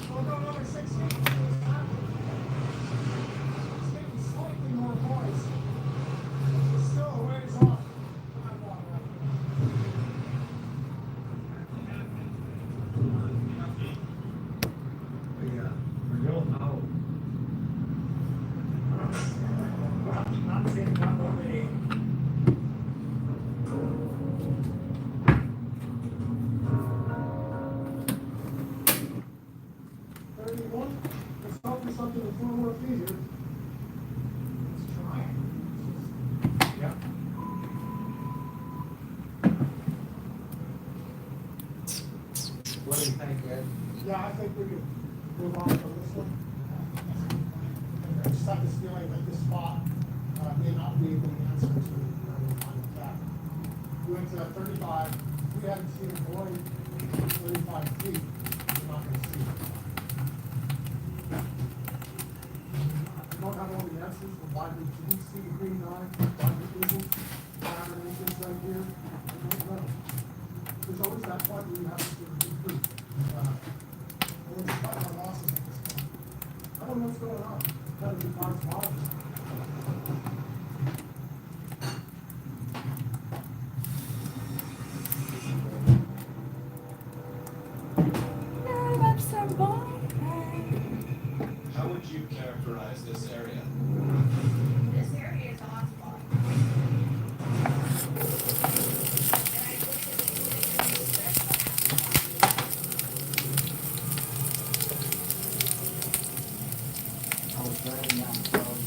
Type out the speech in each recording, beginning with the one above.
We'll go another 6 feet. It's getting slightly more moist. It's still a ways off. We're going out. Not seeing that over 31. Let's hope for something that's a little more easier. Let's try it. Yeah. What do you think, Ed? Yeah, I think we could move on from this one. I just have this feeling that this spot may not be the answer to final attack. We went to 35. We haven't seen it going 35 feet. We're not going to see it. I don't have all the answers for why we didn't see the green line, why we didn't have an entrance right here. I don't know. There's always that point where you have to recruit. We're just fighting our losses at this point. I don't know what's going on. That is the car's bottom. How would you characterize this area? This area is a hotspot. And I think that I was driving down the road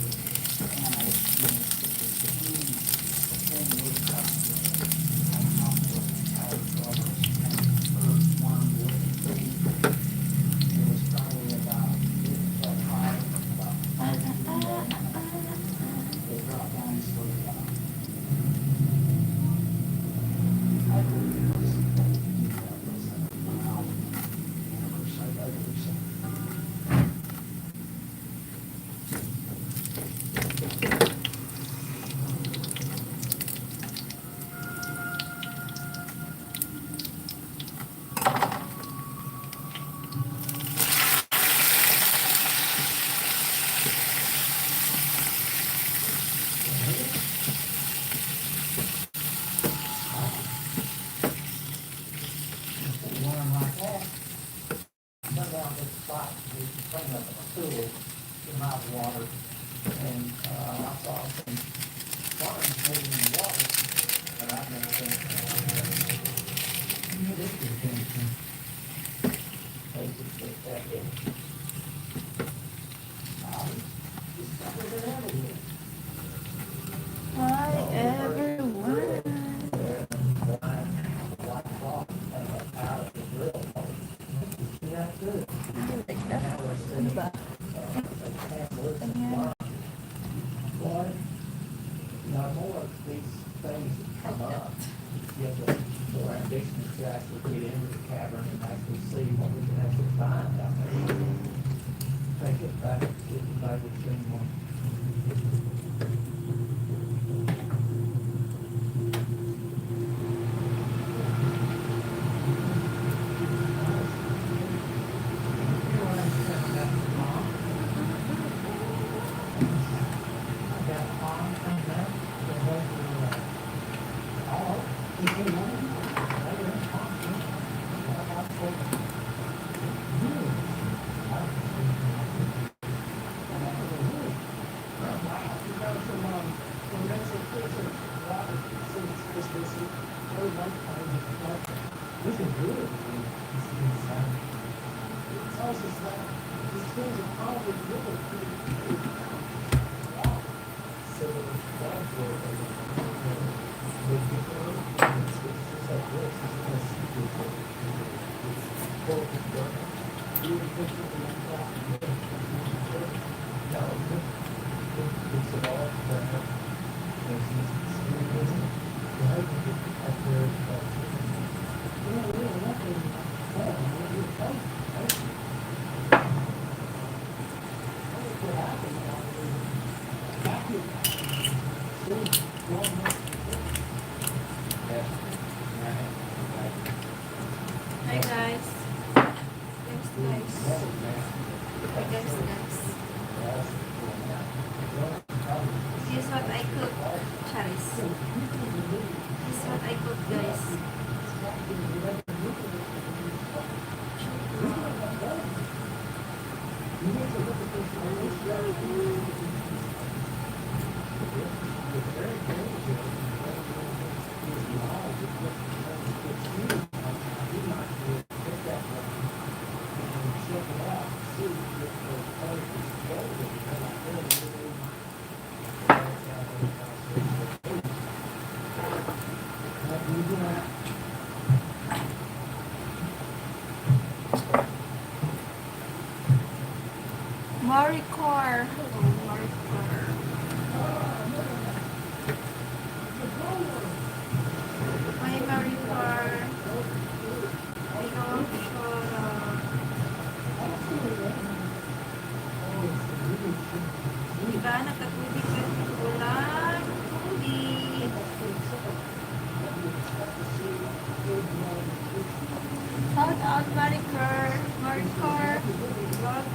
and I experienced the huge thing moving across the earthworm wood tree. It was probably about 8 foot high, about 5 feet long. It dropped down and slowed down. I believe it was about 7 miles an hour. One like that, come down this spot, we can clean up in a pool, come out of water, and, I saw some farms moving in the water, but I've never seen. This is interesting. Places like that, yeah. Just something that happened here. Hi, everyone. White rock, out of the drill. Yeah, good. Boy, now more of these things that come up, you have the more ambition to actually get into the cavern and actually see what we can actually find out there. Take it back, get it back with thing one. This is good. This is insane. It tells us that these things are probably really pretty. So the flags were big people, it's just like this, it's kind of secret. It's full of dirt. You would think it would be that. No, it's all there. There's this experience. Right? Up there, really nothing. What happened? guys. This is what I cook, Charis. This is what I cook, guys. Maricor. Hello, Maricor. Hi, Maricor. Hello, Shora. Diba, nagkatubig ka ulan? Tubig. Shout out, Maricor. Maricor. Vlog.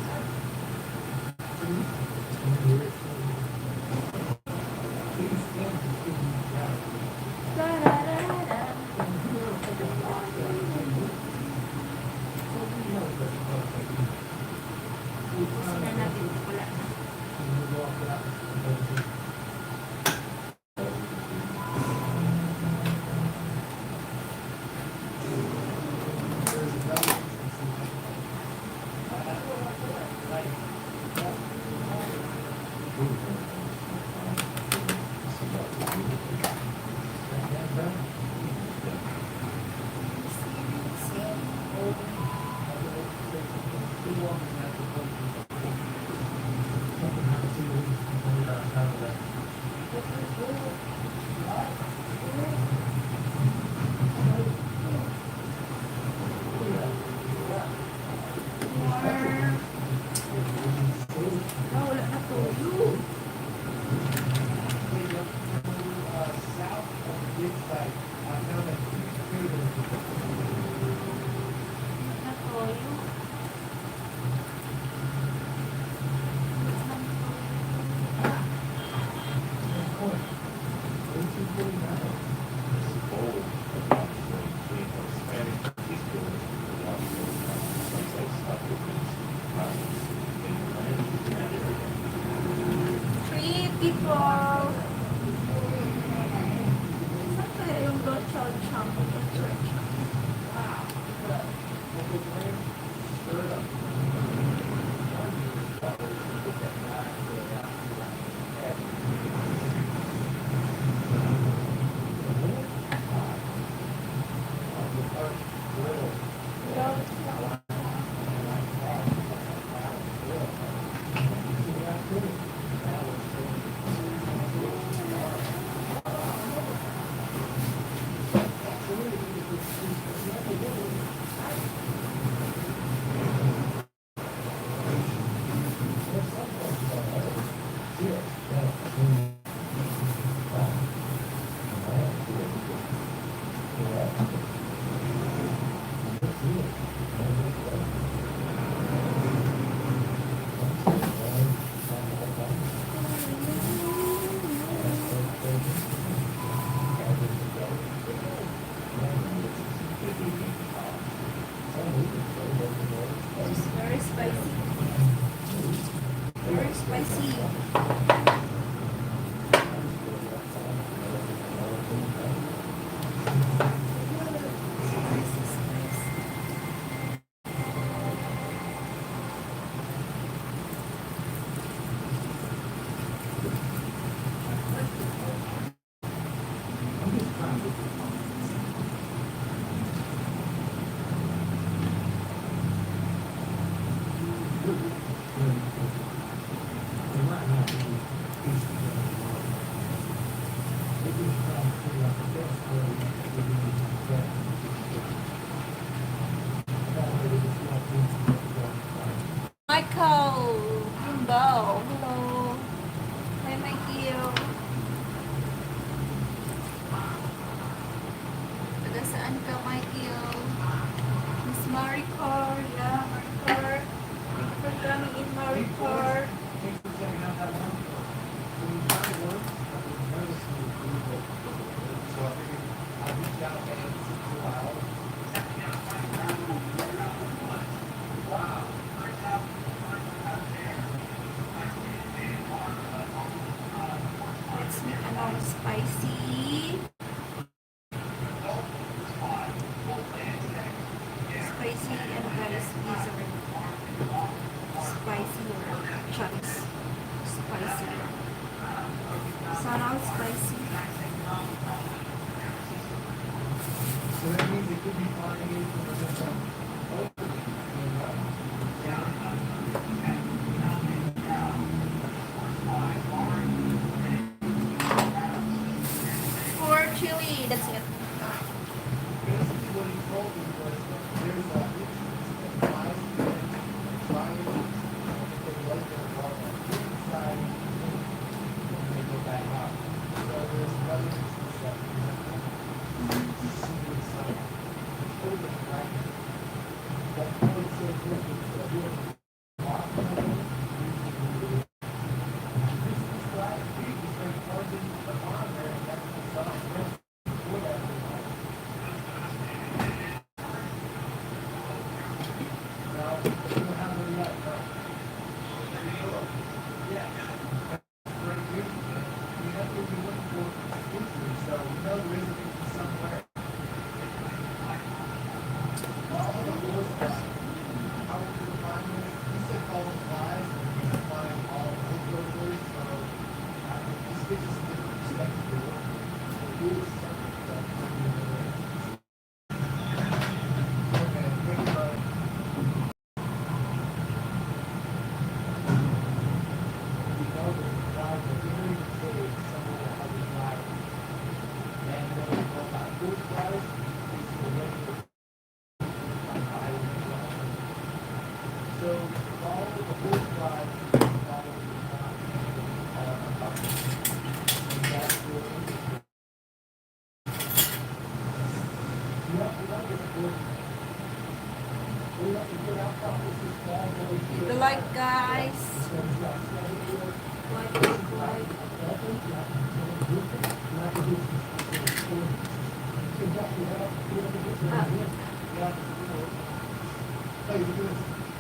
Michael Jumbo. Hello. Hi, Michael. Taga saan ka, Michael? Miss Maricor. Yeah, Maricor. Thank you for coming in, Maricor. Let's make another spicy. Spicy and very sweet. Spicy chunks. Spicy. So now spicy. So that means it could be pollinated from the sun. For chili, that's it. Basically, what he told me was that there's a flies flying if they like their water inside when they go back out. So there's another stuff. See inside. Totally right. That really so good. So you're walking. This is right. It's very hard to put on there, and that's the stuff. Whatever. Now, you know how many left, huh? Yeah. Right here. You have to be looking for food, so you know there is a food somewhere. All the doors are. How would you find this? You said call them flies, and you can find all the burglars, so this gives us a different perspective to it. It is something that okay, think about it. We know that the flies are very big, somewhere how we fly. And when we go about food flies, it's the regular so all the food flies follow the fly. And that's really interesting. You have to know this food. We have to get out from this small really If good. you like, guys, So it's got steady work. like.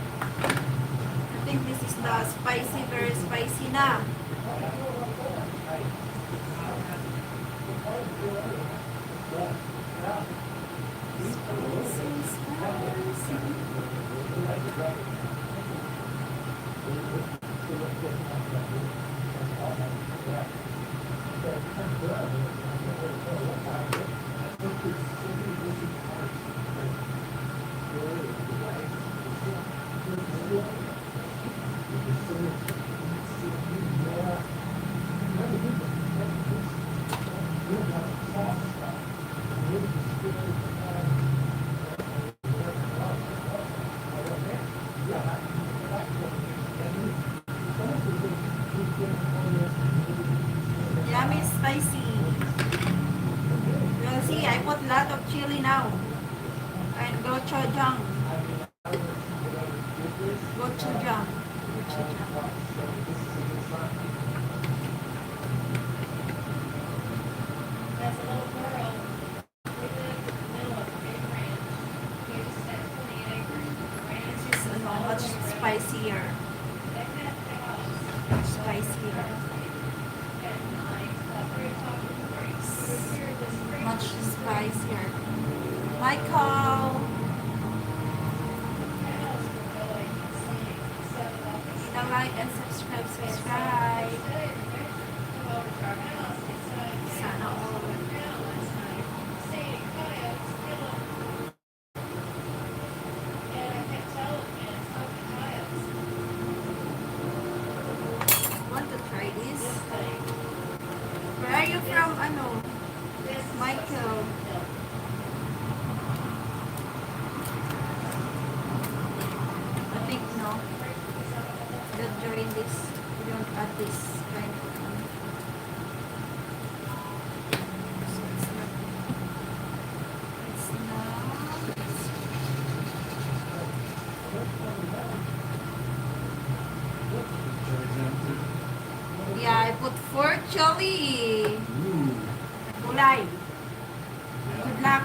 I think this is the spicy, very spicy na. Yummy, spicy. You'll see, I put a lot of chili now. And gochujang. Gochujang. Gochujang. As a little girl, we lived in the middle of a big ranch. We just had 28 acres of ranch. This is much spicier. They had the house. Spicier. At night, about 3 o'clock in the morning, we would hear this scream. Much spicier. Michael! Cows were going and singing at 7 o'clock. Hit the like and subscribe. Sana all. Want to try this? Where are you from? Ano? Michael. I think no. Don't join this. You don't add this kind of thing. So it's not. Yeah, I put 4 chili. Gulay. Good luck.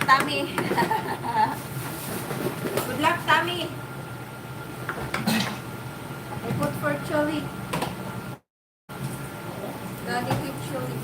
Tommy. Good luck, Tommy. I put for Choli. Daddy keep Choli.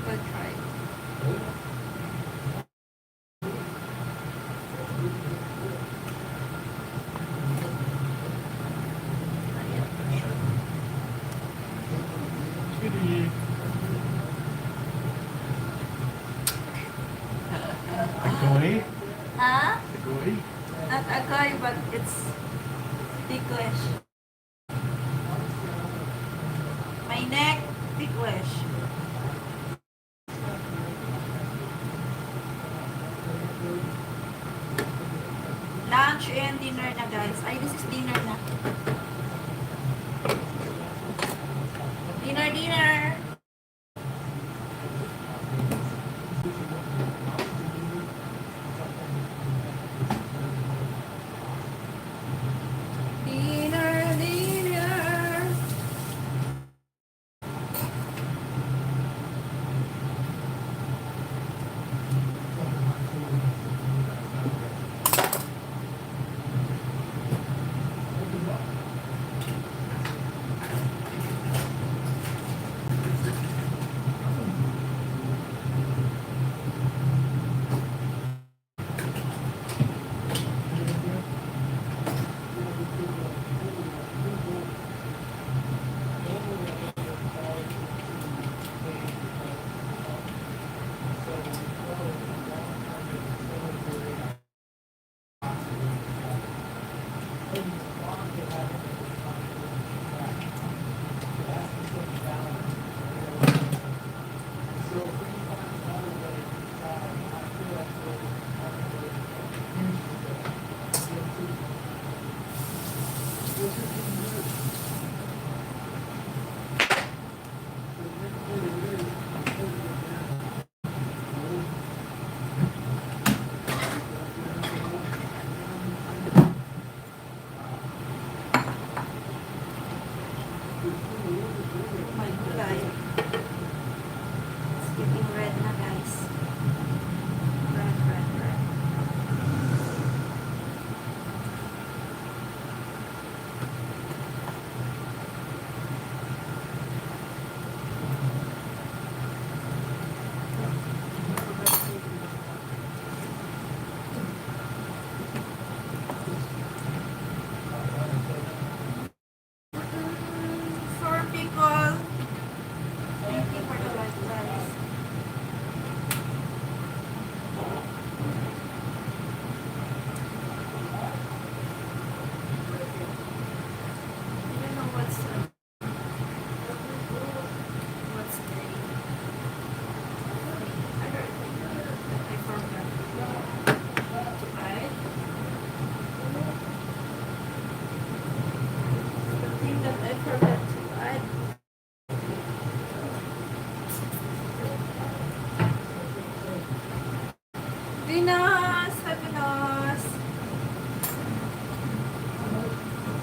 Good try. Agoy? Huh? Agoy? Not agoy, but it's ticklish. My neck, ticklish. Lunch and dinner na, guys. Ay, this is dinner na. Dinner, dinner. Dinner, dinner. My gulay. It's getting red na, guys. Red, red, red. For people, thank you for the life, guys. I don't know what's day. I forgot to add. The thing that I forgot to add. Pinas! Hi, Pinas!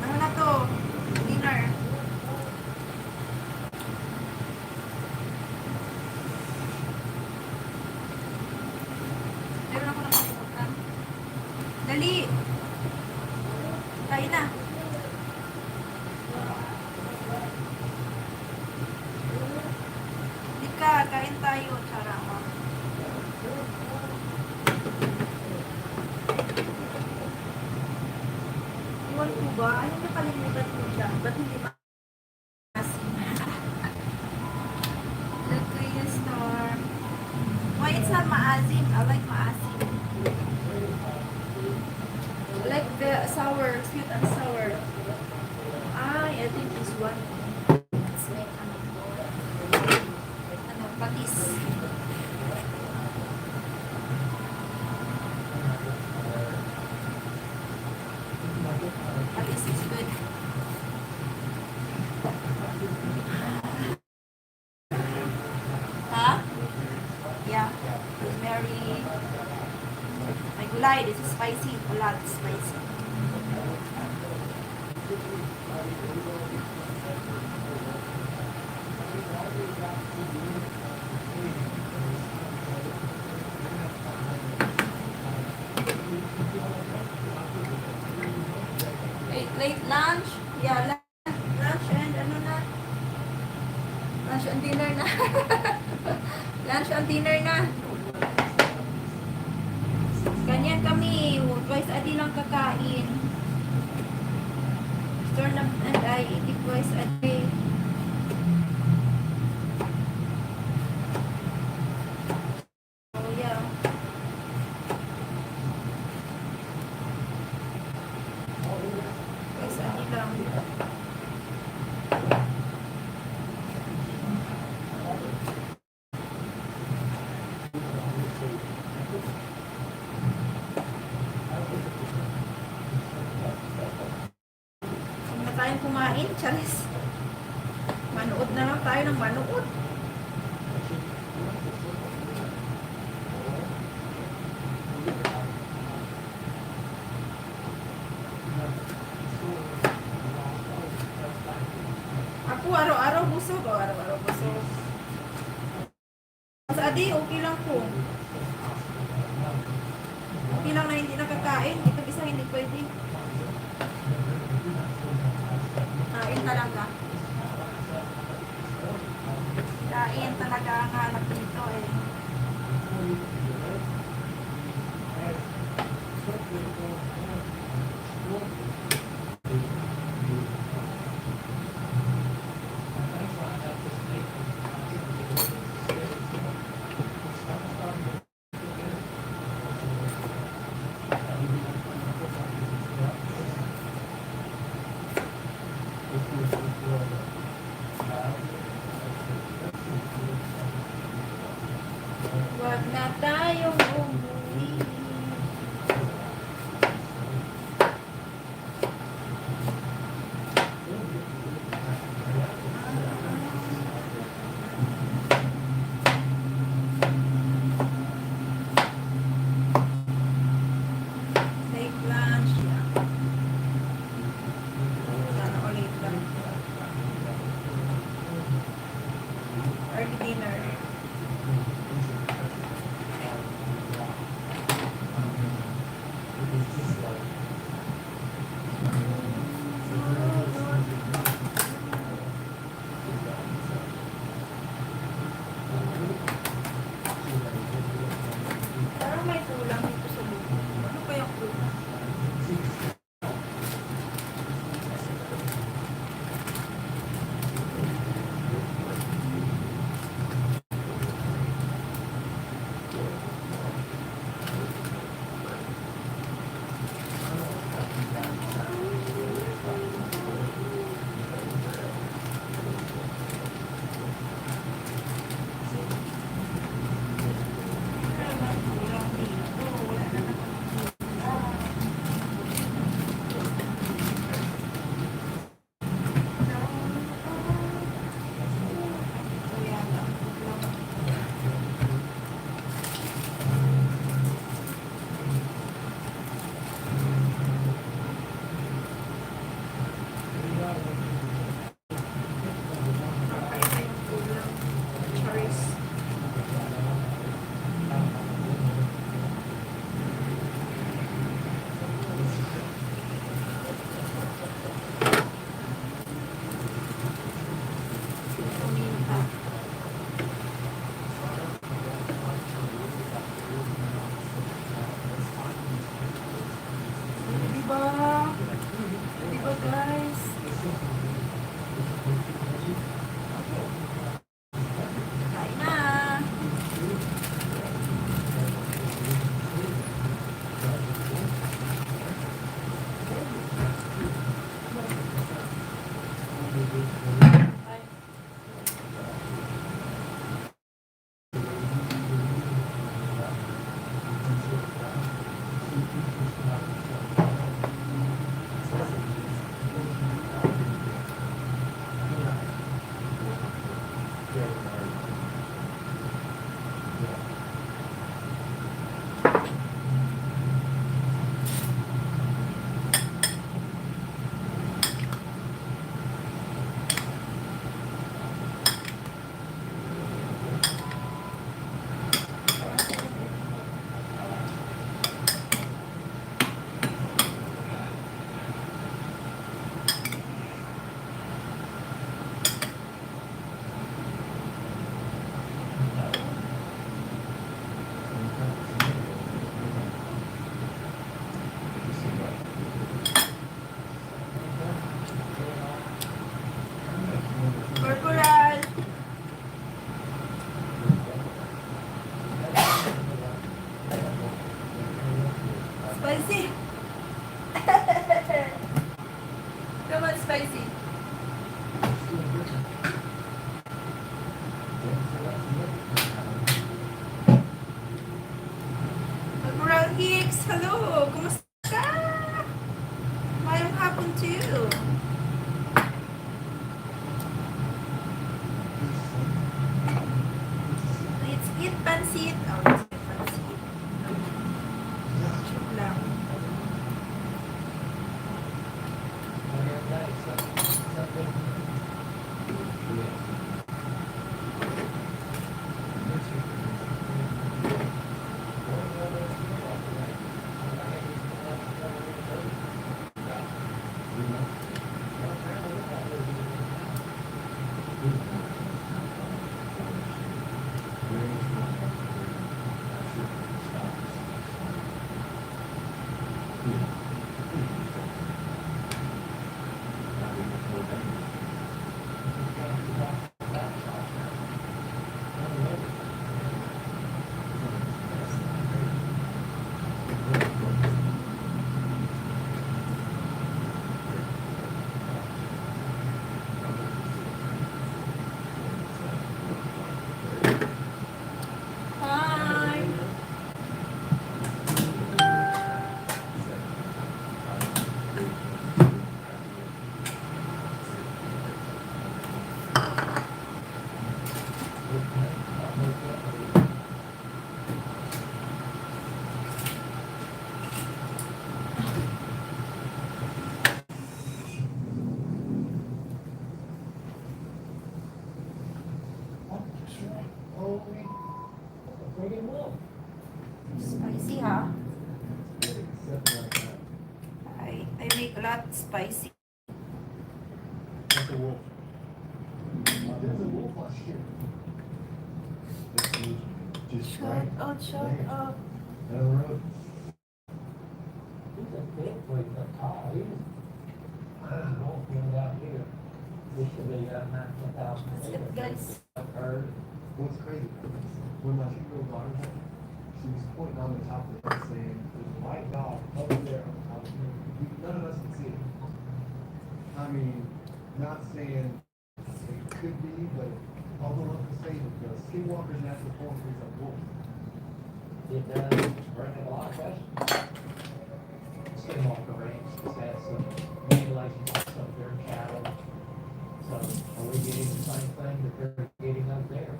Ano na to? Dinner. Meron ako nakalimutan. Dali! Kain na. Lika, kain tayo. Charang. Iwan ko ba? Ano nakalimutan ko siya? Ba't hindi maasim? The Korea storm. Why it's not maasim? I like maasim. I like the sour, sweet and sour. I think this one. Let's make patis. try. This is spicy. A lot spicy. Late lunch? Yeah, lunch and ano na? Lunch and dinner na. Lunch and dinner na. Ganyan kami. Twice a day lang kakain. Mr. and I eat it twice a day. Oh yeah. Twice a day lang. Huwag na tayong kumain, Charis. Manood na lang tayo ng manood. Ako araw-araw busog. Araw-araw busog. Sa adi, okay lang po. Okay lang na hindi nakakain. Ito isa hindi pwede. Kain talaga. Kain talaga ang hanap dito eh. Huwag na tayong umuwi. Late lunch. Sana ulit lang. Early dinner. Parang may kulang dito sa lupa. Ano kaya kulang? Kulang dito. Wala na Charis. Kuminta. Diba? Diba guys? Kain na. Ay. Spicy. Come on, spicy. Admiral Hicks, hello! Kumusta ka? Mayong hapon to you. Let's eat pansit. Oh, let's eat pansit. Chip lang. Hi. Spicy, huh? I make a lot spicy. That's a wolf. There's a wolf on here. Just Shut right up, shut there. up. Down the road. He's a big boy, he's a tall, he's, I don't know if he's out here. This should be 19,000. That's it, guys. I've heard. What's crazy when my 2-year-old daughter was there, she was pointing on the top of the bed saying, there's a white dog over there on top of me. None of us can see it. I mean, not saying it could be, but although up to say that the skinwalkers national forest is a wolf. It does bring up a lot of questions. Skinwalker range has some regulations on some of their cattle. So are we getting the same thing that they're getting up there?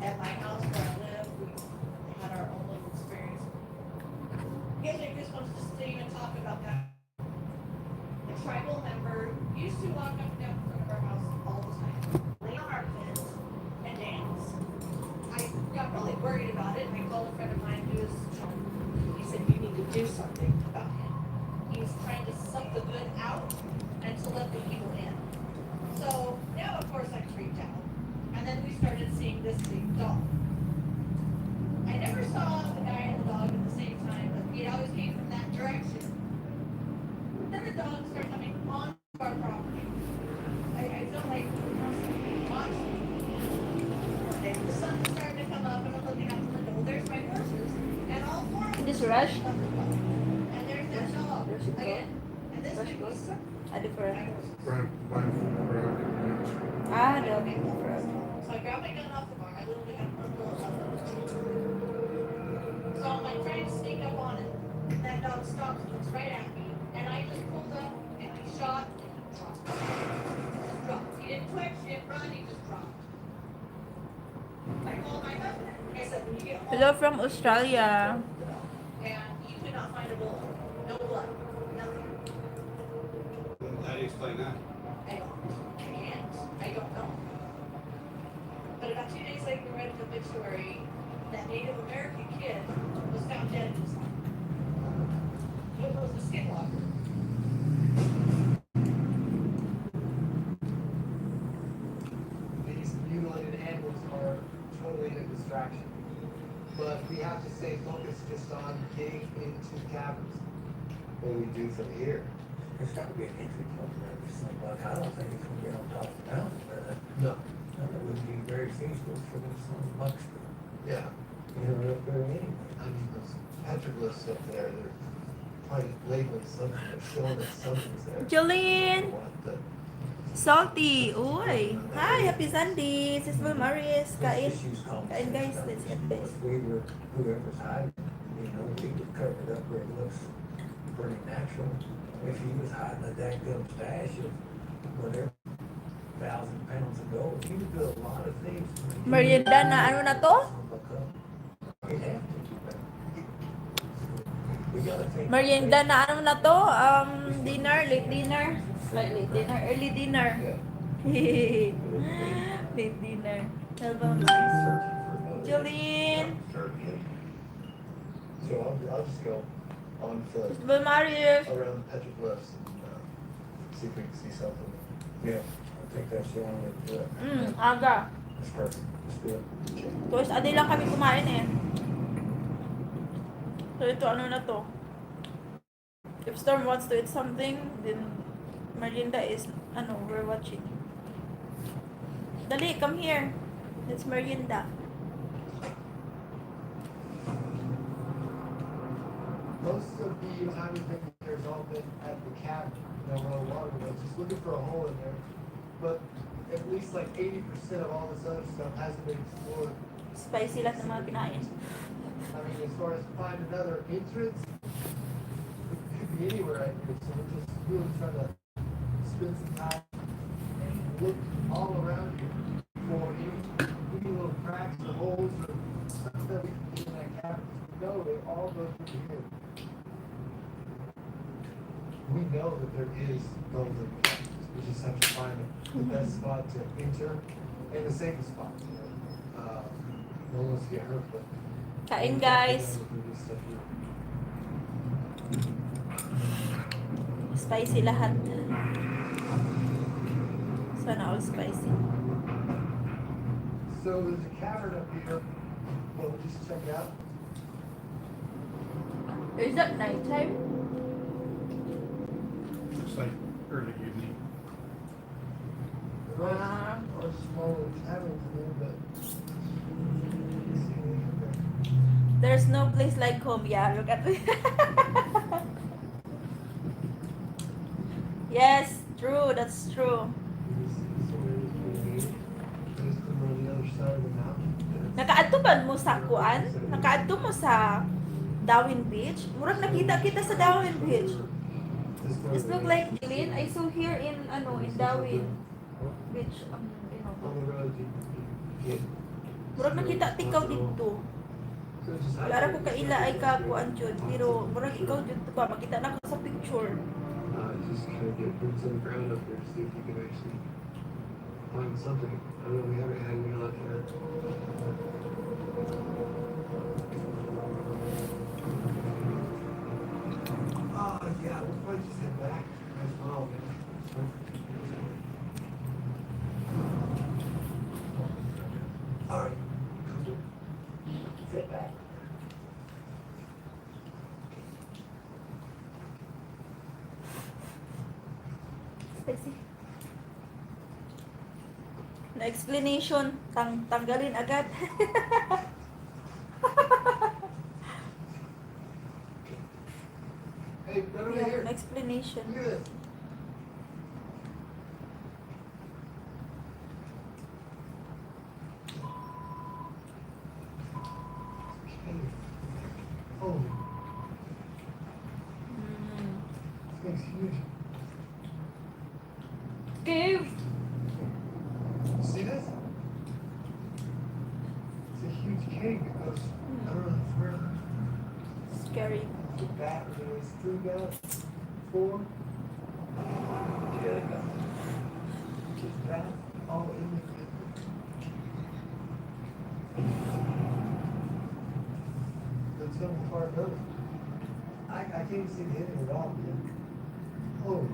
At my house where I live, we had our own little experience. Guys, I just want to just even talk about that. A tribal member used to walk up and down in front of our house all the time, lay on our beds and dance. I got really worried about it, and I called a friend of mine who was, he said, you need to do something about him. He's trying to suck the good out and to let the evil in. So now, of course, I freaked out. And then we started seeing this big dog. I never saw the guy and the dog at the same time, but he always came from that direction. Then the dog started coming onto our property. I felt like watching. And the sun started to come up, and I'm looking out the window. There's my horses, and all 4 of them. This rush? And there's that dog Rush it go. again. And this Rush big goes. was Ah, different. Right. Ah, the different. So I grabbed my gun off the bar. I literally got one little up. So I'm like trying to sneak up on it. And that dog stops and looks right at me. And I just pulled up and I shot and he dropped. He just dropped. He didn't twitch, he didn't run, he just dropped. I called my husband. I said, when you get home. Hello from Australia. And you could not find a bullet. No blood. Nothing. How do you explain that? I can't. I don't know. But about 2 days later, we read an obituary. That Native American kid was found dead in his home. It was a skinwalker. These mutilated animals are totally a distraction. But we have to stay focused just on getting into caverns. What do we do from here? There's gotta be an entry point there, for somebody. I don't think it's gonna get on top of the mountain, but No. It would be very feasible for this little buckster. Yeah, You know, up there anyway. I mean, those petroglyphs up there, they're probably labeling something, they're showing that something's there. Jolene! What the- Salty! Uy! Hi! Happy Sunday! Sis Maris! Kain! Let's just use common Kain guys! sense. Let's eat guys! If we were, whoever's hiding, you know, we would cover it up where it looks pretty natural. If he was hiding a dang gum stash of whatever, 1,000 pounds of gold, he would do a lot of things. Merienda na ano na to? He'd have to. We gotta think. Merienda na ano na to? Dinner? Late dinner? Like late dinner? Early dinner? Late dinner. Hello guys! Jolene! So I'll just go on foot Sis Maris! around the petroglyphs and see if we can see something. Yeah, I think that's the only way to do it. Aga. That's perfect. Let's do it. Guys, adi lang kami kumain eh. So ito, ano na to? If Storm wants to eat something, then merienda is, we're watching. Dali, come here. It's merienda. Most of the time we've been here has all been at the cabin, where the water was, just looking for a hole in there. But at least like 80% of all this other stuff hasn't been explored. Spicy lahat ng mga kinain. I mean, as far as find another entrance, it could be anywhere right here. So we're just really trying to spend some time and look all around here for any little cracks or holes or something that we can get in that cavern. We know they all go through here. We know that there is gold in the caverns. We just have to find the best spot to enter and the safest spot. No one wants to get hurt, but Kain guys. Spicy lahat. Sana all spicy. So there's a cavern up here. Well, we'll just check it out. Is that nighttime? Looks like early evening. There are small little caverns in there, but There's no place like home. Yeah, look at me. Yes, true. That's true. Nakaadto ba mo sa kuan? Nakaadto mo sa Darwin Beach? Murag nakita kita sa Darwin Beach. This look like Jillian. I saw here in in Darwin Beach. On the road, you get. Murag nakita tikaw dito. Wala ko kaila ay ka kuan jud, pero murag ikaw jud to ba makita na ko sa picture. Just kind of get boots on the ground up there, see if you can actually find something. I don't know, we haven't had any luck yet. Yeah, we'll probably just head back as well. All right. Sit back. Spicy. Na explanation, tanggalin agad. Hey, right over Yeah, here. an explanation. Look at this. Oh, this thing's huge. Cave. See this? It's a huge cave. It goes, I don't know, where Scary. the back is 3 down, 4. Yeah, they go. Just that all in the There's something far above it. I can't even see the ending at all, man. Oh.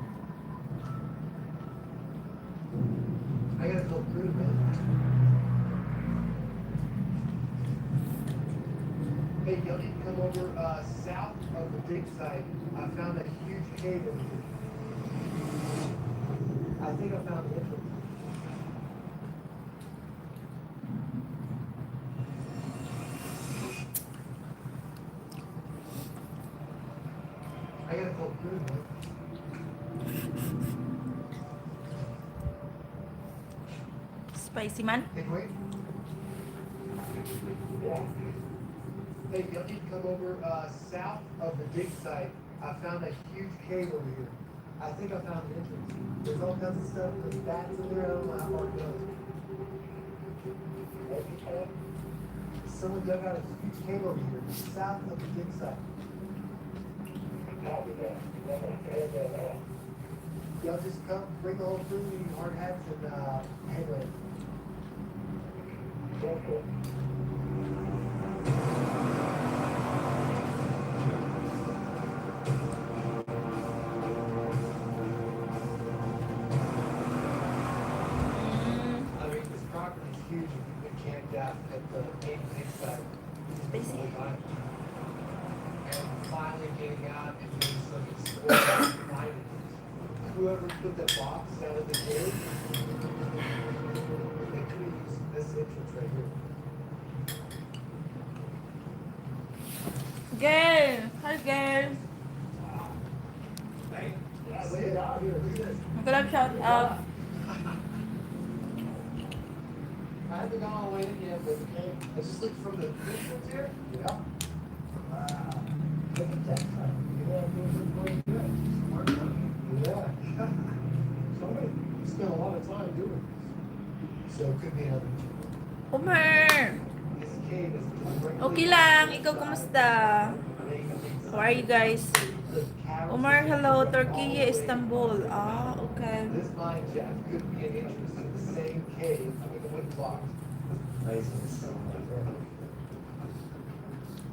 I gotta go through, man. Hey, y'all need to come over south of the dig site. I found a huge cave over here. I think I found the entrance. Spicy man. Hey, wait. Hey, y'all need to come over, south of the dig site. I found a huge cave over here. I think I found an entrance. There's all kinds of stuff, there's bats in there, I don't know how far it goes. Someone dug out a huge cave over here, south of the dig site. Y'all just come, bring the whole crew, you hard hats, and, hang with it. I mean, this property is huge, and we've been camped out at the main dig site. Spicy. And finally getting out and doing some exploring, finding whoever put that box out of the cave, they could have used this entrance right here. Girl! Hi, girl! Look at out here, look at this. Magandang shout out. I haven't gone all the way in yet, but I just looked from the entrance here. Yeah. Wow. Look at that. Yeah. Somebody spent a lot of time doing this. So it could be another. Umar! This cave is Okay lang. Ikaw, kumusta? How are you guys? Umar, hello. Turkey, Istanbul. Ah, okay. This mine shaft could be an entrance to the same cave with the wood box.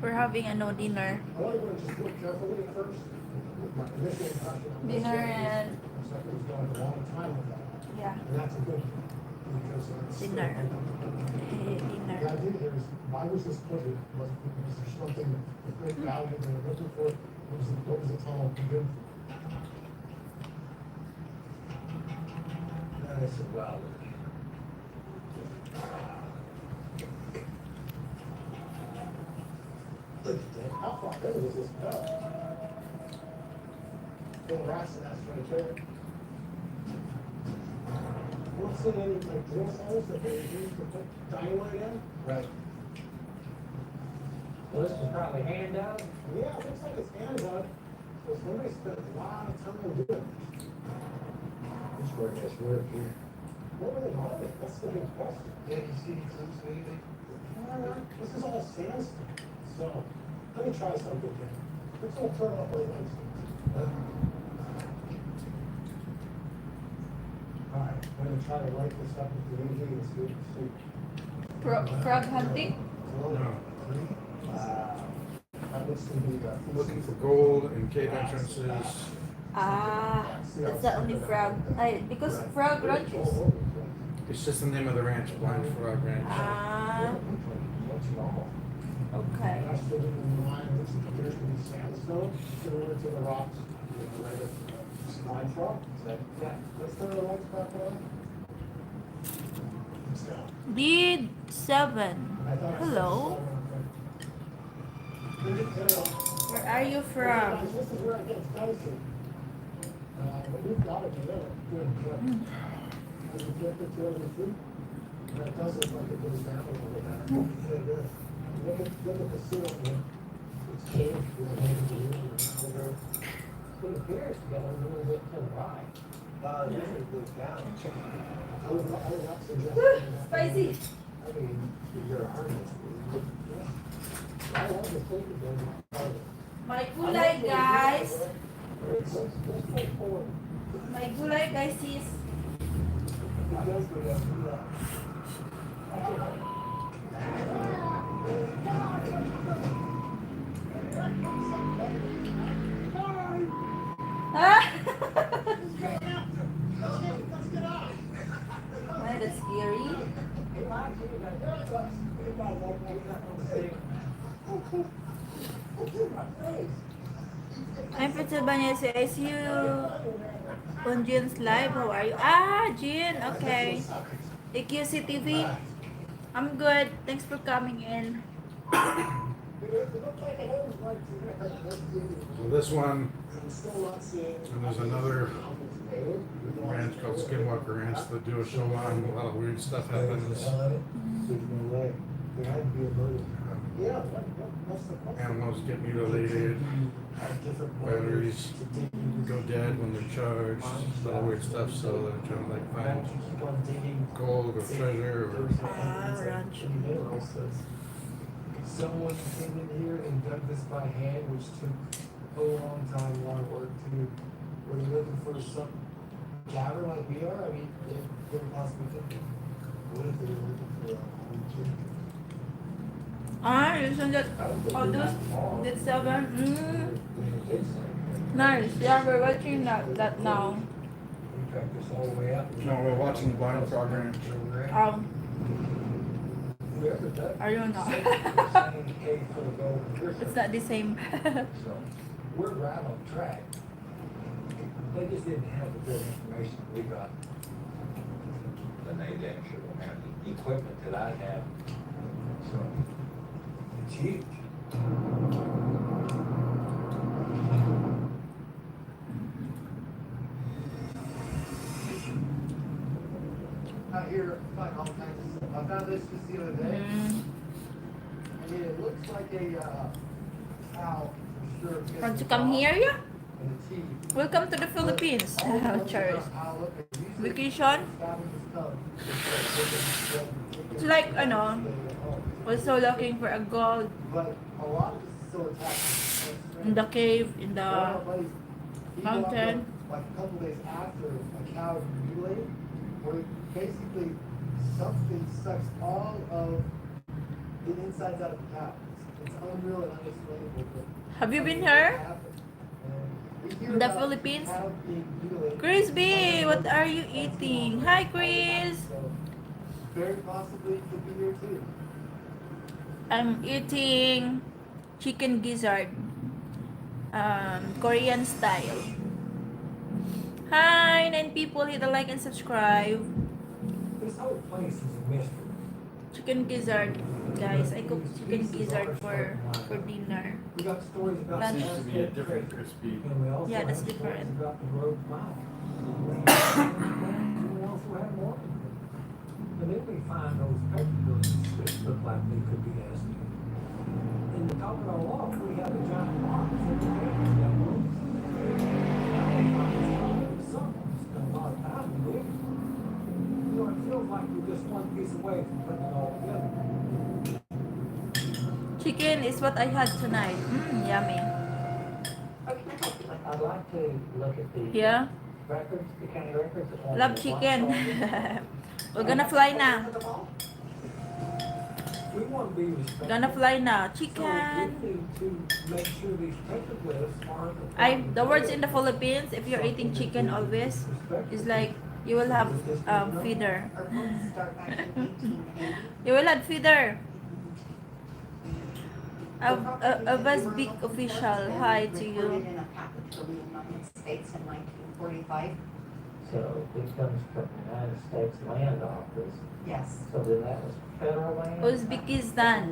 We're having dinner. Dinner and yeah, And that's a good, because dinner. Dinner. The idea here is, why was this put here? Was there something of great value they were looking for? What was the tunnel good? That is well. Look at that, how far in does this go? Little rat's nest right there. I don't see any like drill holes that they use to put dynamite in. Right. Well, this was probably hand dug. Yeah, it looks like it's hand dug. So somebody spent a lot of time doing it. Which work has work here? What were they mining? That's the big question. Yeah, you see any clues to anything? This is all sandstone. So, let me try something here. Let's all turn off my lights. Alright, I'm gonna try to light this up with the UV and see what we see. Frog hunting? No. That looks to be the. Looking for gold and cave entrances. Ah, that's the only frog. Because frog ranches. It's just the name of the ranch, Blind Frog Ranch. Ah, okay. That's the line, which appears to be sandstone, similar to the rocks. Slide frog, is that, yeah, that's the right spot there? Let's go. Lead 7. I thought I said Hello. Where are you from? This is where it gets dicey. But you've got it together. Good, good. As you get the two of the feet, that does look like it goes down a little bit. Yeah, it does. Look at the seal here. It's caved with a maybe the river. It appears to go a little bit to the right. Usually it goes down. I would not suggest. doing that. Spicy. I mean, you're an artist. I like to think of them. May gulay, guys. Let's go forward. May gulay, guys, sis. It does go down to that. Ah! Let's get out. Why, that's scary. I'm Peter Banyese. I see you on Jean's live. How are you? Ah, Jean. Okay. AQC TV. I'm good. Thanks for coming in. So this one, and there's another ranch called Skinwalker Ranch that do a show on a lot of weird stuff happens. Animals get mutilated, batteries go dead when they're charged, a lot of weird stuff, so they're trying to like find gold or treasure or Ranch. Someone came in here and dug this by hand, which took a long time, a lot of work to do. Were they looking for some cavern like we are? I mean, they were possibly thinking, what if they were looking for Isn't that those that 7? Nice. Yeah, we're watching that now. We tracked this all the way up. no, we're watching the Blind Frog Ranch. Whoever dug I don't know. paid for the gold and prison. It's not the same. So, we're right on track. They just didn't have the good information we got. And they damn sure don't have the equipment that I have. So, it's huge. Out here, find all kinds of stuff. I found this just the other day. I mean, it looks like a cow, for sure. Want to come here, yeah? And a teeth. Welcome to the Philippines. Cheers. Vacation. It's like, also looking for a gold But a lot of this is still attached. in the cave, in the mountain. Like a couple days after a cow is mutilated, where basically something sucks all of the insides out of the cow. It's unreal and unexplainable. But Have you been something here? happened. And we hear In the about Philippines? cows being mutilated. Crispy, what are you eating? Hi, Chris. So, very possibly it could be here too. I'm eating chicken gizzard, Korean style. Hi, 9 people, hit the like and subscribe. This whole place is a mystery. Chicken gizzard, guys. I cooked chicken gizzard for dinner. We got stories about That Seems to be a different crispy. And we also Yeah, that's have stories different. about the road mile. We also have more. And then we find those paper buildings that look like they could be asking. In the top of our walk, we have a giant box that the papers got moved. Now they find someone spent a lot of time to do it. You know, it feels like we're just one piece away from putting it all together. Chicken is what I had tonight. Yummy. I'd like to look at the Yeah, records, the county records. on love the chicken. watch We're gonna fly na. We want to be respectful. Gonna fly na. So we Chicken. need to make sure these petroglyphs aren't. The words in the Philippines, if you're eating chicken always, is like you will have feeder. Our books start back in 1880. You will have feeder. The A Proclamation Buzz of Big Universal official, Success hi was to recorded you. in a packet to the United States in 1945. So it comes from the United States Land Office. Yes. So then that was federal land? Uzbekistan.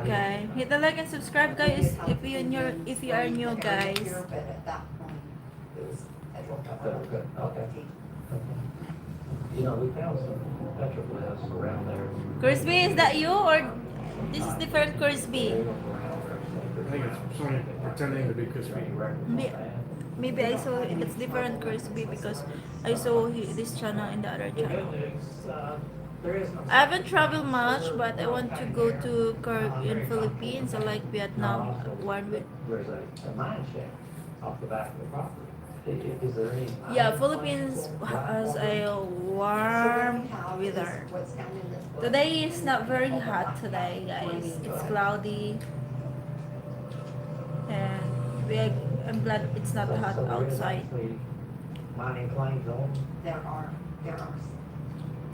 Okay. Hit the like and subscribe, guys. If you are new, guys. Here, but at that point, it was federal Federal government. good, okay. You know, we found some petroglyphs around there. Crispy, is that you or this is different crispy? I think it's someone pretending to be crispy. Maybe I saw it's different crispy because I saw this channel in the other The channel. good news, there is no. I haven't traveled much, but I want to go to in Philippines. I like Vietnam. One with There's a mine shaft off the back of the property. Is there any? yeah, Philippines has a warm weather. What's down in this book. Today is not very hot today, guys. It's cloudy, and I'm glad it's not hot outside. Mining claims on. There are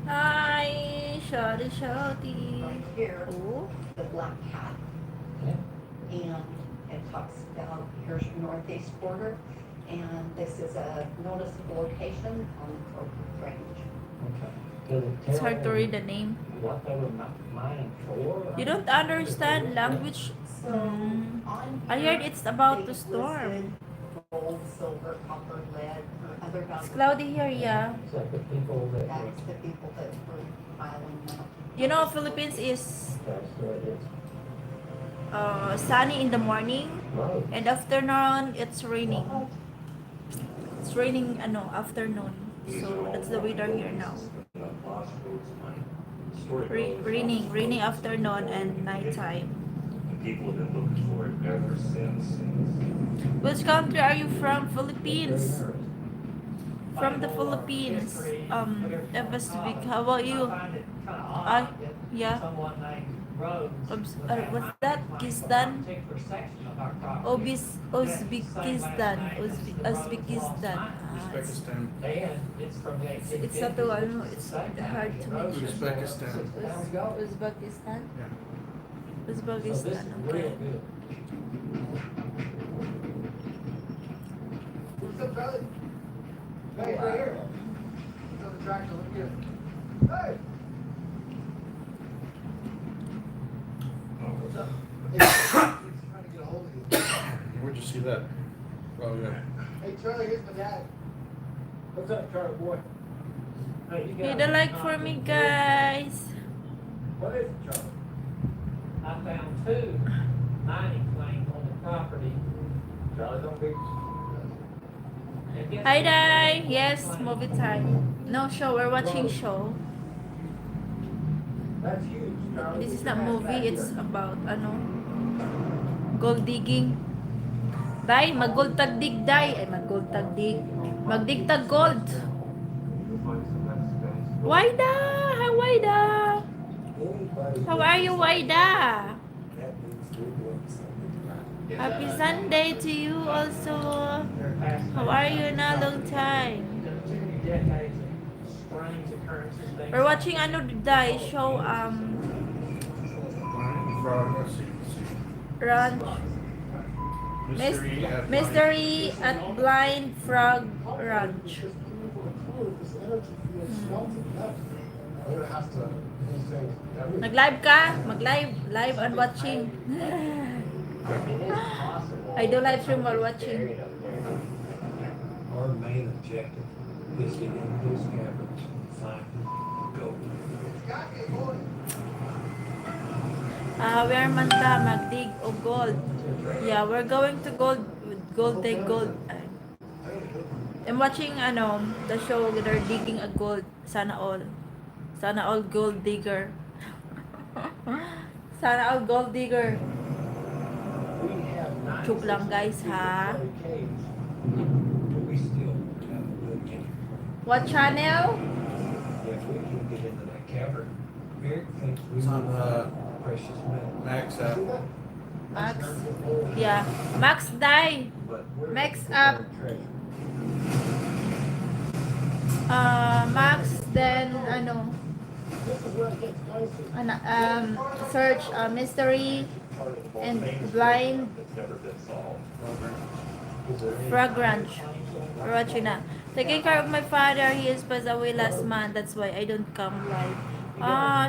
Hi, shawty shawty. right here, Oh, the black cat. And it talks about here's your northeast border. And this is a noticeable location on the Crow Range. Okay. Does it it's tell hard to them read the name. what they were mining for. You don't understand language. So on I here, heard it's about to they've storm. listed gold, silver, copper, lead, or other It's valuable. cloudy here, yeah. It's like the people that were, That's the people that were filing them. You know, Philippines is that's what it is. sunny in the morning Right. and afternoon it's raining. It's raining afternoon. So that's the weather here now. Raining afternoon and nighttime. People have been looking for it ever since. Which country are you from? Philippines. From the Philippines. Eva speak. How about you? I find it kind of I- odd that yeah. someone named Rose would have What's that? claimed Kistan? one particular section of our property. Uzbekistan. Uzbekistan. Uzbekistan. And it's from the 1850s. It's not the one. It's hard to mention. Uzbekistan. Uzbekistan. Yeah. So this Uzbekistan. is Okay. real good. What's up, Charlie? Hey, right here. It's on the tractor, let me get it. Hey! What's up? Hey, he's trying to get a hold of you. Where'd you see that? Oh, yeah. Hey, Charlie, here's my dad. What's up, Charlie boy? Hey, you Hit got a like for me, guys. What is it, Charlie? I found 2 mining claims on the property. Charlie, don't be. And guess Hi, who Dai. claimed Yes, claim? movie time. No show. We're watching show. That's huge, Charlie. This is not movie. It's about gold digging. Dai, mag-gold tagdig, Dai. Ay, mag-gold tagdig. Magdig tag gold. Waida! Hi, Waida! How are you, Waida? Happy Sunday to you also. How are you in a long time? Decades of strange occurrences, things We're watching Dai show Frog, let's see. Ranch Mystery at Mystery at Blind Frog Ranch. I'm gonna have to say everything. Nag-live ka? Mag-live. Live and watching. It is possible. I do live stream while watching. Our main objective is to get into those caverns and find gold. Where man ta magdig o gold. Yeah, we're going to gold dig gold. I'm watching the show where they're digging a gold. Sana all gold digger. Sana all gold digger. We have Joke lang, guys, ha? caves, but we still have a good game. What channel? If we can get into that cavern, Eric thinks we It's on, will find precious metal. Max app. Max. Yeah. Max die. But where Max is the up. buried treasure? Max then search mystery and blind That's never been solved. frog ranch. We're watching na. Taking care of my father. He is passed away last month. That's why I don't come live.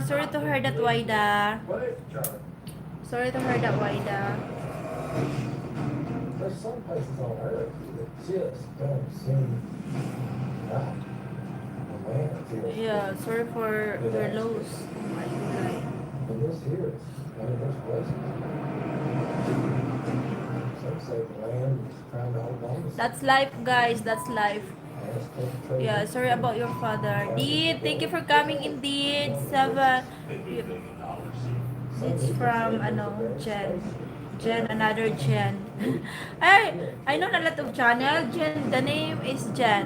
Sorry to hear that, Waida. What is it, Charlie? There's some places on Earth that just don't seem right. Oh, man, it's Yeah, sorry for your loss. And this here is, there's places. Some say the land is trying to hold on to That's life, guys. That's life. something. Yeah, sorry about your father. Deed, thank you for coming indeed. Sava. It's from Jen. Jen, another Jen. I know a lot of channel. Jen, the name is Jen.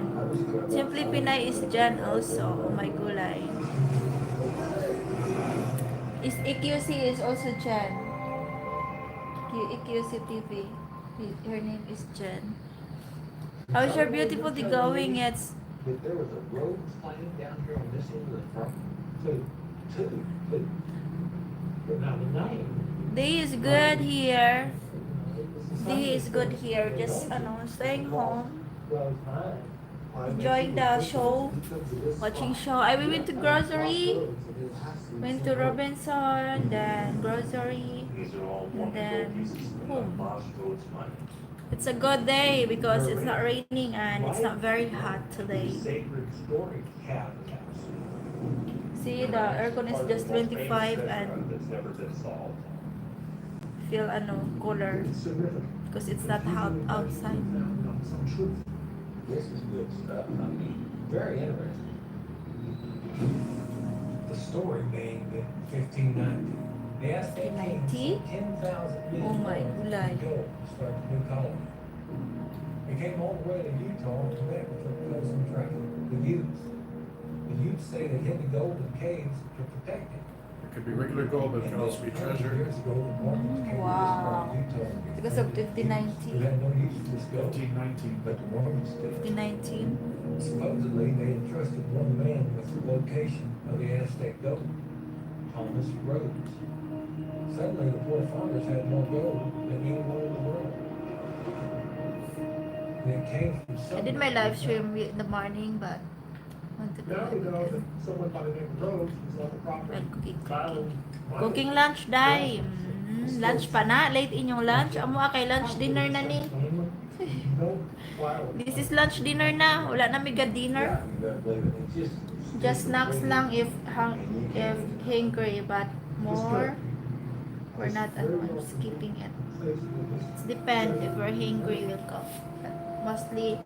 Simply Pinay is Jen also. Oh my gulay. Is EQC is also Jen. EQC TV. Her name is Jen. How's your beautiful day going? It's That there was a road planted down here on this end of the front. Two. But now the name. day is good here. Day is good here. Just staying home. Rose Mine. enjoying the show, watching show. I went to grocery, went to Robinson, then grocery, and then home. It's a good day because it's not raining and it's not very hot today. Sacred storage cabinets. See, the aircon is just 25 and That's never been solved. feel cooler It's significant. because it's not hot outside. Some truth. This is good stuff. I mean, very interesting. The story being that 1590, the Aztec kings 1590? sent 10,000 men Oh my gulay. to go start a new colony. They came all the way to Utah and met with their cousin tribe, the Utes. The Utes say they hid the gold in caves to protect it. It could be regular gold, but it could also be treasure. Years ago, the Mormons came to Wow. start Utah. Because of They 1590. had no use for this gold, 1519. but the Mormons did. 1519. Supposedly, they had trusted one man with the location of the Aztec gold, Thomas Rhodes. Suddenly, the poor farmers had more gold than anyone in the world. And it came from I did my somewhere. live stream in the morning, but want to do Now we know it. that someone by the name of Rhodes was on the property. Well, cooking. Battling Cooking lunch, day. Lunch pa na. Late inyong lunch. Amo kay lunch dinner na ni. No flower. This is lunch dinner na. Wala na miga dinner. You better believe it. It's Just snacks lang if hungry, but more we're not skipping it. It's depend if we're hungry we'll go. But mostly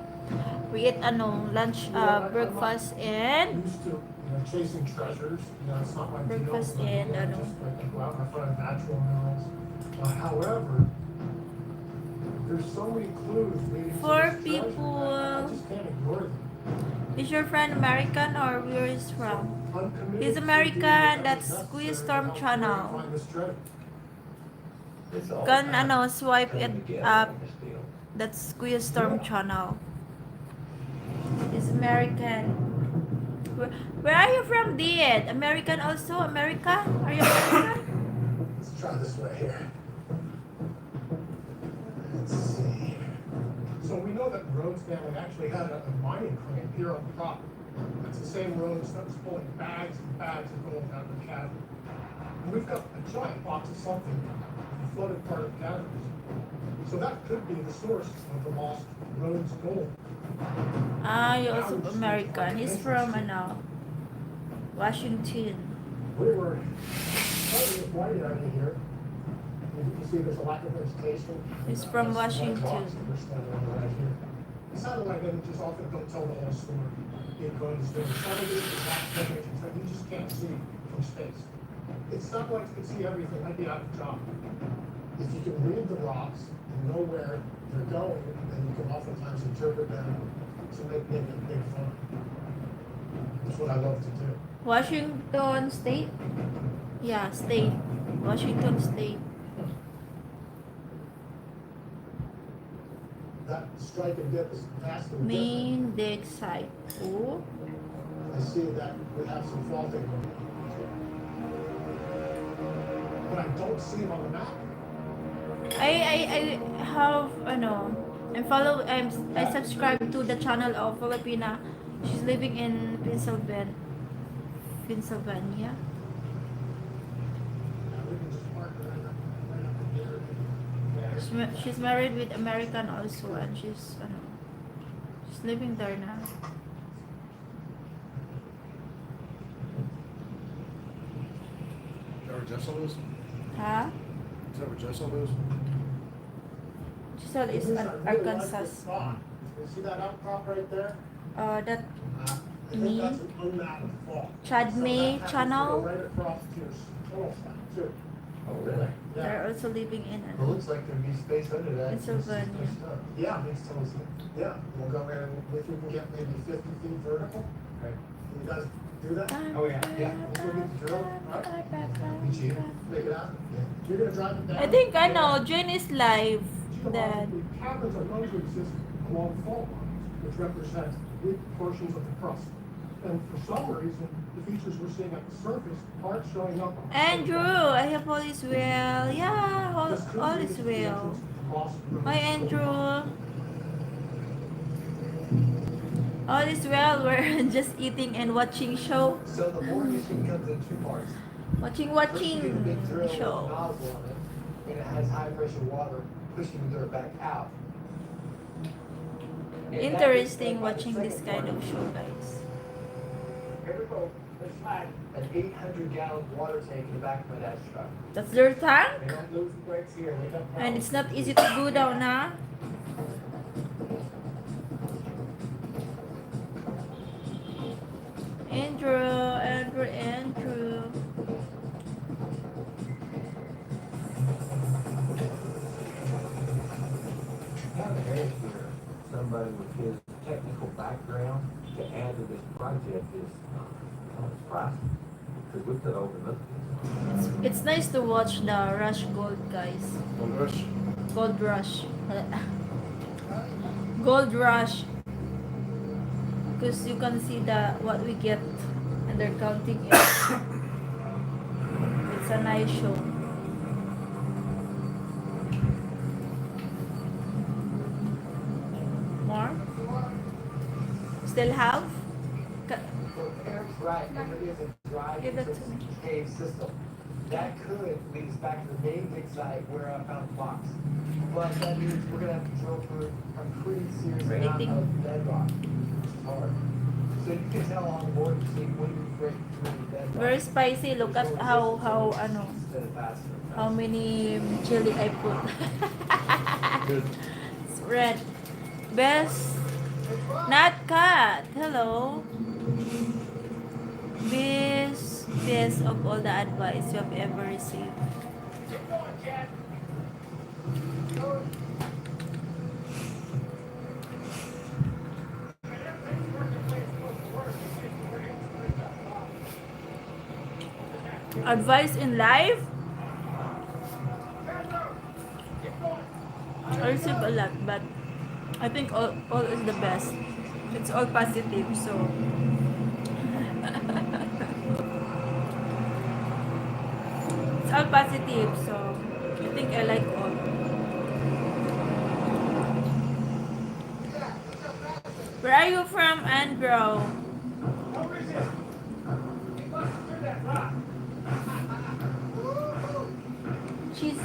we eat lunch, breakfast and Used to, chasing treasures, it's not my deal. Breakfast but, and, just like to go out and find natural minerals. However, there's so many clues leading to For this treasure, I people- just can't ignore them. is your friend American or where is from? Uncommitted He's to American, doing that's whatever's Squeeze necessary Storm to help Channel. find this treasure. It's all Can kind of swipe it coming together up. in this deal. That's Squeeze Storm Channel. He's American. Where are you from, Dad? American also? America? Are you American? Let's try this way here. Let's see. So we know that Rhodes family actually had a mining claim here on the property. It's the same Rhodes that was pulling bags and bags of gold out of the cavern. And we've got a giant box of something in the flooded part of the caverns. So that could be the source of the lost Rhodes gold. You're also American. He's from Washington. We were starting with white area here. You can see there's a lack of vegetation. He's from That's the white Washington. rocks that we're standing on right here. The satellite images often don't tell the whole story. Because there's some of these exact images that you just can't see from space. It's not like you can see everything. I'd be out of job. If you can read the rocks and know where they're going, then you can oftentimes interpret them to make maybe a big fun. That's what I love to do. Washington State? Yeah, state. Washington State. That strike and dip is vastly different. Main dig site. Oh. I see that we have some faulting. But I don't see them on the map. I have I subscribe to the channel of Filipina. She's living in Pennsylvania. Now, we can just park right up in here. She's married with American also, and she's living there now. Is that where Jessel is? Huh? Is that where Jessel is? Giselle is Here's a really Arkansas. nice spot. You see that outcrop right there? That I think that's an unmapped fault. Chad So May that happens to channel. go right across to your tunnel site, too. Oh, really? They're also living in It looks like there'd be space under that. Pennsylvania. Yeah, makes total sense. Yeah, we'll go in and if we can get maybe 50 feet vertical. Right. You guys do that? Oh, yeah, yeah. Let's go get the drill, right? Meet you. Make it happen. You're gonna drive it down. I think I know. Jane is live. That Geologically, caverns are known to exist along fault lines, which represent weak portions of the crust. And for some reason, the features we're seeing at the surface aren't showing up. On the Andrew, I hope all is well. Yeah, This could all be is the well. entrance to the lost Hi, Rhodes gold. Andrew. All is well. We're just eating and watching show. So the boring machine comes in two parts. First, you get a big drill with a Show. nozzle on it, and it has high pressure water pushing the dirt back out. And that gets Interesting fed by the watching this second kind part. of show, guys. Here we go. There's mine. An 800-gallon water tank in the back of my dad's truck. That's their tank, They don't lose the brakes here. They don't and it's not easy to go down, huh? Andrew. Kind of rare here, somebody with his technical background to add to this project is surprising. Because we could overlook this. It's nice to watch the Rush Gold, guys. Gold Rush. Gold Rush. Gold Rush. Because you can see what we get and they're counting it. It's a nice show. More? Still have? So Eric's right, and it is a dry Give it to me. cave system. That could lead us back to the main dig site where I found the box. But that means we're gonna have to drill through a pretty serious amount Eating. of bedrock. It's hard. So you can tell on the board, you see when you break through the bedrock. Very spicy. Look at how Instead of faster. how many chili I put. Good. It's red. Best not cut. Hello. Best of all the advice you have ever received. Advice in life? I receive a lot, but I think all is the best. It's all positive, so it's all positive, so I think I like all. Where are you from, Andrew? She's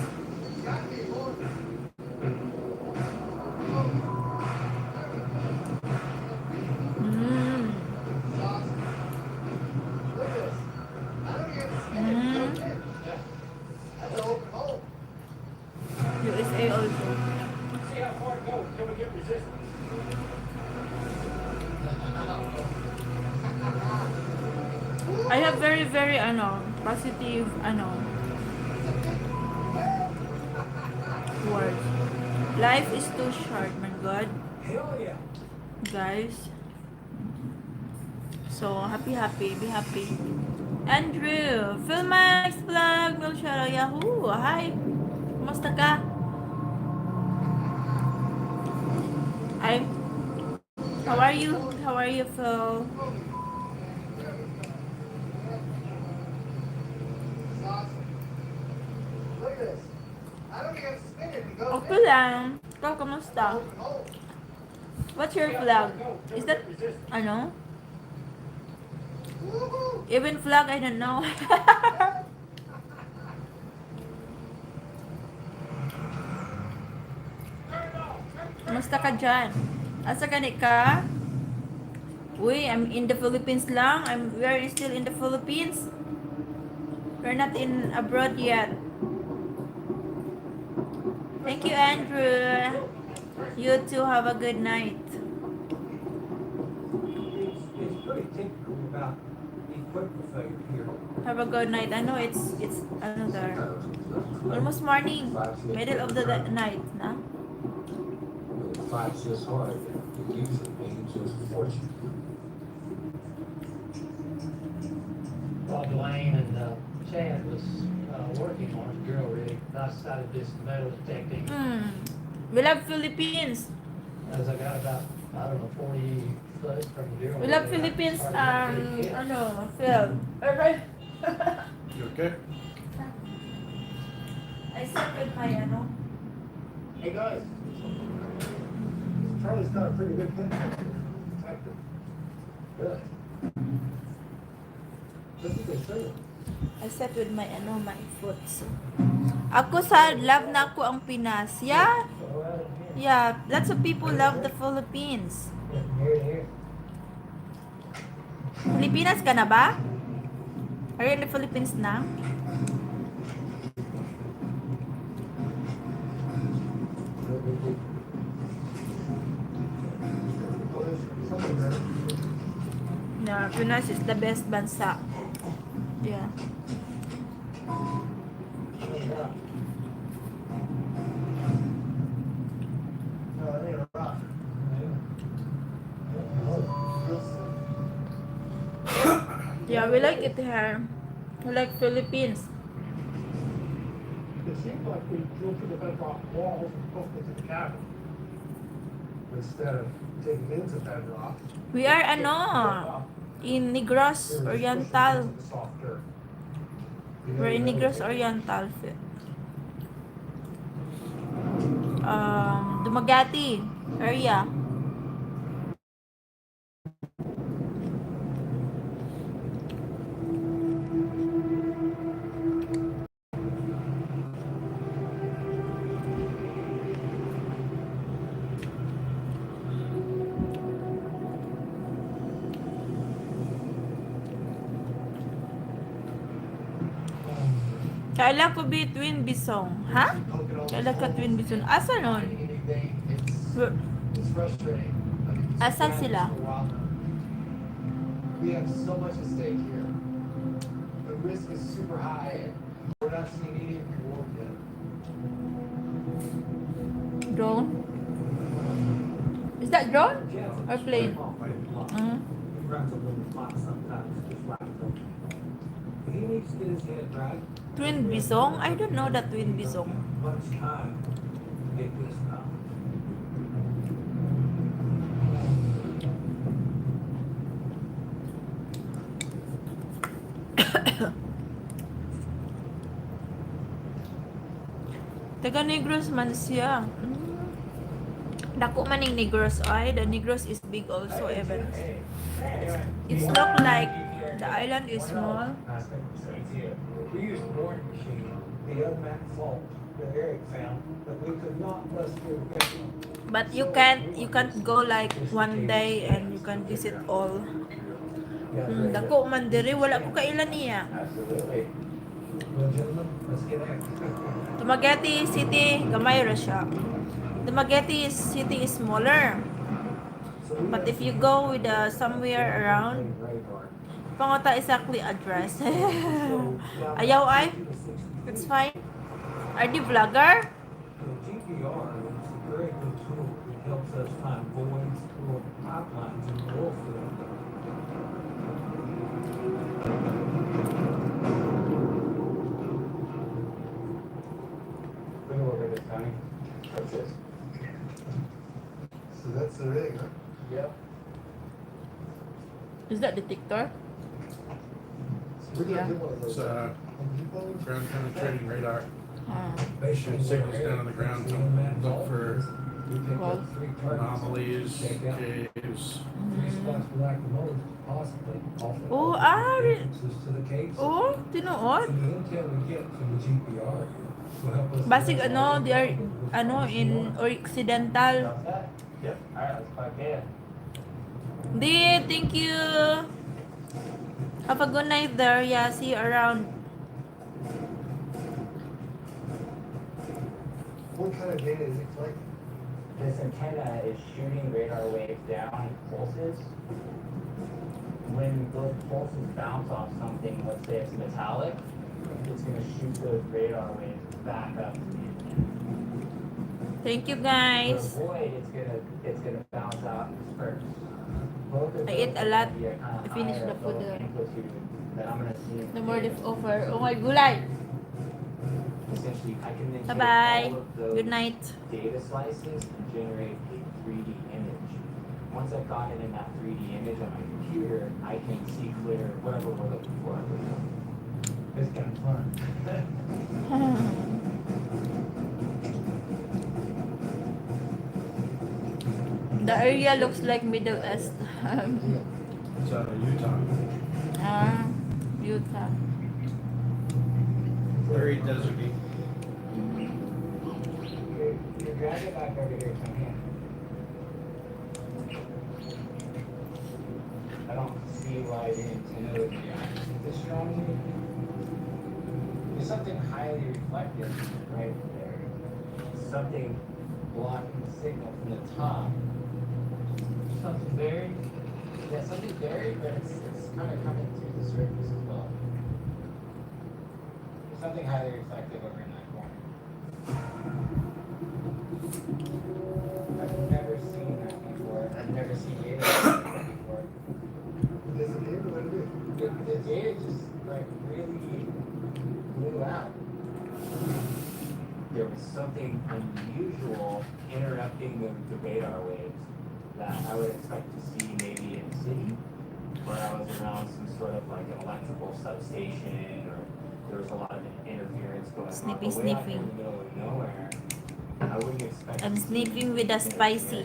USA also. See how far it goes. Can we get resistance? I have very positive words. Life is too short, my God, Hell yeah. guys. So happy, be happy. Andrew, Filmax Vlog, Milshara, Yahoo, hi. Kumusta ka? Hi. How are you? Phil? Look at this. I don't even have to spin it. It goes Okay lang. Ikaw, kamusta? What's your flag? Is that, even flag, I don't know. Kamusta ka dyan? Asa ka ni ka? Uy, I'm in the Philippines lang. We are still in the Philippines. We're not in abroad yet. Thank you, Andrew. You too, have a good night. It's pretty typical about equipment failure here. Have a good night. I know it's another almost morning, middle of the night, na? When it fights this hard, it usually means just fortune. While Dwayne and Chad was working on a drill rig, I decided this metal detecting. We love Philippines. As I got about, 40 foot from the drill We rig, love I Philippines. started to get hit. Phil. Alright. You okay? I started my Hey guys. Charlie's got a pretty good pin. Really? That's what they say. I sat with my my foot. So. Ako sa love na ako ang Pinas. Yeah. Yeah, lots of people love the Philippines. Pilipinas ka na ba? Are you in the Philippines na? Something there. Yeah, Pinas is the best bansa. Yeah. No, it ain't a rock. Yeah, we like it here. We like Philippines. It seems like we drilled through the bedrock walls and hooked into the cavern. Instead of taking into bedrock. We are in Negros Oriental. Into the soft dirt. We're in Negros Oriental. Dumaguete area. Kailan ko between Bisong? Ha? Kailan ka twin Bisong? Asa nun? It's frustrating. Asan sila? We have so much at stake here. The risk is super high and we're not seeing any reward yet. Drone? Is that drone? Or plane? He runs a little flat sometimes, just random. He needs to get his head right. Twin Bisong? I don't know that Twin Bisong. Much time to get this done. Taga Negros man siya. Dako man yung Negros ay. The Negros is big also, Evans. It's look like the island is small. We used boring machine, the unmapped fault that Eric found, but we could not bust through the bedrock. But you can't go like one day and you can visit all. Dako man diri, wala ko kailan niya. Absolutely. Well, gentlemen, let's get at it. Dumaguete City, gamay ra siya. Dumaguete City is smaller. But if you go with somewhere around, pangota exactly address. Ayaw ay? It's fine. Are you vlogger? The GPR is a very good tool that helps us find voids or pipelines in the oil field. Bring it over this, Tony. What's this? So that's the rig, huh? Yep. Is that detector? So we're Yeah. gonna do one of those. It's ground penetrating radar. Basically, Shoots signals down on the ground to look for we picked Well, up 3 targets. anomalies, Check out caves. 3 spots for lack of motors, possibly. Off the Oh, entrances to the caves. Oh, tinuod. So the intel we get from the GPR will help us. Basig they are in Occidental. Yep, alright, let's plug in. Di, thank you. Have a good night there. Yeah, see you around. What kind of data is it collecting? This antenna is shooting radar waves down in pulses. When those pulses bounce off something, let's say it's metallic, it's going to shoot those radar waves back up to the antenna. Thank you For guys. a void, it's gonna bounce out and disperse. Both of I ate those a lot. will be a kind of I finished higher the food low there. amplitude that I'm gonna see in No more data. leftover. Oh my gulay. Essentially, I can then take Bye-bye. all of those Good night. data slices and generate a 3D image. Once I've got it in that 3D image on my computer, I can see clear whatever we're looking for. It's kind of fun. The area looks like Middle East. It's out of Utah. Utah. Very deserty. You're dragging back over here, come here. I don't see why the antenna would react this strongly. There's something highly reflective right there. Something blocking the signal from the top. Something buried. Yeah, something buried, but it's kind of coming through the surface as well. There's something highly reflective over in that corner. I've never seen that before. I've never seen data like that before. Is it here? What it is? The data just like really blew out. There was something unusual interrupting the radar waves that I would expect to see maybe in a city, where I was around some sort of like an electrical substation, or there was a lot of interference going on. Sniffing, But way out sniffing. in the middle of nowhere, I wouldn't expect. I'm to see sniffing with the spicy.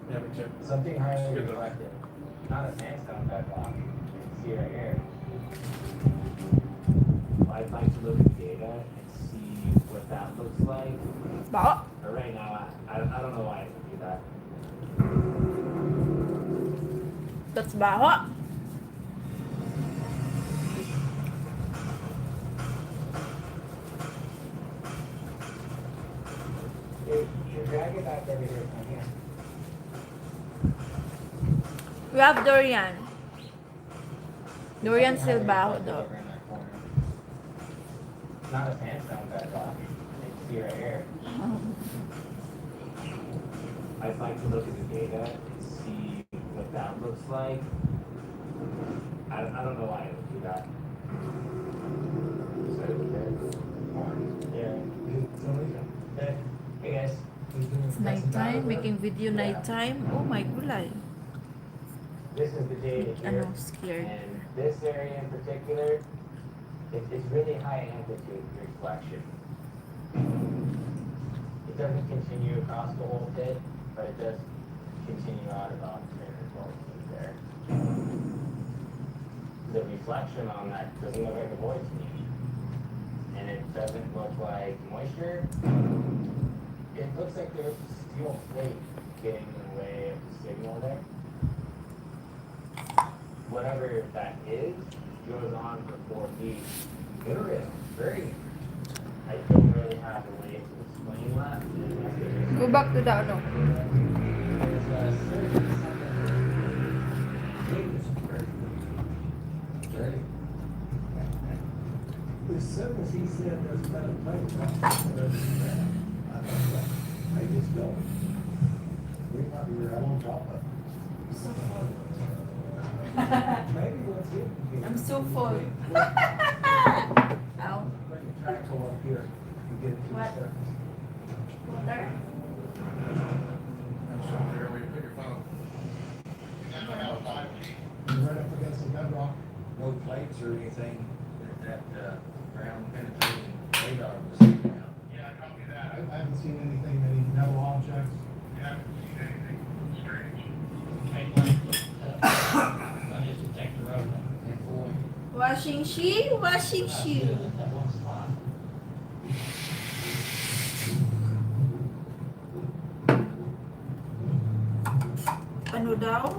Yeah, but check. Something highly Good. reflective. Not a sandstone bedrock. You can see right here. I'd like to look at data and see what that looks like. Baho. But right now, I don't know why I would do that. That's baho. You're dragging back over here from here. We have durian. Durian still baho Over though. in that corner. Not a sandstone bedrock. You can see right here. I'd like to look at the data and see what that looks like. I don't know why I would do that. So, yeah. Hey guys. It's nighttime, making video nighttime. Oh my gulay. This is the data here. Ano, scared. And this area in particular, it's really high amplitude reflection. It doesn't continue across the whole pit, but it does continue out about 10 or 12 feet there. The reflection on that doesn't look like a void to me. And it doesn't look like moisture. It looks like there's a steel plate getting in the way of the signal there. Whatever that is, goes on for 4 feet. Interesting, very. I don't really have a way to explain that. Go back to the ano. There's certainly something. As soon as he said there's been a plane crash, I just don't. We might be right on top of it. Maybe what's it? I'm so full. Ow. Bring the tractor up here and get it to the What? surface. Water? That's right there where you put your phone. You're right up against the bedrock. No plates or anything that ground penetrating radar was seen out. Yeah, I copy that. I haven't seen anything, any metal objects. I haven't seen anything strange. Washing shoe, washing shoe. Ano daw?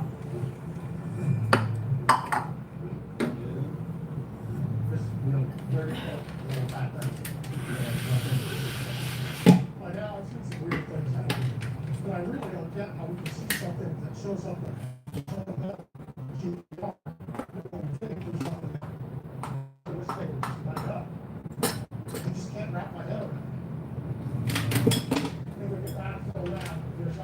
Just, very, back there. Well, yeah, I've seen some weird things happen, but I really don't get how we can see something that shows up like. I just can't wrap my head around it. Never get that so loud. There's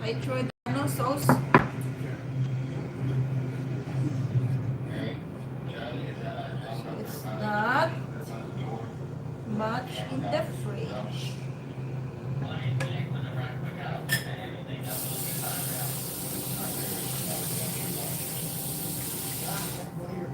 I tried ano sauce. It's not much in the fridge. one of your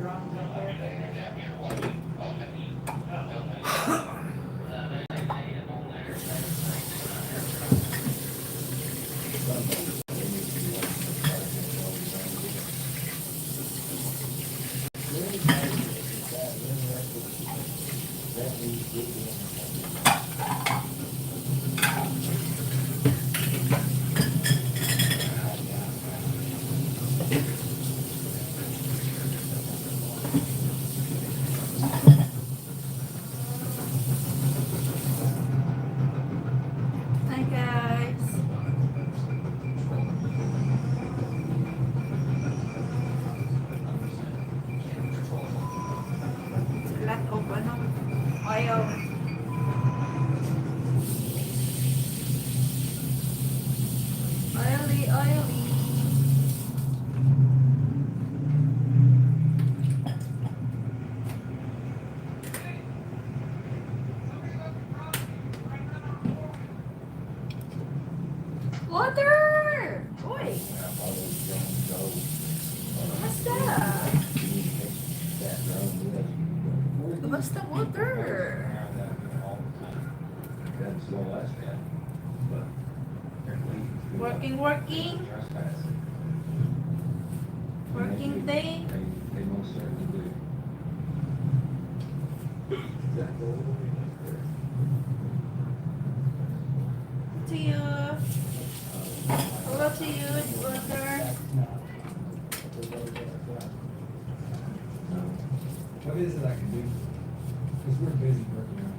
Oily, oily. Water! Boy, basta. Basta water. Working, working. Working thing. They most certainly do. To you. Hello to you, water. What is it I can do? Because we're busy working on it.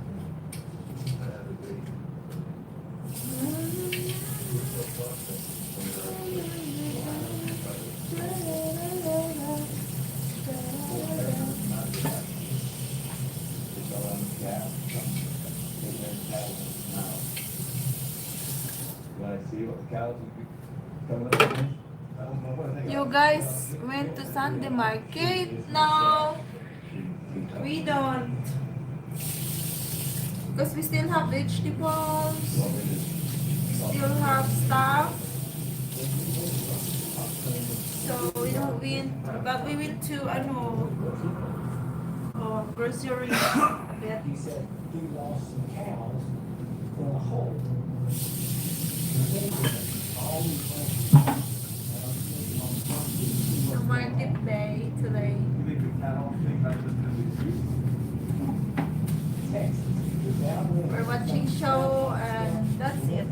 We're so See what the cows will be coming up with? I don't know what I think. You guys went to Sunday market? No, we don't. Because we still have vegetables, still have stuff. So we don't win, but we went to grocery a bit. He said he lost some cows in a hole. The market day today. You think the cattle think that's just because we We're watching show and that's it.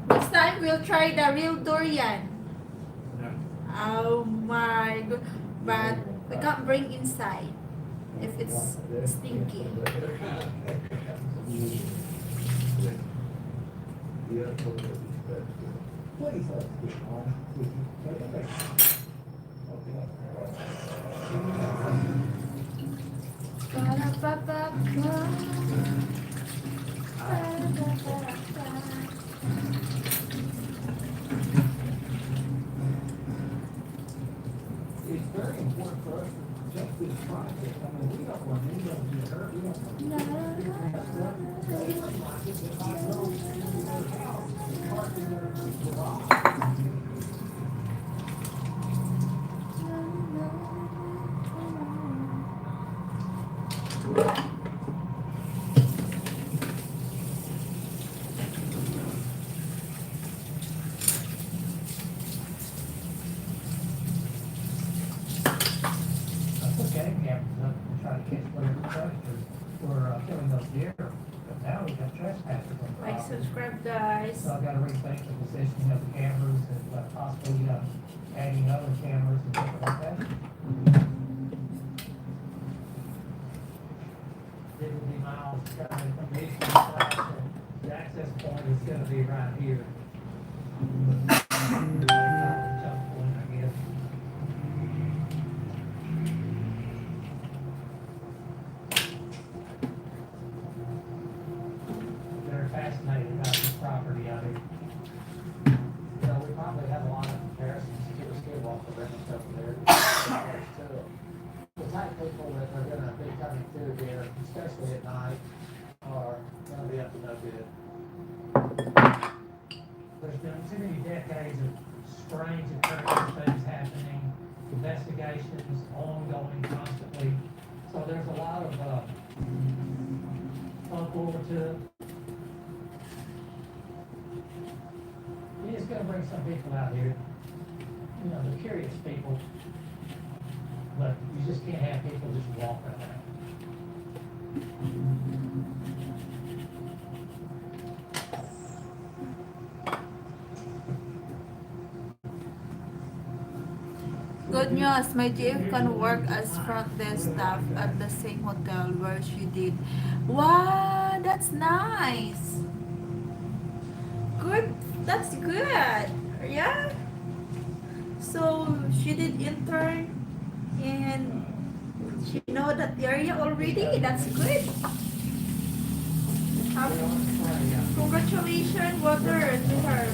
Next time we'll try the real durian. Oh my god. But we can't bring inside if it's stinky. Please let's get on with you. It's very important for us to protect this project. I mean, we don't want anyone to get hurt. We don't want to if I go to their house and park in their garage. I put game cameras up to try to catch whatever predators were killing those deer. But now we have trespassers on the Like, property. subscribe guys. So I've got to rethink the positioning of the cameras and possibly adding other cameras and stuff like that. It will be miles coming from the eastern side, so the access point is gonna be right here. Jump point, I guess. They're fascinated about this property out here. You know, we probably have a lot of comparisons to the skid walk around stuff there. The type of people that are gonna be coming through here, especially at night, are gonna be up to no good. There's been too many decades of strange occurrences, things happening, investigations ongoing constantly. So there's a lot of, folklore to it. It's gonna bring some people out here. You know, they're curious people. But you just can't have people just walk around. Good news, my GF can work as front desk staff at the same hotel where she did. Wow, that's nice. Good, that's good. Yeah. So she did intern in She know that area already. That's good. Congratulations, water to her.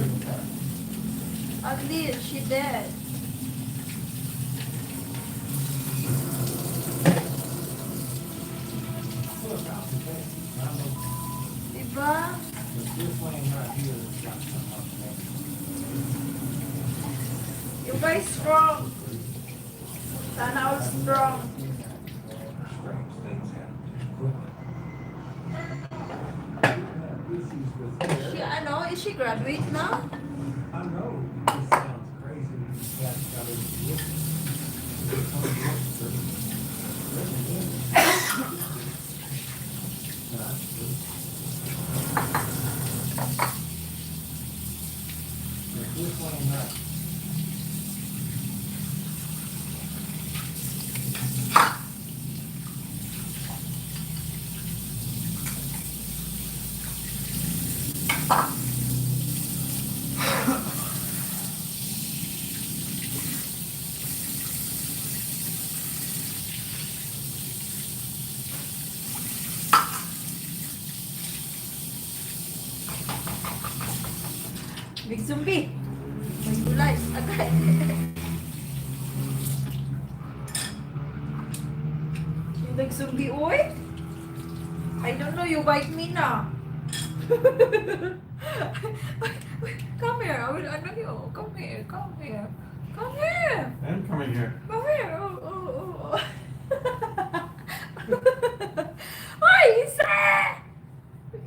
At least she did. Diba? This lane right here has got some up there. You guys strong. Sana all strong. Strange things happen quickly. Issues with She, is she graduate now? I know, this sounds crazy, you got to look. This lane right. Big zombie. May gulay. Agad. Yung big zombie, oy. I don't know, you bite me na. Come here. I will ano you. Come here. Come here. Come here. I'm coming here. Come here. Oh. Hoy, isa!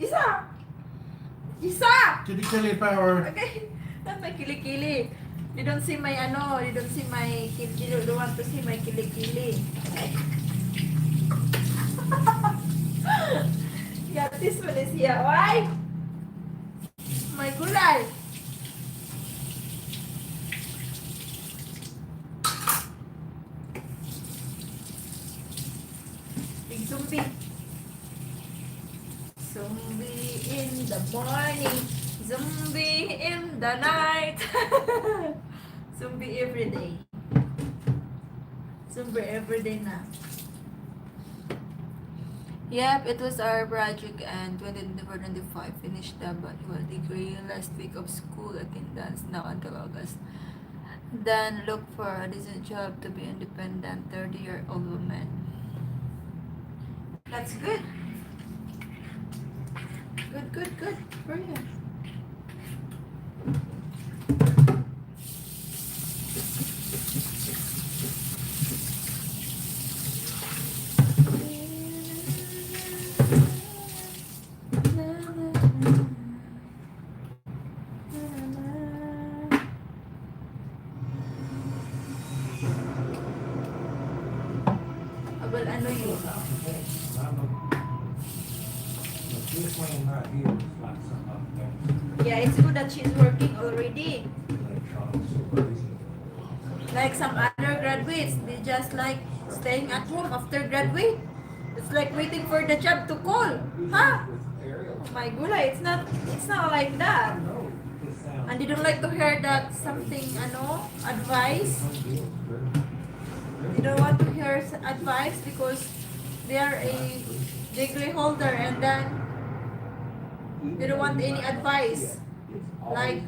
Isa! Isa! Kitty power. Okay. That's my kilikili. You don't see my you don't see my you don't want to see my kilikili. Yeah, this one is here. Why? My gulay. Big zombie. Zombie in the morning. Zombie in the night. Zombie every day. Zombie every day na. Yep, it was our project and 2025 finished the bachelor degree last week of school attendance now until August. Then look for a decent job to be independent 30-year-old woman. That's good. Good for you. Well, ano yun? This lane right here has got some up there. Yeah, it's good that she's working already. Electronics so crazy. Like some other graduates, they just like staying at home after graduate. It's like waiting for the job to call. Huh? Oh my gula, it's not like that. And they don't like to hear that something, advice. They don't want to hear advice because they are a degree holder and then they don't want any advice. Like,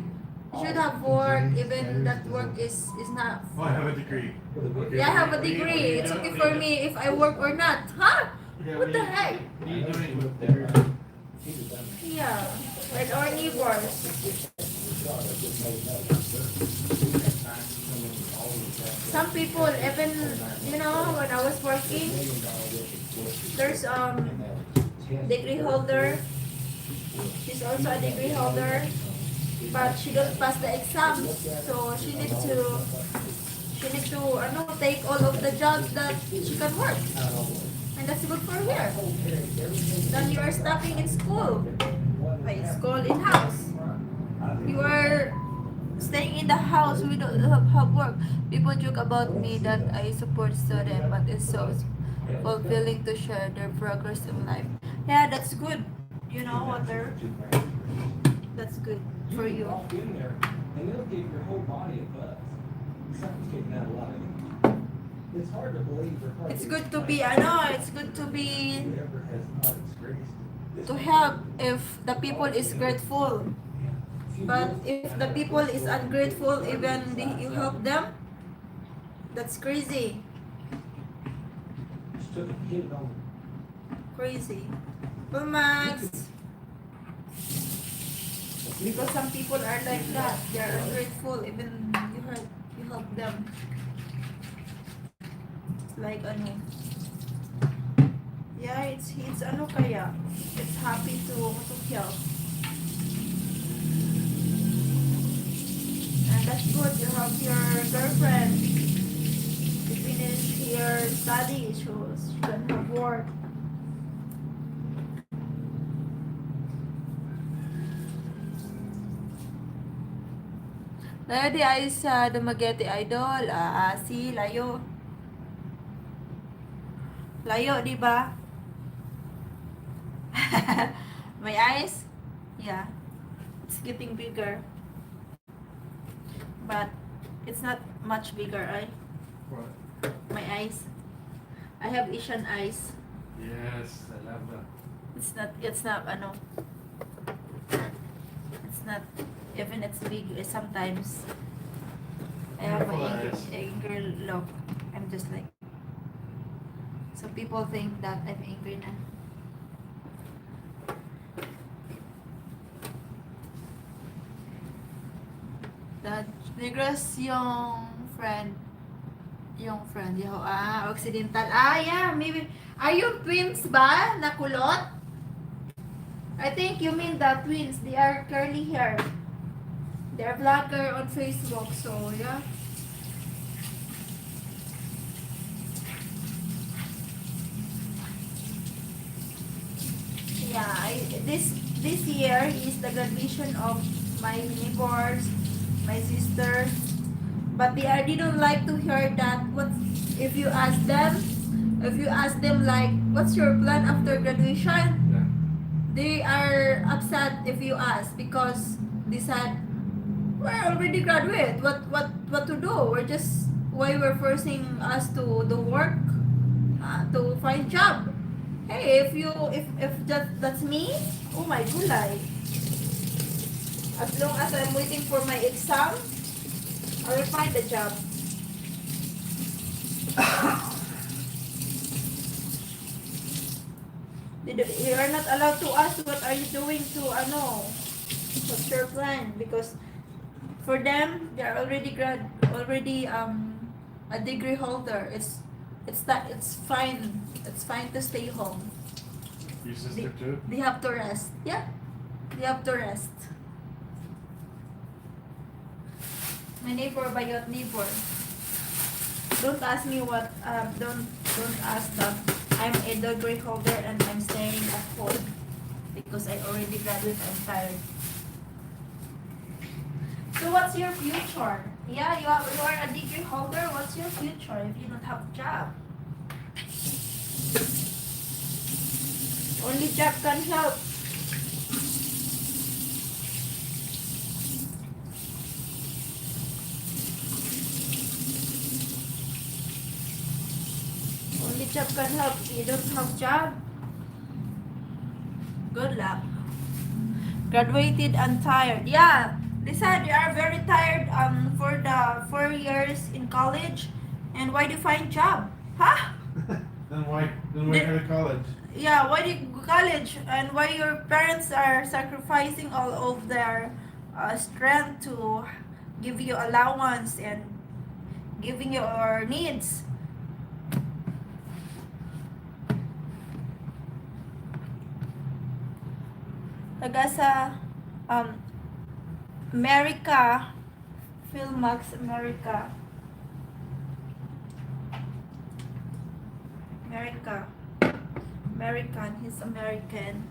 you should have work even that work is not. Oh, I have a degree. Okay. Yeah, I have a degree. It's okay for me if I work or not. Huh? What the heck? What are you doing? Yeah, like our neighbors. Some people, even, when I was working, there's degree holder. She's also a degree holder, but she don't pass the exams, so she need to take all of the jobs that she can work, and that's good for her. Then you are studying in school, in house. You are staying in the house. We don't have work. People joke about me that I support students, but it's so fulfilling to share their progress in life. Yeah, that's good. Water. That's good for you. Walk in there, and it'll give your whole body a buzz. Something's getting out a lot of energy. It's hard to believe or hard It's to good to explain. be, I know, it's good to be, Whoever has not experienced this to help if the people is grateful. few But years, if and the that people this is world ungrateful, is even you help them, that's crazy. Just took a hit on Crazy. Well, Max, because some people are like that. They are ungrateful, even you help them. It's like ano. Yeah, it's ano kaya. It's happy to help. And that's good. You have your girlfriend. You finish your studies. She can have work. Layo di ay sa Dumaguete Idol. Si layo. Layo, di ba? My eyes? Yeah. It's getting bigger. But it's not much bigger, right? What? My eyes. I have Asian eyes. Yes, I love that. It's not ano. It's not even it's big sometimes. I have Beautiful my eyes. anger look. I'm just like, so people think that I'm angry na. That Negros yung friend yo. Occidental. Yeah, maybe. Are you twins ba? Nakulot? I think you mean the twins. They are curly hair. They're vlogger on Facebook, so yeah. Yeah, this year is the graduation of my neighbors, my sister. But they don't like to hear that. What if you ask them like, what's your plan after graduation? Yeah. They are upset if you ask because they said, we're already graduate. What to do? Why we're forcing us to do work, to find job. Hey, if that's me, oh my gulay. As long as I'm waiting for my exam, I will find a job. You are not allowed to ask what are you doing to what's your plan, because for them they are already a degree holder. It's fine to stay home. Your sister too? They have to rest. Yeah, they have to rest. My neighbor, bayot neighbor. Don't ask me what. Don't ask that. I'm a degree holder and I'm staying at home because I already graduated. I'm tired. So what's your future? Yeah, you are a degree holder. What's your future if you don't have a job? Only job can help. Only job can help. If you don't have job, good luck. Graduated and tired. Yeah, they said you are very tired for the 4 years in college. And why do you find job? Huh? Then why go to college? Yeah, why do you go college? And why your parents are sacrificing all of their strength to give you allowance and giving you your needs? Taga sa America, Filmax America. American, he's American.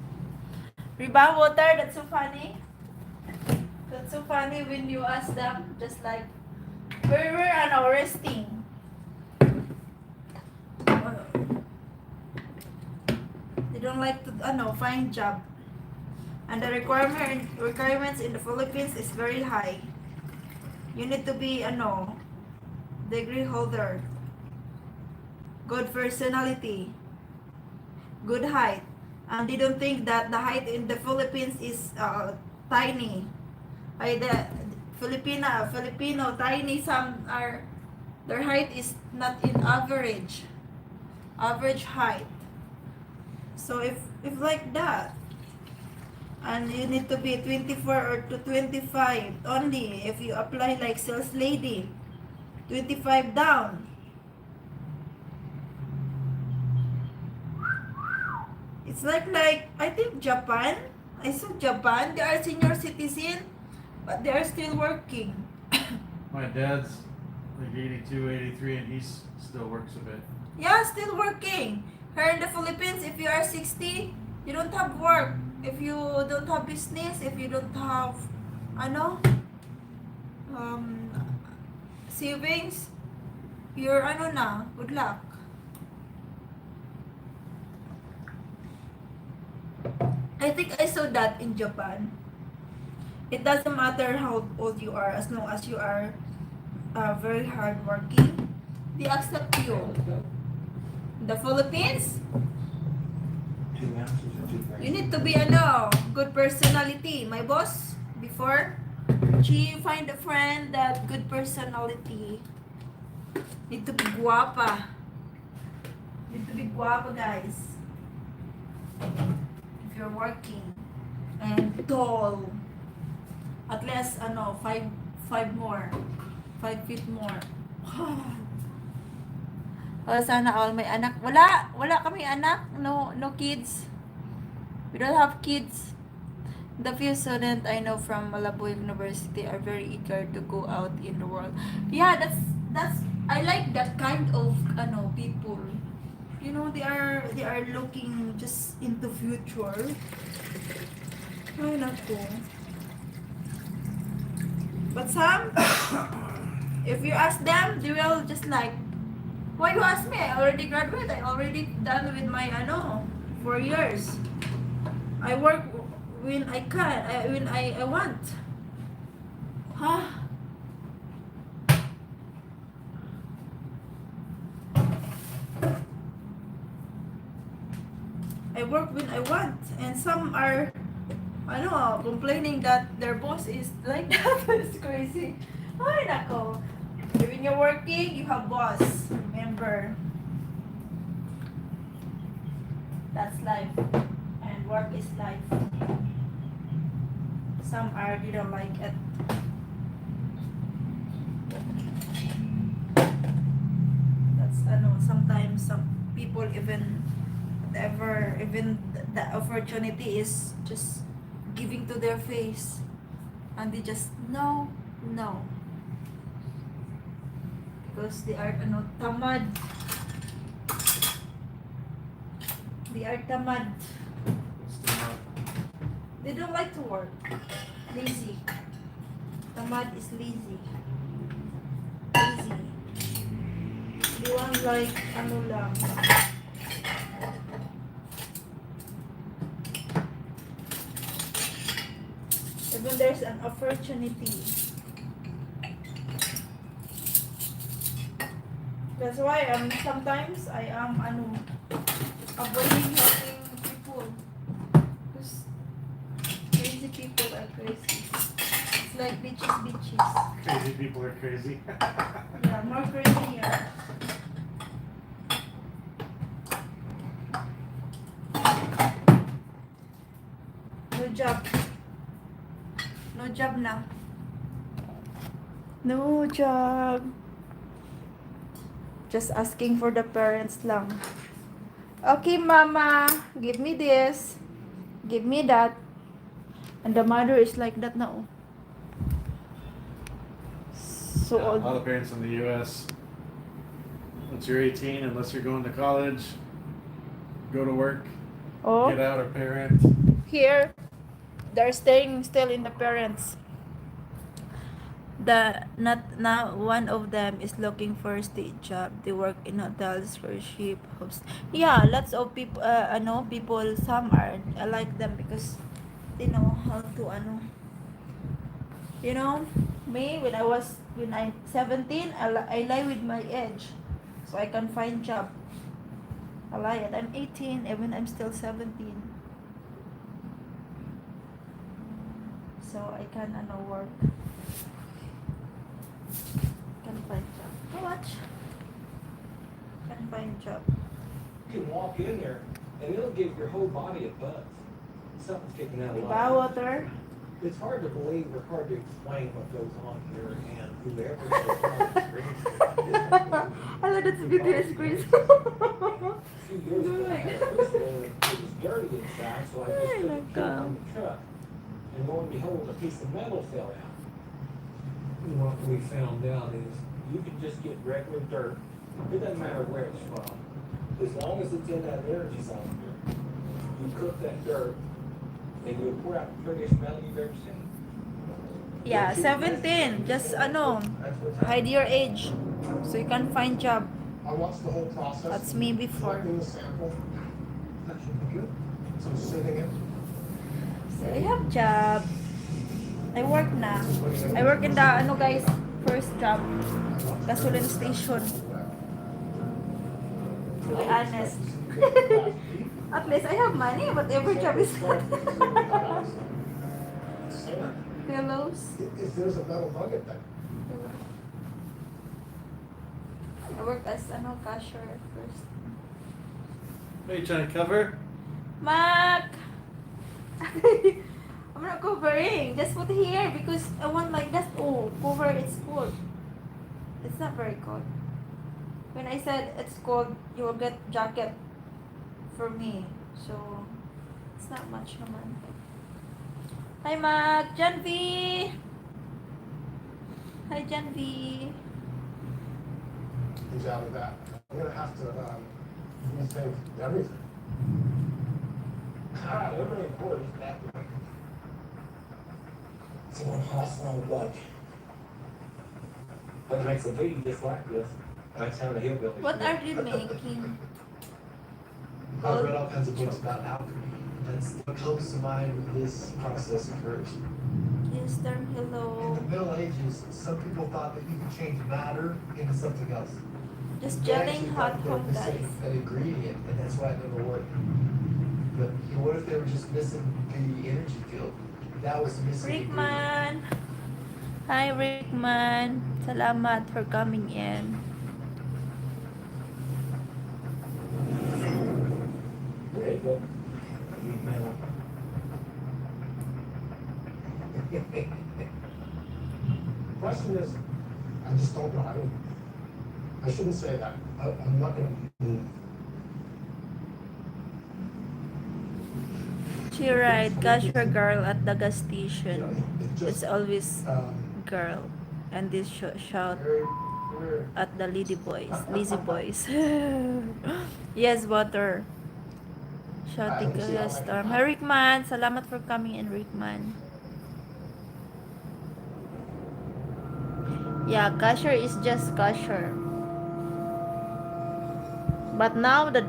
Riba water, that's so funny. That's so funny when you ask them, just like, we're resting. They don't like to find job. And the requirements in the Philippines is very high. You need to be degree holder. good personality, good height. And they don't think that the height in the Philippines is tiny. The Filipino tiny, some are, their height is not in average height. So if like that, and you need to be 24 or to 25 only if you apply like sales lady, 25 down. It's like I think Japan. I saw Japan. They are senior citizen, but they are still working. My dad's like 82, 83, and he's still works a bit. Yeah, still working. Here in the Philippines, if you are 60, you don't have work. If you don't have business, if you don't have, ano, savings, you're ano na, good luck. I think I saw that in Japan. It doesn't matter how old you are, as long as you are very hardworking, they accept you. The Philippines, you need to be good personality. My boss before, she find a friend that good personality. Need to be guapa. Need to be guapa, guys. If you're working and tall, at least 5 more, 5 feet more. Sana all may anak. Wala kami anak. No kids. We don't have kids. The few students I know from Malabo University are very eager to go out in the world. Yeah, that's I like that kind of people. You know, they are looking just into future. Ay, naku. But some, if you ask them, they will just like, why you ask me? I already graduated. I already done with my 4 years. I work when I can, when I want. Huh? I work when I want, and some are, complaining that their boss is like that. It's crazy. Ay, nako. When you're working, you have boss. Remember, that's life, and work is life. Some are, they don't like it. That's sometimes some people even the opportunity is just giving to their face, and they just no, because they are tamad. They are tamad. What's the matter? They don't like to work. Lazy. Tamad is lazy. Lazy. They want like lang. Even there's an opportunity. That's why sometimes I am avoiding helping people, because crazy people are crazy. It's like bitches. Crazy people are crazy. Yeah, more crazy here. No job. No job na. No job. Just asking for the parents lang. Okay, mama, give me this. Give me that. And the mother is like that now. So A lot of parents in the U.S., once you're 18, unless you're going to college, go to work, get out a parent. Here, they're staying still in the parents. Not one of them is looking for a state job. They work in hotels, cruise ship, yeah, lots of people. People. Some are. I like them because they know how to Me when I'm 17, I lie with my age. so I can find job. I lie it. I'm 18, even I'm still 17. So I can work. Can find job. How much? Can find job. You can walk in there and it'll give your whole body a buzz. Something's kicking out of Diba, line. water? It's hard to believe or hard to explain what goes on here, and whoever goes on experience I thought that's video screen. a few years ago, I had a fish roll, it was dirty inside, so I just Ay, took it nako. on the truck. And lo and behold, a piece of metal fell out. And what we found out is you can just get regular dirt. It doesn't matter where it's from. As long as it's in that energy zone here, you cook that dirt and you'll pour out the prettiest metal you've ever seen. Yeah, 17. Just hide your age so you can find job. I watched the whole process. That's me before. Collecting the sample. That should be good. So sitting it. So I have job. I work na. I work in the guys, first job, gasoline station. To be honest. At least I have money, but every job is pillows. If there's a metal nugget there. I worked as cashier at first. What are you trying to cover? Mac! I'm not covering. Just put here because I want like that. Oh, cover it's cold. It's not very cold. When I said it's cold, you will get jacket for me. So it's not much naman. Hi Mac! Jan V! Hi Jan V! He's out of that. I'm gonna have to rethink everything. Alright, we're really important back to me. Someone hostile blood. But it makes a video just like this. I sound a hillbilly. What are you making? I've read all kinds of books about alchemy. That's what comes to mind when this process occurs. Yes, there. In Hello. the Middle Ages, some people thought that you could change matter into something else. Just They gelling actually hot thought they were home, missing guys. an ingredient, and that's why it never worked. But what if they were just missing the energy field? That was the missing ingredient. Rickman! Hi Rickman! Salamat for coming in. There you go. Question is, I just don't know. I shouldn't say that. I'm not gonna move. She right, cashier girl at the gas You know, station. it It's just, always girl. And this shout very, very, at the lady boys. Lazy boys. Yes, water. Shouting kaya storm. Hi Rickman! Salamat for coming in, Rickman. Yeah, cashier is just cashier. But now the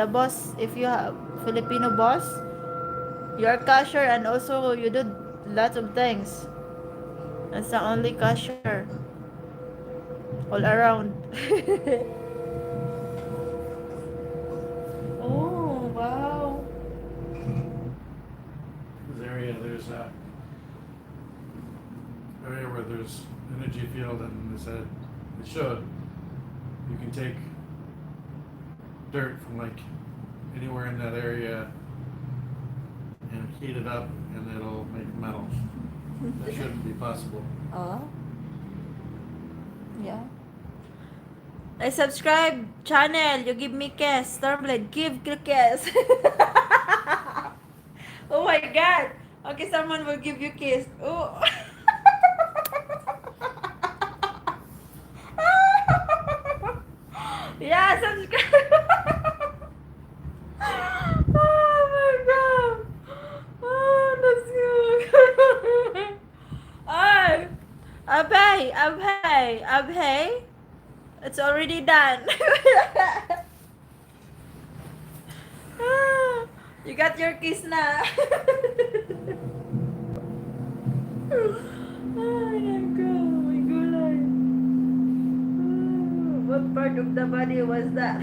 boss, if you have Filipino boss, you are cashier and also you do lots of things. That's the only cashier. All around. Oh, wow. This area, there's a area where there's energy field, and it showed you can take dirt from like anywhere in that area and heat it up, and it'll make metal. That shouldn't be possible. Oh. Yeah. I subscribe channel. You give me kiss. Stormblade, give kiss. Oh my god. Okay, someone will give you kiss. Oh. Yeah, subscribe. Oh my god. Oh, that's good. Oh, Abhay. It's already done. You got your kiss na. Ay, nako, may gulay. What part of the body was that? I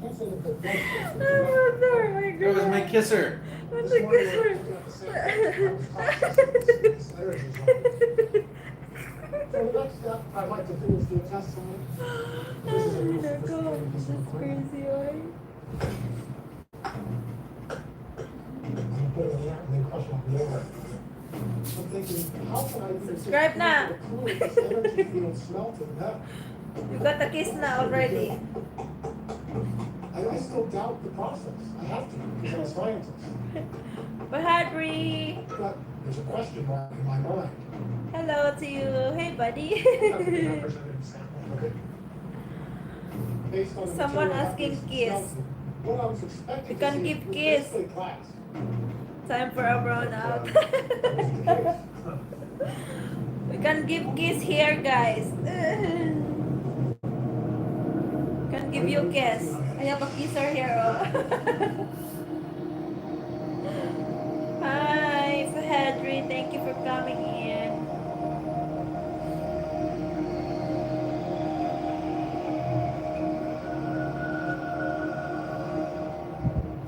can't say that the blood Oh, sorry, my That was my God. kisser. What's This the morning, kisser? looking at the sample, I was processing this energy zone. So the next step I'd like to do is do a test site. This is a Oh real my God, sophisticated this piece of is equipment. crazy, right? I'm putting it out and then crushing up the air. I'm thinking, how can I even Subscribe take na. the clue of this energy field smelting now? You got a kiss na already. I still doubt the process. I have to, because I'm a scientist. Bahadri. But there's a question mark in my mind. Hello to you. Hey, buddy. I have to be representative sample of it. Based on the Someone material asking that was kiss. smelted. What I was expecting You to can see give was kiss. basically class. Time for a brown out. We can give kiss here, guys. Can give you kiss. I have a kisser here. Oh. Hi, Fahadri. Thank you for coming in.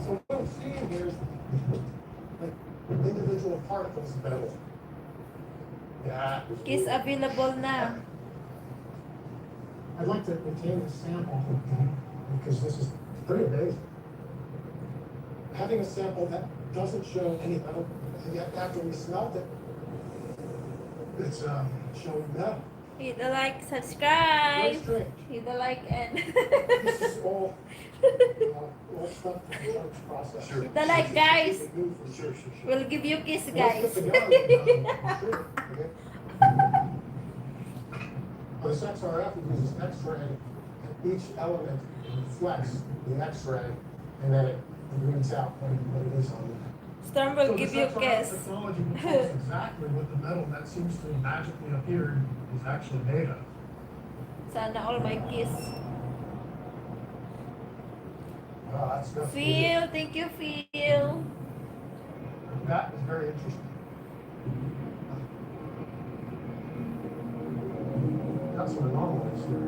So what I'm seeing here is like individual particles of metal. That is Kiss weird. available na. I'd like to obtain this sample because this is pretty amazing. Having a sample that doesn't show any metal, and yet after we smelt it, it's showing metal. Hit the like, Very subscribe. strange. Hit the like and This is all stuff from the church process. Sure. hit the like, guys. Sure. We'll give you kiss, Let's guys. get the guy, sure, okay? For this XRF, it uses X-ray, and each element reflects the X-ray, and then it reads out what it is on it. Storm will give you kiss. Technology controls exactly what the metal that seems to have magically appeared is actually made of. Sana all my kiss. Wow, that's Phil, thank you, Phil. That is very interesting. Got some anomalies here.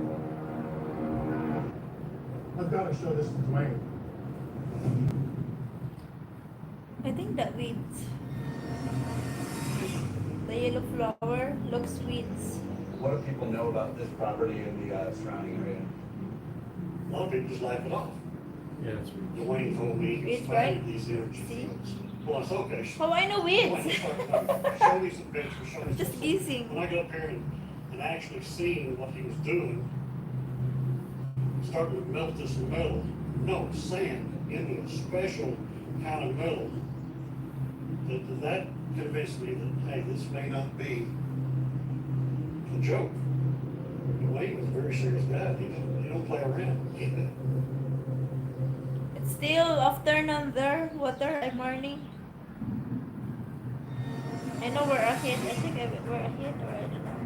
I've got to show this to Dwayne. I think that wheat, the yellow flower, looks sweet. What do people know about this property and the surrounding area? A lot of people just laugh it off. Yeah, it's Dwayne told me he It's found right. these energy See? fields. Well, I said, okay. How I know Dwayne, weeds? show me some pictures, show me Just some. guessing. When I got up here and actually seen what he was doing, starting to melt this metal, no, sand into a special kind of metal. That convinced me that, hey, this may not be a joke. Dwayne was a very serious guy. He don't play around. It's still afternoon there, water and morning. I know we're ahead. I think we're ahead or I don't know.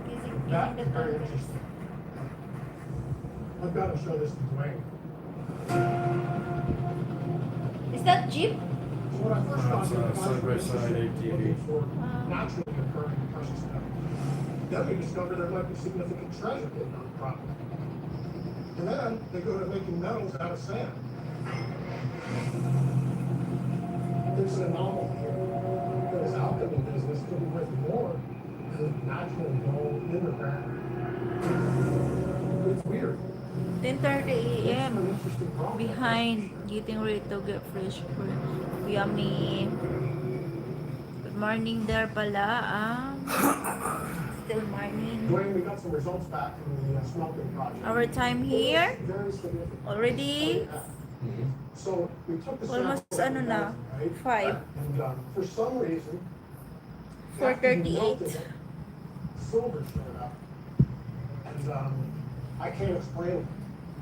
Giving That the is very numbers. interesting. I've got to show this to Dwayne. Is that Jeep? So when I first got It's, here, I side by was side interested in ATV. looking for naturally occurring precious metals. Then we discovered there might be significant treasure hidden on the property. And then they go to making metals out of sand. There's an anomaly here. This alchemy business could be worth more than natural gold in the ground. It's weird. 10:30 It's a.m. an interesting problem. Behind, getting ready to get fresh fruit. Yummy. Good morning there pala. Still morning. Dwayne, we got some results back from the smelting project. Our time here Very significant. already So we took the almost sample, ano na, right? 5. And for some reason, 4:38. silver showed up. And I can't explain it.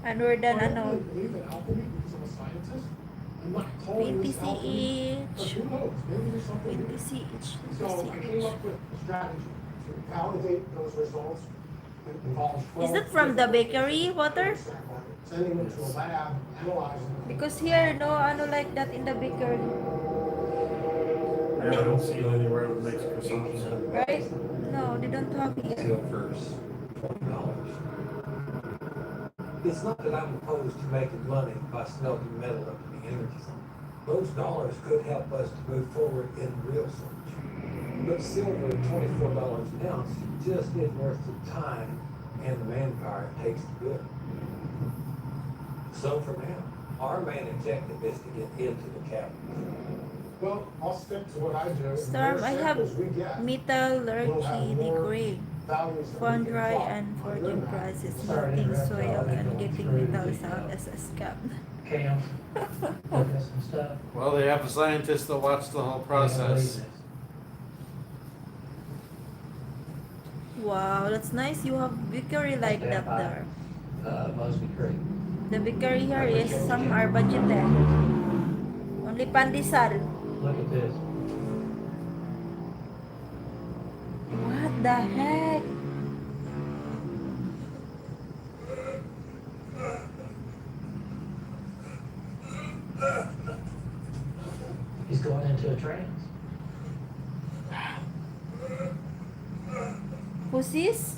And we're done I don't ano, really believe in alchemy because I'm a scientist. I'm not calling 20 this alchemy, but CH. who knows? Maybe there's something 20 here. CH. So I came up with a strategy to validate those results. It involves Is that from the bakery water? Sending them to a lab, analyzing them. Because here, no, ano like that in the bakery. Yeah, I don't see it anywhere that makes croissants. Right? No, they don't have it. Silver's $20. It's not that I'm opposed to making money by smelting metal up in the energy zone. Those dollars could help us to move forward in real search. But silver at $24 an ounce just isn't worth the time and the manpower it takes to do it. So for now, our main objective is to get into the cavern. Well, I'll stick to what I do. and Storm, the I have samples we get metallurgy degree. values that we Fun can dry plot. and Other forging than that, process, Sorry to melting interrupt soil y'all. and Going getting through metals the, out as a scab. Cam, looking at some stuff. Well, they have a scientist that watch the whole process. Wow, that's nice. You have bakery like that there. Mosby Creek. The bakery here is some are budgeted. Only pandesal. Look at this. What the heck? He's going into a trance. Who's this?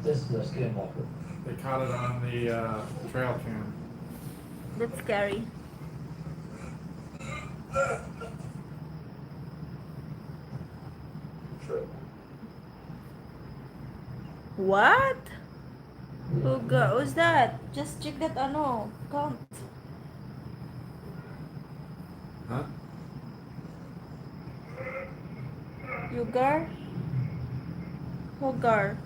This is a skinwalker. They caught it on the trail cam. That's scary. True. What? Who's that? Just check that count. Huh? Yugar? Hogar.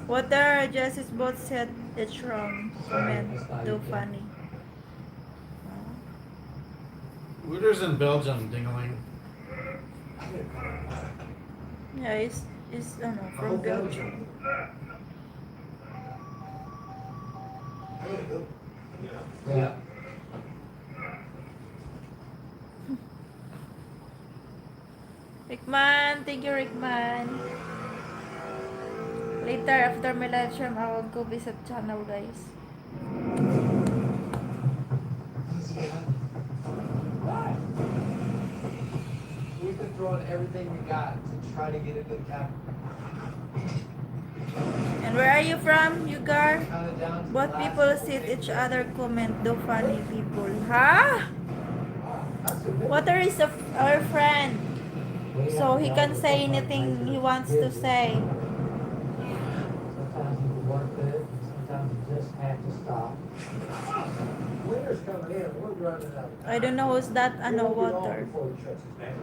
Water Justice both said it's wrong. Comment. Too funny. Wooter's in Belgium, Dingaling. Yeah, it's from Belgium. Yeah. Rickman, thank you Rickman. Later after my live stream, I will go visit channel guys. We've been throwing everything we got to try to get into the cavern. And where are you from, Yugar? Kind of down to the Both last people couple sit things. each other comment, do funny people. Huh? Water is our friend. So he can say anything he wants to say. Sometimes you can work it, sometimes you just have to stop. Winter's coming in, we're running out of time. I don't know who's that, We won't be long water. before he shuts us down.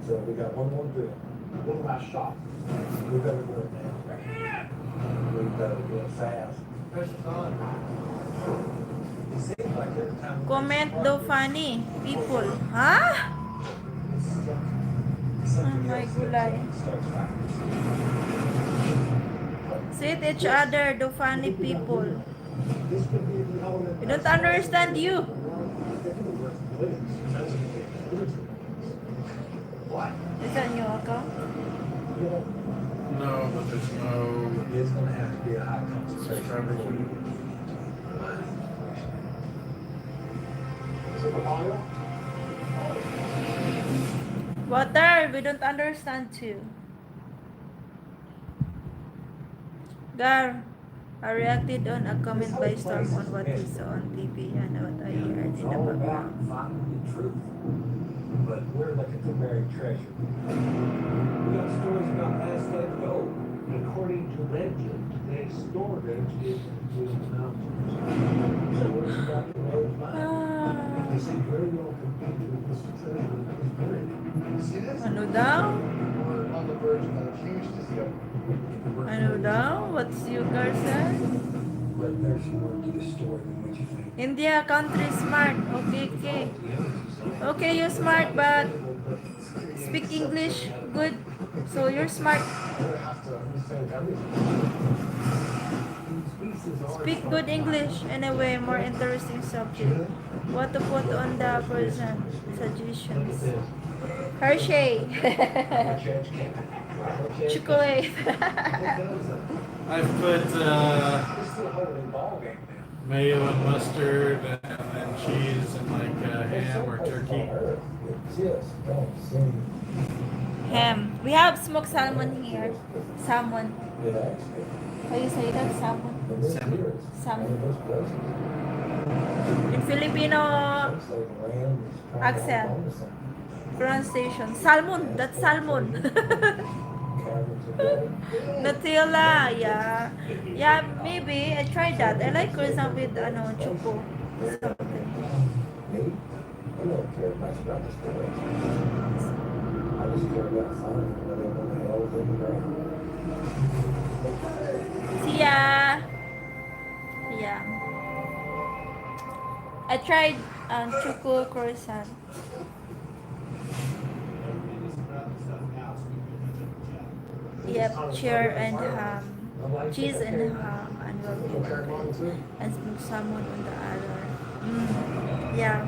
So we got one more drill, one last shot. We better do it now. We better do it fast. Pressure's on. It seems like every time. we Comment, start, do funny people. Huh? something Oh my else gulay. starts happening. Sit each other, do funny people. This could be the element. I don't understand you. What? Is that new account? No, but there's no It's gonna have to be a high concentration. subscriber fee. Water, we don't understand too. Gar, I reacted on a comment by Storm on what he saw on TV and what I heard in It's the all about background. finding the truth. But we're looking for buried treasure. We got stories about Aztec gold. According to legend, they stored it in the mountains. So it's about the road mine. Ah, They say very well competed with this treasure that was buried. See this? ano daw? We're on the verge of a huge discovery. Ano daw? What's you guys said? But there's more to the story than what you think. India country smart. Okay. Okay, you're smart, but speak English good. So you're smart. We're gonna have to rethink everything. Speak good English. Anyway, more interesting subject. What to put on the present suggestions. Hershey. Chocolate. I've put This is a whole ball game now. mayo and mustard and then cheese and like ham or turkey. It just don't seem Ham. We have smoked salmon here. Salmon. It actually, How you say that? Salmon. in this Salmon. year, it's one of Salmon. those places. In Filipino Some say the land is trying to accent. hold on to something. pronunciation. Salmon. That's salmon. Caverns of gold. Nutella. Yeah. Yeah, maybe. I tried that. I like croissant with choco. Something. Me? I don't care much about the story. I just care about finding whatever the hell is in the ground. See ya. Yeah. I tried choco croissant. Yep, cheer and ham. Cheese and ham and well and smoked salmon on the other. Yeah.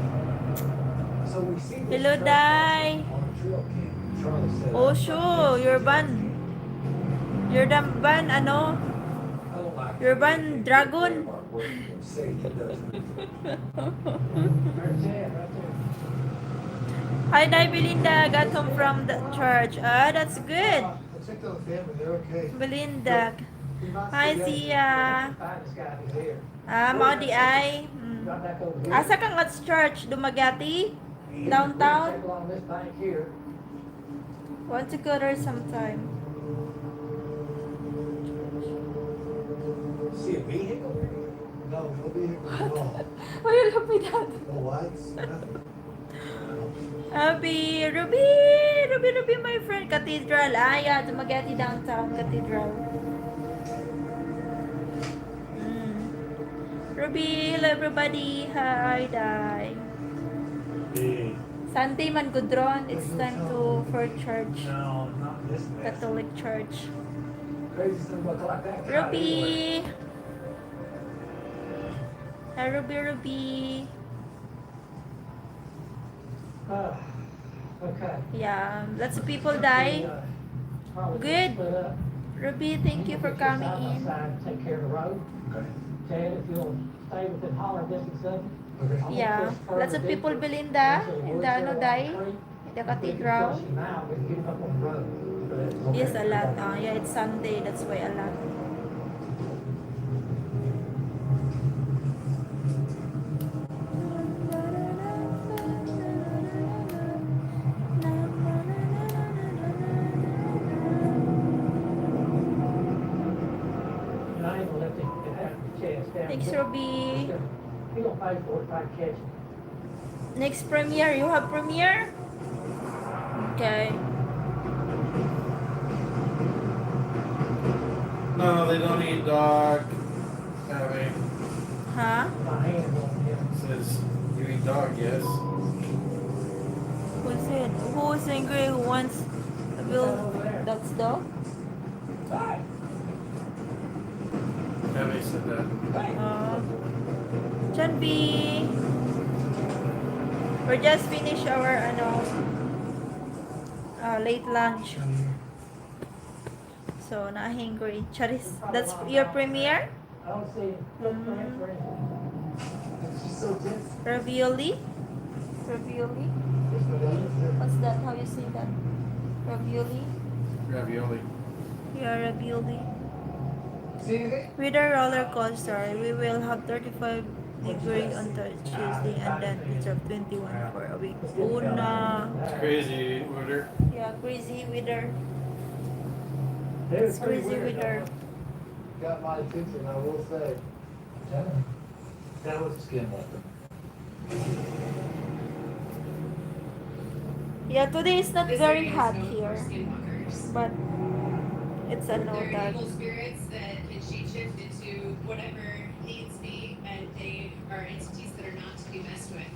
So we see this Hello, truck Dai. on a trail cam trying to set Oh, up- sure. You're ban. You're the ban, You're ban dragon. Say he doesn't. There's Chad right there. Hi, Dai Belinda. Got home from the church. Ah, that's good. I checked on the family, they're okay. Belinda. Hi, Sia. Finest guy who's here. Mao di ay. Got back over here. Asa kang at church? Dumaguete? Downtown? Take along this bank here. Want to go there sometime. See a vehicle? No, no vehicle at all. Why you look me that? No lights, nothing. Ruby, Ruby, my friend. Cathedral. Ah, yeah, Dumaguete downtown. Cathedral. Ruby, hello everybody. Hi, Dai. Hey. Sunday man, Gudron. It's time to for church. No, not this mess. Catholic church. Crazy thing look like that. Ruby. Hi, Ruby. Okay. Yeah, lots of people die. Good. Ruby, thank you for coming in. Take care of the road. Okay. Chad, if you'll stay within holler distance of it. Okay. I'm gonna Yeah, push lots of further people, deeper Belinda, into the in woods the there along Dai, the creek. in the We can cathedral. flush him out, we can get him up on the road. Yes, a lot. Yeah, it's Sunday, that's why a lot. And I ain't gonna let him have the chance down. Thanks, Ruby. He gonna pay for it if I can catch him. Next premiere, you have premiere? Okay. No, they don't eat dog. Abby Huh? My hand on him. says you eat dog, yes. Who's it? Who's angry? Who wants a bill? That's dog? Abby said that. John B. We're just finished our late lunch. So na-hungry. Charis, that's your premiere? I don't see him. Footprints or anything. She's so tense. Ravioli? Ravioli? What's that? How you say that? Ravioli? Ravioli. Yeah, ravioli. See anything? With a roller coaster, we will have 35 degrees on Tuesday and then it's of 21 for a week. Una. It's crazy weather. Yeah, crazy weather. It's It's crazy weather. Got my attention, I will say. That was a skin wiper. Yeah, today is not This very area is hot known for here, skinwalkers. but it's a no They're that. evil spirits that can shapeshift into whatever needs be, and they are entities that are not to be messed with.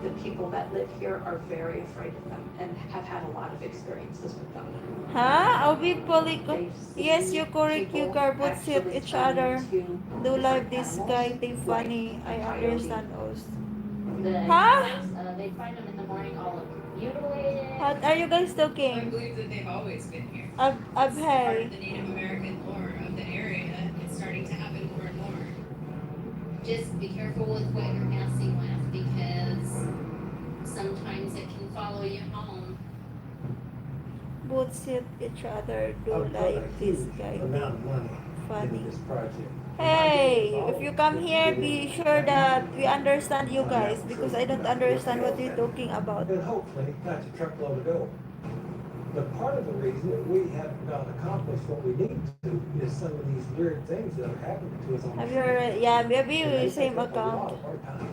The people that live here are very afraid of them and have had a lot of experiences with them. Huh? I'll be polyco. They've Yes, seen you correct. You people garbot sip actually each turn other. into Do like different this animals, guy. They like funny. I coyote. understand also. The Huh? animals, they find them in the morning all mutilated. What are you guys I talking? believe that they've always been here. Ab Part of hey. the Native American lore of the area. It's starting to happen more and more. Just be careful with what you're messing with because sometimes it can follow you home. both hit each other, do I've put a like this huge guy. amount of money Funny. into this project. Hey, if you come here, be sure that we understand you guys because I don't understand what you're talking about. And hopefully, that's a truckload of gold. But part of the reason that we have not accomplished what we need to is some of these weird things that are happening to us on the Have street. your, yeah, maybe And they we same take up a lot account. of our time.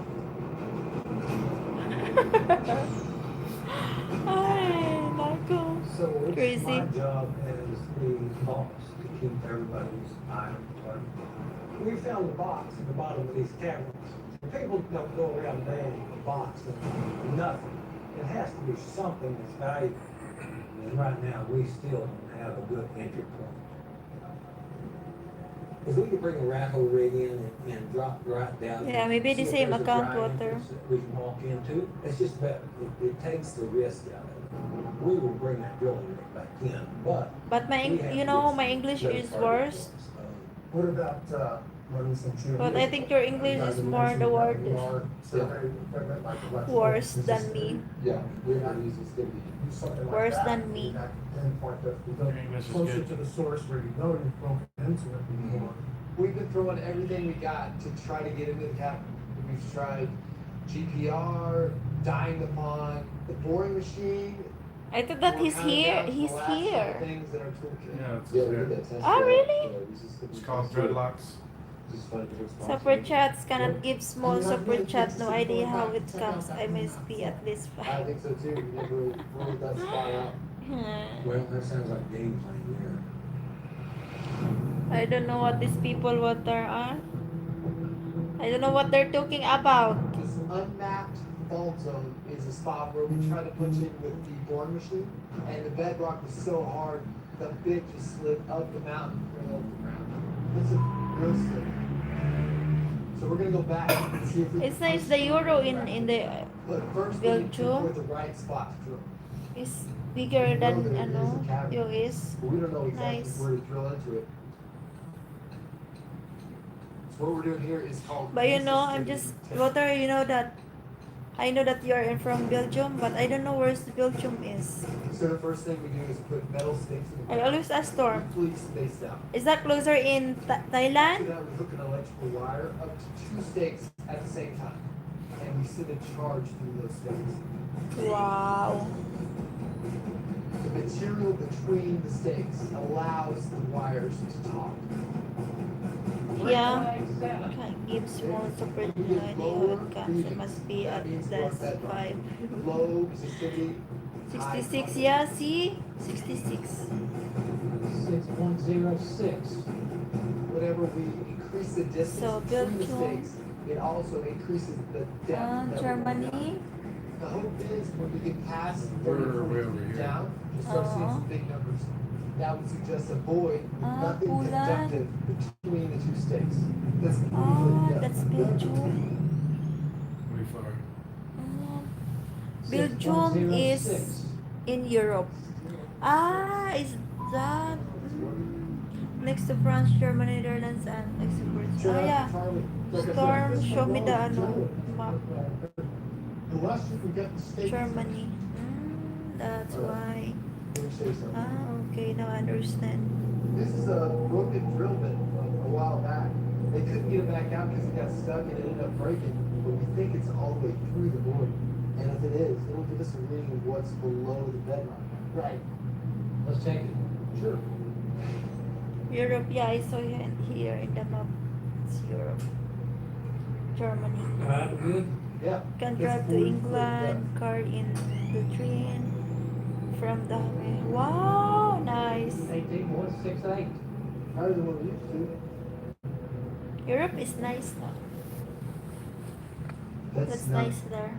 Ay, naku. So it's Crazy. my job as the boss to keep everybody's eye on the target. We found a box in the bottom of these caverns. People don't go around laying a box and nothing. It has to be something that's valuable. And right now, we still don't have a good entry point. If we could bring a rat hole rig in and drop right down. Yeah, maybe the see if same there's a account dry water. entrance that we can walk into, it's just better. It takes the risk out of it. We will bring that drilling rig back in, but. But my, we have you to know, get my some English better is target worse. points. What about, running some geological? But I think your English is more the word Survey equipment like electrical. worse than resistance. me. Yeah, we're not using stimuli. Use something like Worse that, than me. and that pinpoint that we go Your English is closer good. to the source where you know you've broken into it before. We've been throwing everything we got to try to get into the cavern. We've tried GPR, dying upon the boring machine. I thought that We're he's kinda here. down to the He's last couple here. Things that are toolkit. Yeah, it's Yeah, we there. did that test. Oh, really? It's called dreadlocks. Super chats cannot give small super chat. No idea how it comes. I must be at least I 5. think so too. We never ruled that spot out. Well, that sounds like game playing here. I don't know what these people what there are. I don't know what they're talking about. This unmapped fault zone is a spot where we tried to punch in with the boring machine, and the bedrock was so hard, the bit just slid up the mountain parallel to the ground. It's a real slip. So we're gonna go back and see if we It's can nice push the it. euro in the But first, we need to Belgium put the right spot to drill. is bigger than US. But we don't know exactly Nice. where to drill into it. So what we're doing here is called. But you know, I'm reassessment just testing. Walter. You know that I know that you are from Belgium, but I don't know where Belgium is. So the first thing we do is put metal sticks in the I always ask Storm. completely spaced out. Is that closer in After Thailand? that, we hook an electrical wire up to 2 stakes at the same time, and we send a charge through those stakes. Wow. The material between the stakes allows the wires to talk. Yeah. Can't give small super no idea how it comes. It must be at less 5. Low resistivity. 66, yeah, see? 66. 6.06. Whenever we increase the distance So, between the Belgium. stakes, it also increases the depth. that we Germany. The hope is when we get past We're 30, 40 way over feet here. down, we'll start seeing some big numbers. That would suggest a void with nothing Poland. conductive between the 2 stakes. That's completely depth. That's Belgium. Pretty far. Belgium is in Europe. Is that next to France, Germany, Netherlands, and Luxembourg? Yeah. Storm, show me the map. Unless you can get the state. Germany. That's why. Okay, now I understand. This is a broken drill bit from a while back. They couldn't get it back out because it got stuck and it ended up breaking. But we think it's all the way through the board. And if it is, it'll give us a reading of what's below the bedrock. Right. Let's check it. Sure. Europe, yeah, I saw it here in the map. It's Europe. Germany. Alright, good. Yeah. Can It's drive to 40 foot England, depth. car in the train from the highway. Wow, nice. 18.68. Higher than what we used to. Europe is nice now. That's not- nice there.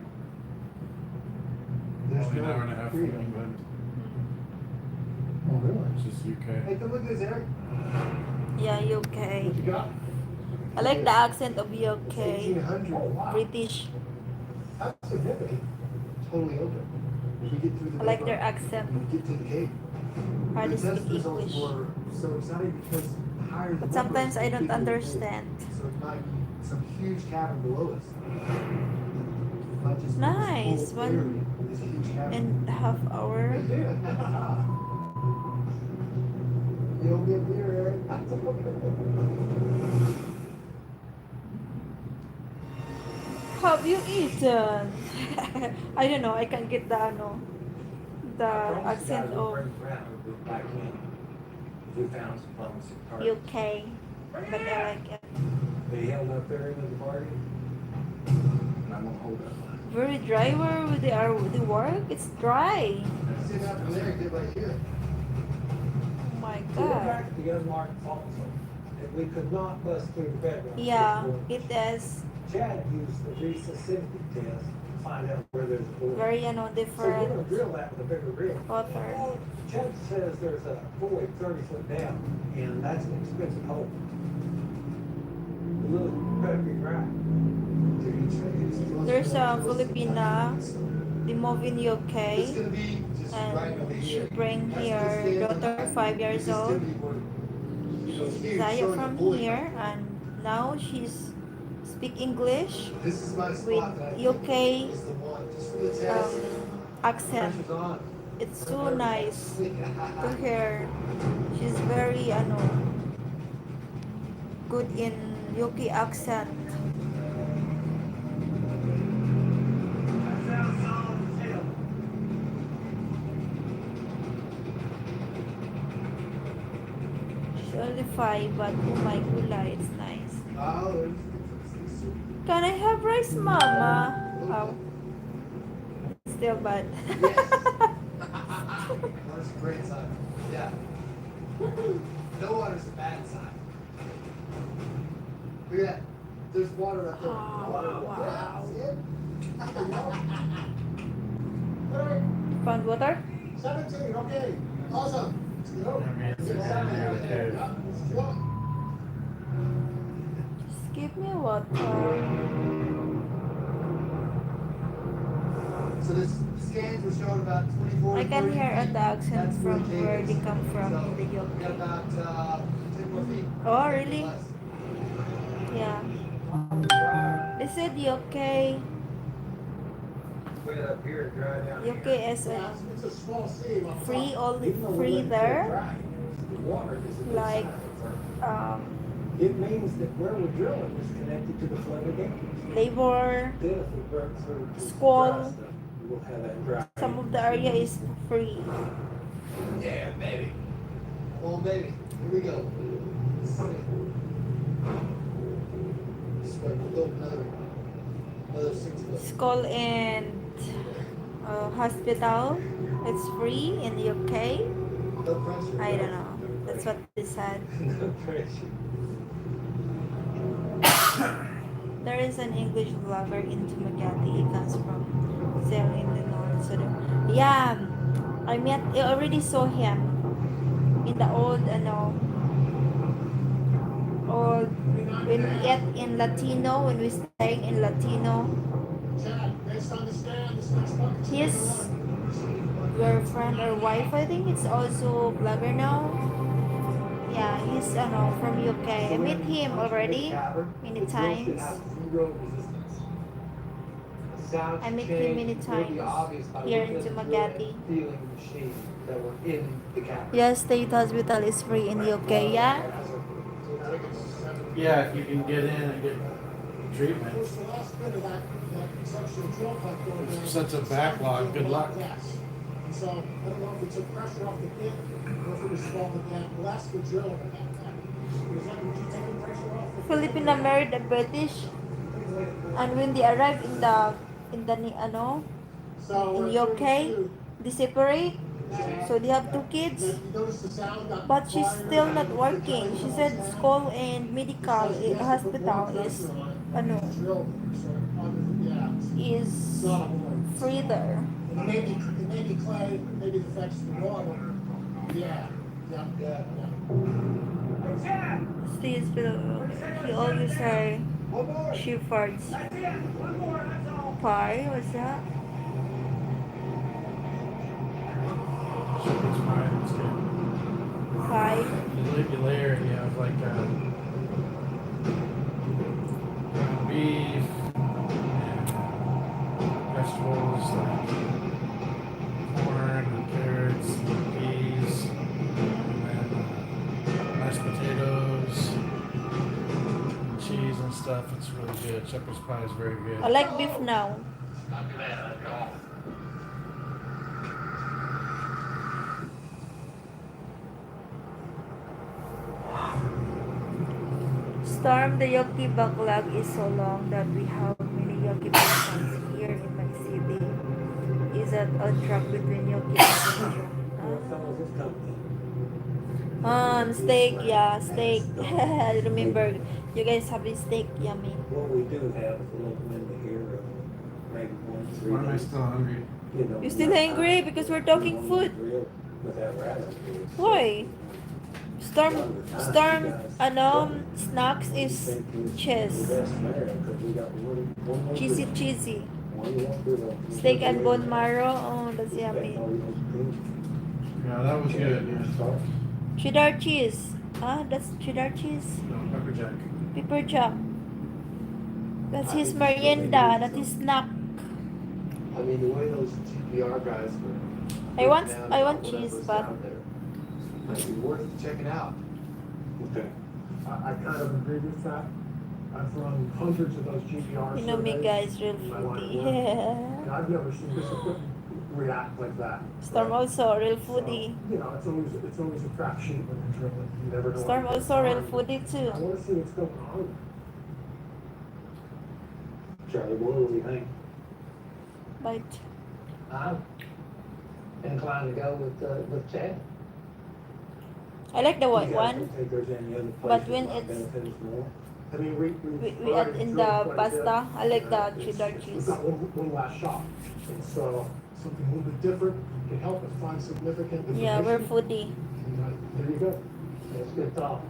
There's Only an no hour and a half from freedom. England. Oh, really? It's just UK. Hey, come look at this, Eric. Yeah, UK. What you got? I like the accent of It's UK. 1800. Wow. British. That's significant. Totally open. If we get through the I like their bedrock, accent. we get to the cave. Hard to The test speak results English. were so exciting because higher the But numbers, sometimes I the don't bigger the hole. understand. So it might be some huge cavern below us. It might just be this Nice, whole area 1 with this huge cavern. and a half hour. Yeah. You don't get beer, Eric. Have you eaten? I don't know. I can't get the the I promise you accent guys we'll of bring it around back when we found some problems with cars. UK, but I like it. They held up there in the party. And I'm gonna hold up. Very dry where they are the work. It's dry. Sit up there, get right here. Oh my So we're god. back at the unmarked fault zone. And we could not bust through the bedrock. Yeah, it is Chad used the reassessment test to find out where there's a board. very So we're gonna different drill that with a bigger rig. water. Chad says there's a void 30 foot down, and that's an expensive hole. Look, better be right. There's a Filipina. They move in It's UK gonna be just right over and she here. bring That's her gonna stay on the daughter, back. 5 years This is old. gonna be where- so here, Zaya showing from the void. here, and now she's speak English This is my with spot that I think UK is the one, just for the test. accent. Pressure's on. It's so nice to hear. She's very good in UK accent. She's only 5, but oh my gula, it's nice. Oh, there's- Can I have rice, mama? Oh, still bad. Water's a great sign. Yeah. No water's a bad sign. Look at that. There's water right there. Oh, wow. Yeah, see it? Found water? 17, okay, awesome. Let's go. I mean, it's okay. Yeah, let's go. Just give me water. So this scans were showing about 24. I can 30 hear feet. the accent That's from the where they cables. come from So in the we got UK. about 10 more feet. Oh, really? Less. Yeah. They said UK. Wait up here, dry down UK here. is It's a small city. on free, top. all Even though we free let it there. dry, the water is a good Like, sign. It means that where we're drilling is connected to the flooded area. labor, Then if we burn through to Squall. dry stuff, we'll have that dry. some of the area is free. Yeah, baby. Come on, baby. Here we go. Just wait, we'll build another 6 foot. School and hospital, it's free in the UK. No pressure. I don't know. That's what they said. No pressure. There is an English vlogger in Tumagati. He comes from Zero in the north. So yeah, I already saw him in the old when we ate in Latino, when we staying in Latino. Chad, based on the stand, this next one. His girlfriend or wife, I think it's also vlogger now. Yeah, he's from UK. I met him already many times. I met him many times here in Tumagati. Yes, state hospital is free in UK, yeah? Yeah, if you can get in and get treatment. What's the last bit of that conceptual drill pipe going down? Since a backlog, good luck. Yes. And so, I don't know if we took pressure off the pit, or if it was falling down, well, that's the drill. Was that, were you taking pressure off the pit? Filipina married a British, and when they arrived in the So, in we're UK, 32. they separate, so they have 2 kids. You notice the sound got But she's quieter still and not the working. She drill said down. school and medical Because you have to put hospital more is pressure on it. ano Drill, so, yeah, is it's not a hole. free there. It may be clay, maybe the effects of the water. Yeah, yeah. Steve he always say she farts. Pie, what's that? It's fine. It's good. Pie. You layer it, you have like beef, and vegetables like corn and carrots and peas, and then mashed potatoes, cheese and stuff. It's really good. Shepherd's pie is very good. I like beef now. Storm, the Yoki backlog is so long that we have many Yoki persons here in my city. Is that a truck between Yoki and Bedrock? Steak, yeah, steak. I remember you guys have a steak, yummy. What we do have is a little window here, maybe 1, 3 Why am I days. still hungry? You know, You're still angry because we're talking food. Without rice. Why? Storm, snacks is cheese. Cheesy. Steak and bone marrow, oh, that's yummy. Yeah, that was good. Yeah. Cheddar cheese. That's cheddar cheese. No, pepper jack. Pepper jack. That's his merienda. That is snack. I mean, the way those GPR guys were. I want breaking down cheese, whatever's but down there, might be worth checking out. Okay. I kind of agree with that. I've run hundreds of those GPR you know me, surveys guys, real in my line of foodie. work, and I've never seen this equipment react like that. Storm also real foodie. So, you know, it's always a crapshoot when you're drilling. You never know. Storm what you're also real gonna foodie find. too. I want to see what's going on. Charlie, what do you think? But I'm inclined to go with Chad. I like the white You guys one. don't think there's any other But place when that might it's- benefit us more? I mean, We add in the pasta. I like the cheddar We've cheese. got one last shot. It's something a little bit different. Can help us find significant information. Yeah, we're foodie. There you go. That's good talk.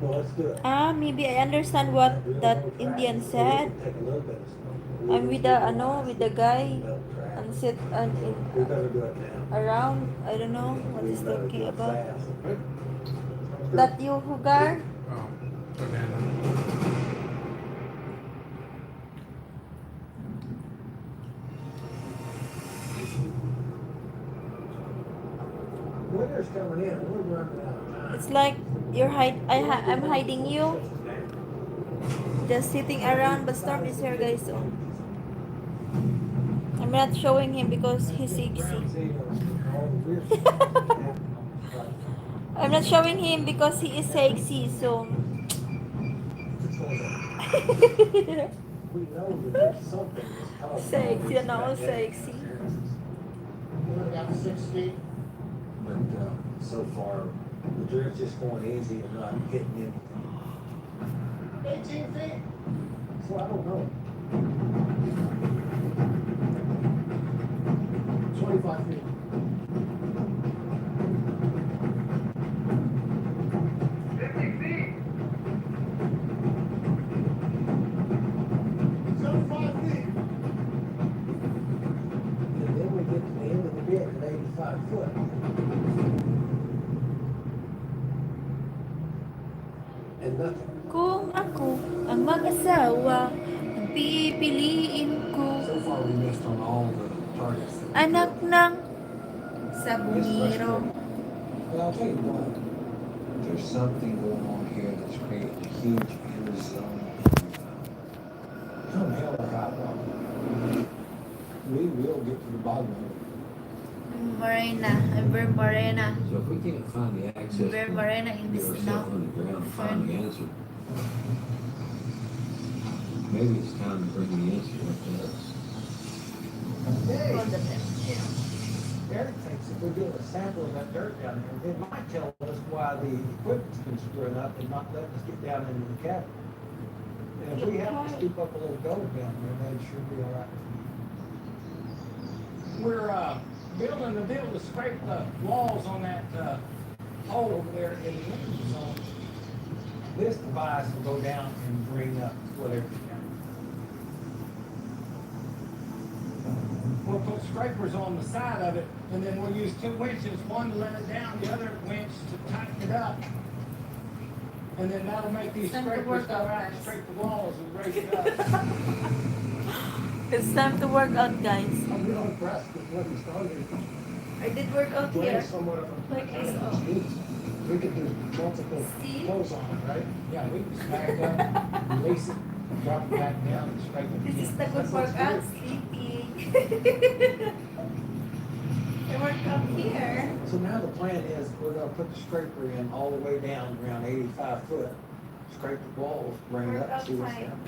Well, let's do it. Maybe I understand what that Indian said. Take a little bit of smoke. I'm with the guy and sit and We better do it now. around. I don't know what We he's better talking do it about. fast. That you, Hugar? Oh, banana. Winter's coming in, we're running out of time. It's like I'm hiding you. Just sitting around, but Storm is here, guys. So I'm not showing him because he's sexy. I'm not showing him because he is sexy. So We know that there's something that's causing sexy, you know, all this sexy. We're about 6 feet. But so far, the drill's just going easy and not hitting anything. 18 feet. So I don't know. 25 feet. 50 feet. 75 feet. And then we get to the end of the bit at 85 foot. And nothing. Kung ako ang mag-asawa, ang pipiliin ko So far, we missed on all the targets. anak ng sabungero. Well, I'll tell you what, there's something going on here that's creating a huge end zone. Come hell or high water, we will get to the bottom of it. Morena, I'm very morena. So if we can't find the access, Very morena in get this ourselves now. on the ground and find the answer. Maybe it's time to bring the answer up to us. All the time. Eric thinks if we're doing a sample of that dirt down there, it might tell us why the equipment's been screwing up and not letting us get down into the cavern. And if we have to scoop up a little gold down there, that should be all right. We're building a deal to scrape the walls on that hole over there in the end zone. This device will go down and bring up whatever you got. We'll put scrapers on the side of it, and then we'll use 2 winches, one to let it down, the other winch to tighten it up. And then that'll make these Time to scrapers work go out, out and guys. scrape the walls and raise it up. It's time to work out, guys. I'm real impressed with what he's started. I did work out Doing here. somewhat of a Like this. mechanical speed. We could do multiple See? pulls on it, right? Yeah, we can smack it up, release it, drop it back down and scrape it This is again. the good That sounds workout, good. sleeping. I work out here. So now the plan is, we're gonna put the scraper in all the way down around 85 foot. Scrape the walls, bring it up, Workout see what's time. down.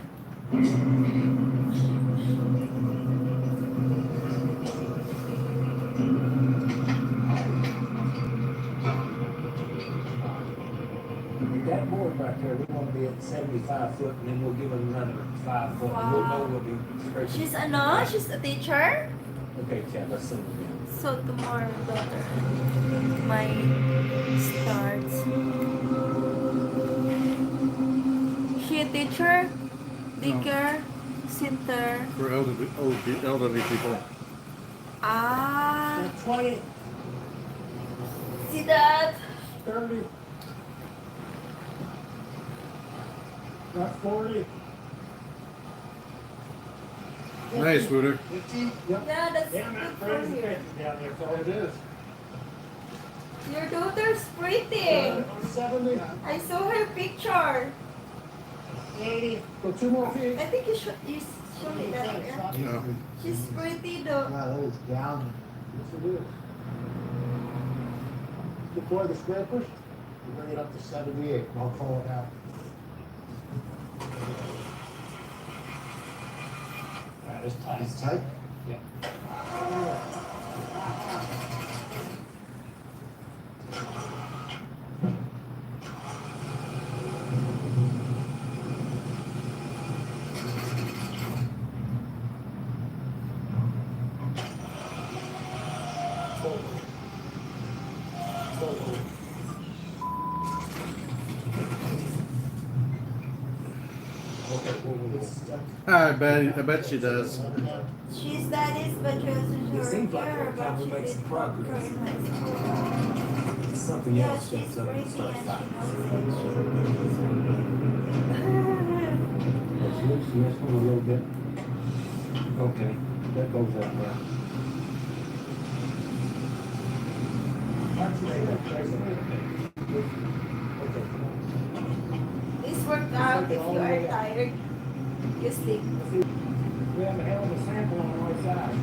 That board right there, we wanna be at 75 foot, and then we'll give it another 5 foot, and we'll know we'll be scraping. She's she's a teacher. Okay, Chad, let's send it in. So tomorrow, daughter, my starts. She a teacher, daycare, center. For elderly people. Ah, 20, see that? 30, got 40. Nice, Wooter. 50. Yeah, that's Damn, good that for crazy you. picture down there, so it is. Your daughter's pretty. 70, I saw her picture. 80. Go 2 more feet. I think you showed it earlier. No. She's pretty though. Wow, that is down. Yes, it is. Deploy the scrapers, you bring it up to 78, and I'll call it out. Alright, it's tight. It's tight? Yeah. I bet she does. She's daddy's, but she wasn't It sure seems like here, every but time we she make did some work progress, in high school. something Yeah, else she's steps up pretty and and she starts knows fighting. it. Let's loosen this one a little bit. Okay, that goes up now. This workout, if you are tired, you sleep. We have a hell of a sample on the right side.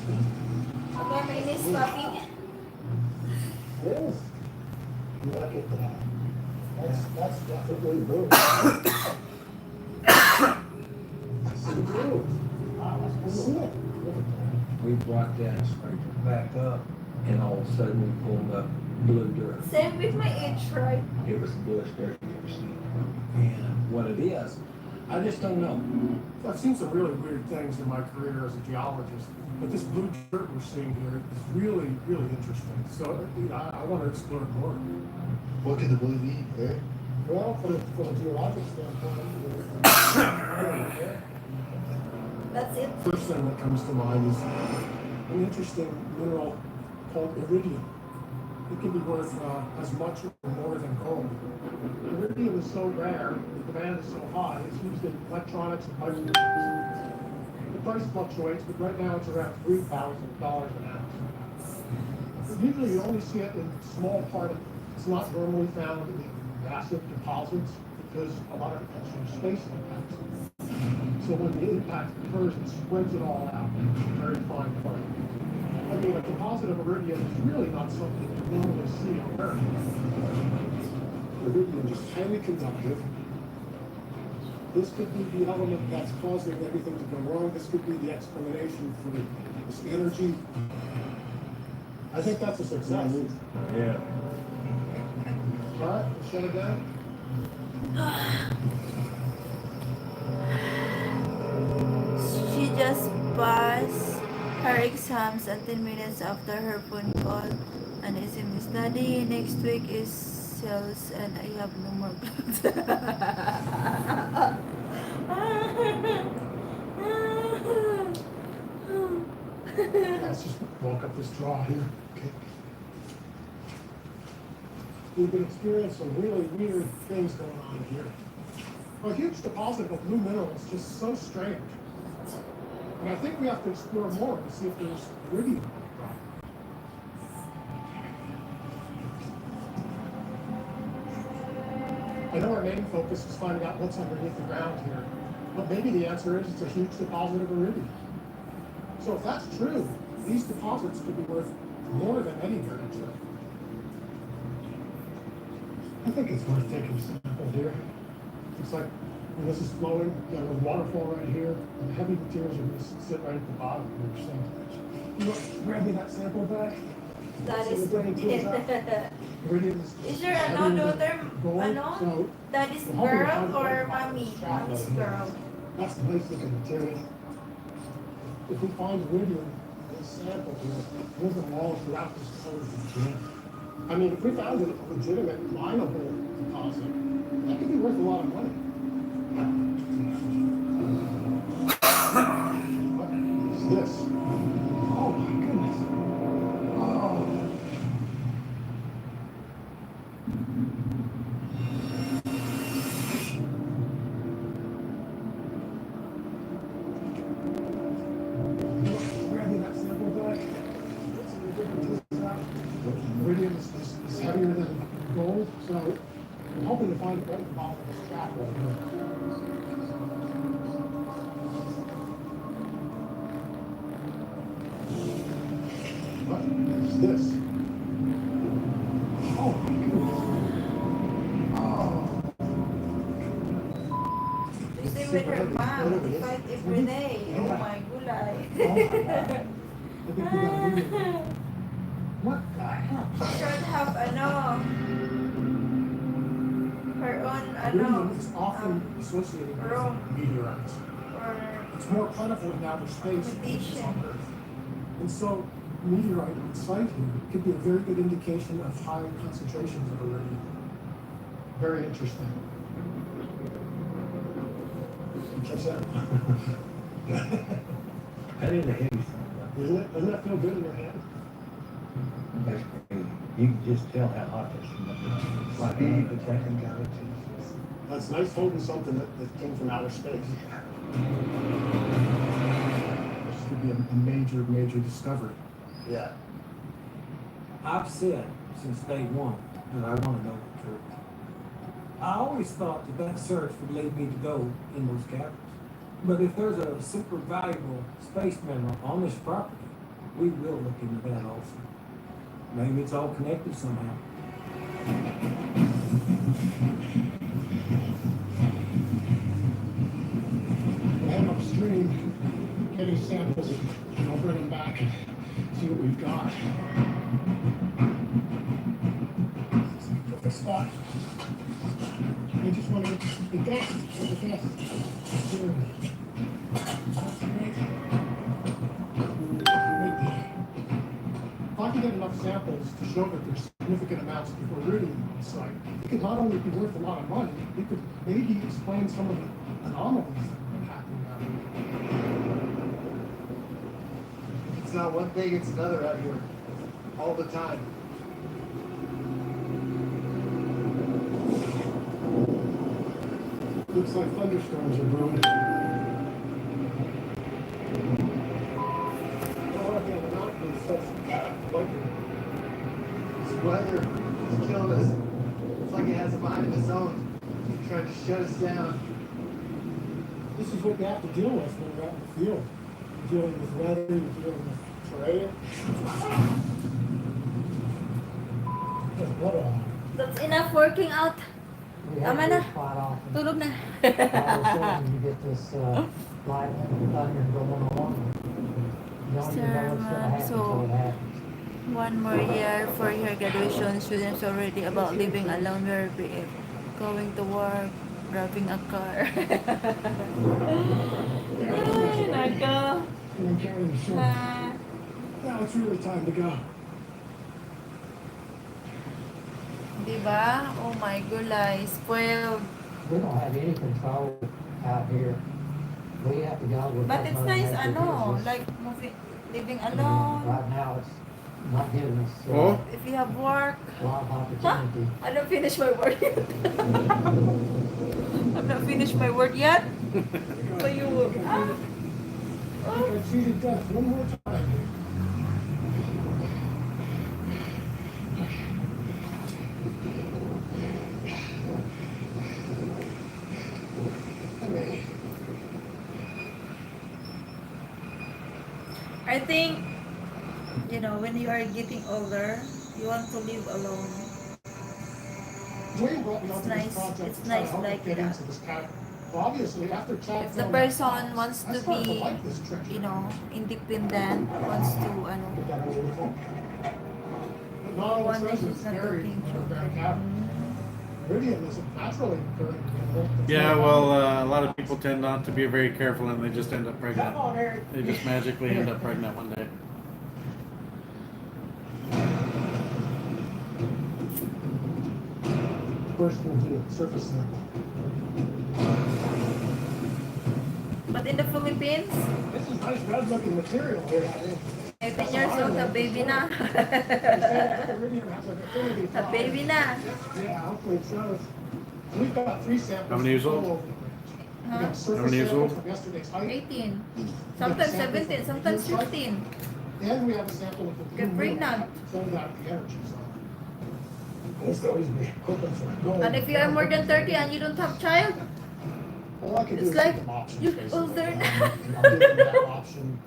Okay, my niece swapping. Yes. Look at that. That's definitely good. We brought that scraper back up, and all of a sudden we pulled up blue dirt. Same with my age, right? It was the bluest dirt you ever seen. And what it is, I just don't know. I've seen some really weird things in my career as a geologist, but this blue dirt we're seeing here is really, really interesting. So, I want to explore more. What could the blue be there? Well, from a geologic standpoint, That's it. first thing that comes to mind is an interesting mineral called iridium. It can be worth as much or more than gold. Iridium is so rare, the demand is so high, it's used in electronics and microchips. The price fluctuates, but right now it's around $3,000 an ounce. Usually you only see it in small particles. It's not normally found in massive deposits because a lot of it comes from space impacts. So when the impact occurs, it spreads it all out in very fine particles. I mean, a deposit of iridium is really not something you normally see on Earth. Iridium is highly conductive. This could be the element that's causing everything to go wrong. This could be the explanation for this energy. I think that's a success. Yeah. All right, shut it down. She just passed her exams and 10 minutes after her phone call. And is in study. Next week is sales and I have no more plans. Let's just walk up this draw here. Okay. We've been experiencing some really weird things going on here. A huge deposit of blue minerals, just so strange. And I think we have to explore more to see if there's iridium. I know our main focus is finding out what's underneath the ground here, but maybe the answer is it's a huge deposit of iridium. So if that's true, these deposits could be worth more than any buried gem. I think it's worth taking a sample here. It's like when this is flowing, you got a little waterfall right here, and the heavy materials are going to sit right at the bottom here. So, you know, grab me that sample back. That So is the brain pulls out. Iridium Is your heavier ano than daughter, gold, ano? so That is we're hoping to girl find or out mommy? Mommy's girl. that's the basic material. If we find iridium in this sample here, we'll go all throughout this colored gem. I mean, if we found a legitimate mineable deposit, that could be worth a lot of money. What is this? Oh my goodness. Oh. Grab me that sample back. Let's see the differences out. Iridium is heavier than gold, so I'm hoping to find it right at the bottom of this trap right here. What is this? Oh my goodness. Oh. They stay with her mom. They fight every day. Oh my gulay. Oh my God. I think we got iridium. What the hell? She should have ano, her own Iridium is ano, often associated room. with meteorites. or It's more plentiful in outer space than it is on Meditation. Earth. And so, meteorite on site here could be a very good indication of high concentrations of iridium. Very interesting. You catch that? That is a heavy sample. Isn't it? Doesn't that feel good in your hand? That's crazy. You can just tell how hot that's from up. It's like a galaxy. That's nice holding something that came from outer space. This could be a major discovery. Yeah. I've said since day one that I want to know the truth. I always thought that search would lead me to go in those caverns. But if there's a super valuable space mineral on this property, we will look into that also. Maybe it's all connected somehow. We'll head upstream, getting samples, and I'll bring them back and see what we've got. Perfect spot. I just want to get the best of the best. Here. That's great. If I can get enough samples to show that there's significant amounts of iridium on the site, it could not only be worth a lot of money, it could maybe explain some of the anomalies that have been happening out here. It's not one thing, it's another out here. All the time. Looks like thunderstorms are brewing. This weather is killing us. It's like it has a mind of its own. It's trying to shut us down. This is what you have to deal with when you're out in the field. You're dealing with weather, you're dealing with terrain. What That's enough working out. We have Tama to na. spot off. Tulog na. All of a sudden, you get this lightning, thunder going on. You don't even know what's gonna happen until it happens. One more year for your graduation. Students already about living alone. We're going to work, driving a car. Ay, nako. I'm carrying the short. Now it's really time to go. Diba? Oh my gulay. Spoiled. We don't have any control out here. We have to go with But what it's Mother nice, Nature ano, gives us. like moving. living You know, alone. right now, it's not giving us Oh? If you have work. a lot of opportunity. I don't finish my word yet. I'm not finished my word yet. So you will. Ah. I think I cheated death one more time. I think, when you are getting older, you want to live alone. Dwayne brought me It's onto nice. this project It's to try to nice help me like get that. into this cabin. Well, obviously, after Chad If the found that person box, wants I to started be, like this treasure. independent, wants to, Put that over the phone. But not all one the day treasure is she's not buried talking in the children. underground cabin. Iridium is naturally occurring mineral. Yeah, well, a lot of people tend not to be very careful and they just end up pregnant. Come on, Eric. They just magically end up pregnant one day. First we'll do a surface sample. But in the Philippines, This is nice red looking material here. 18 years old, a baby na. Iridium has an affinity for A baby na. Yeah, hopefully it shows. We've got 3 samples. How many years old? all over the range. We Huh? got surface How many years samples old? from yesterday's hike. 18. Sometimes 17, sometimes 15. And we have a sample of the blue Get moon. pregnant. Sold out the energy zone. Let's always be hoping for gold. And if you are more than 30 and you don't have child, All I can do it's is like, give them options, you're basically. older And now. I'll give them that option,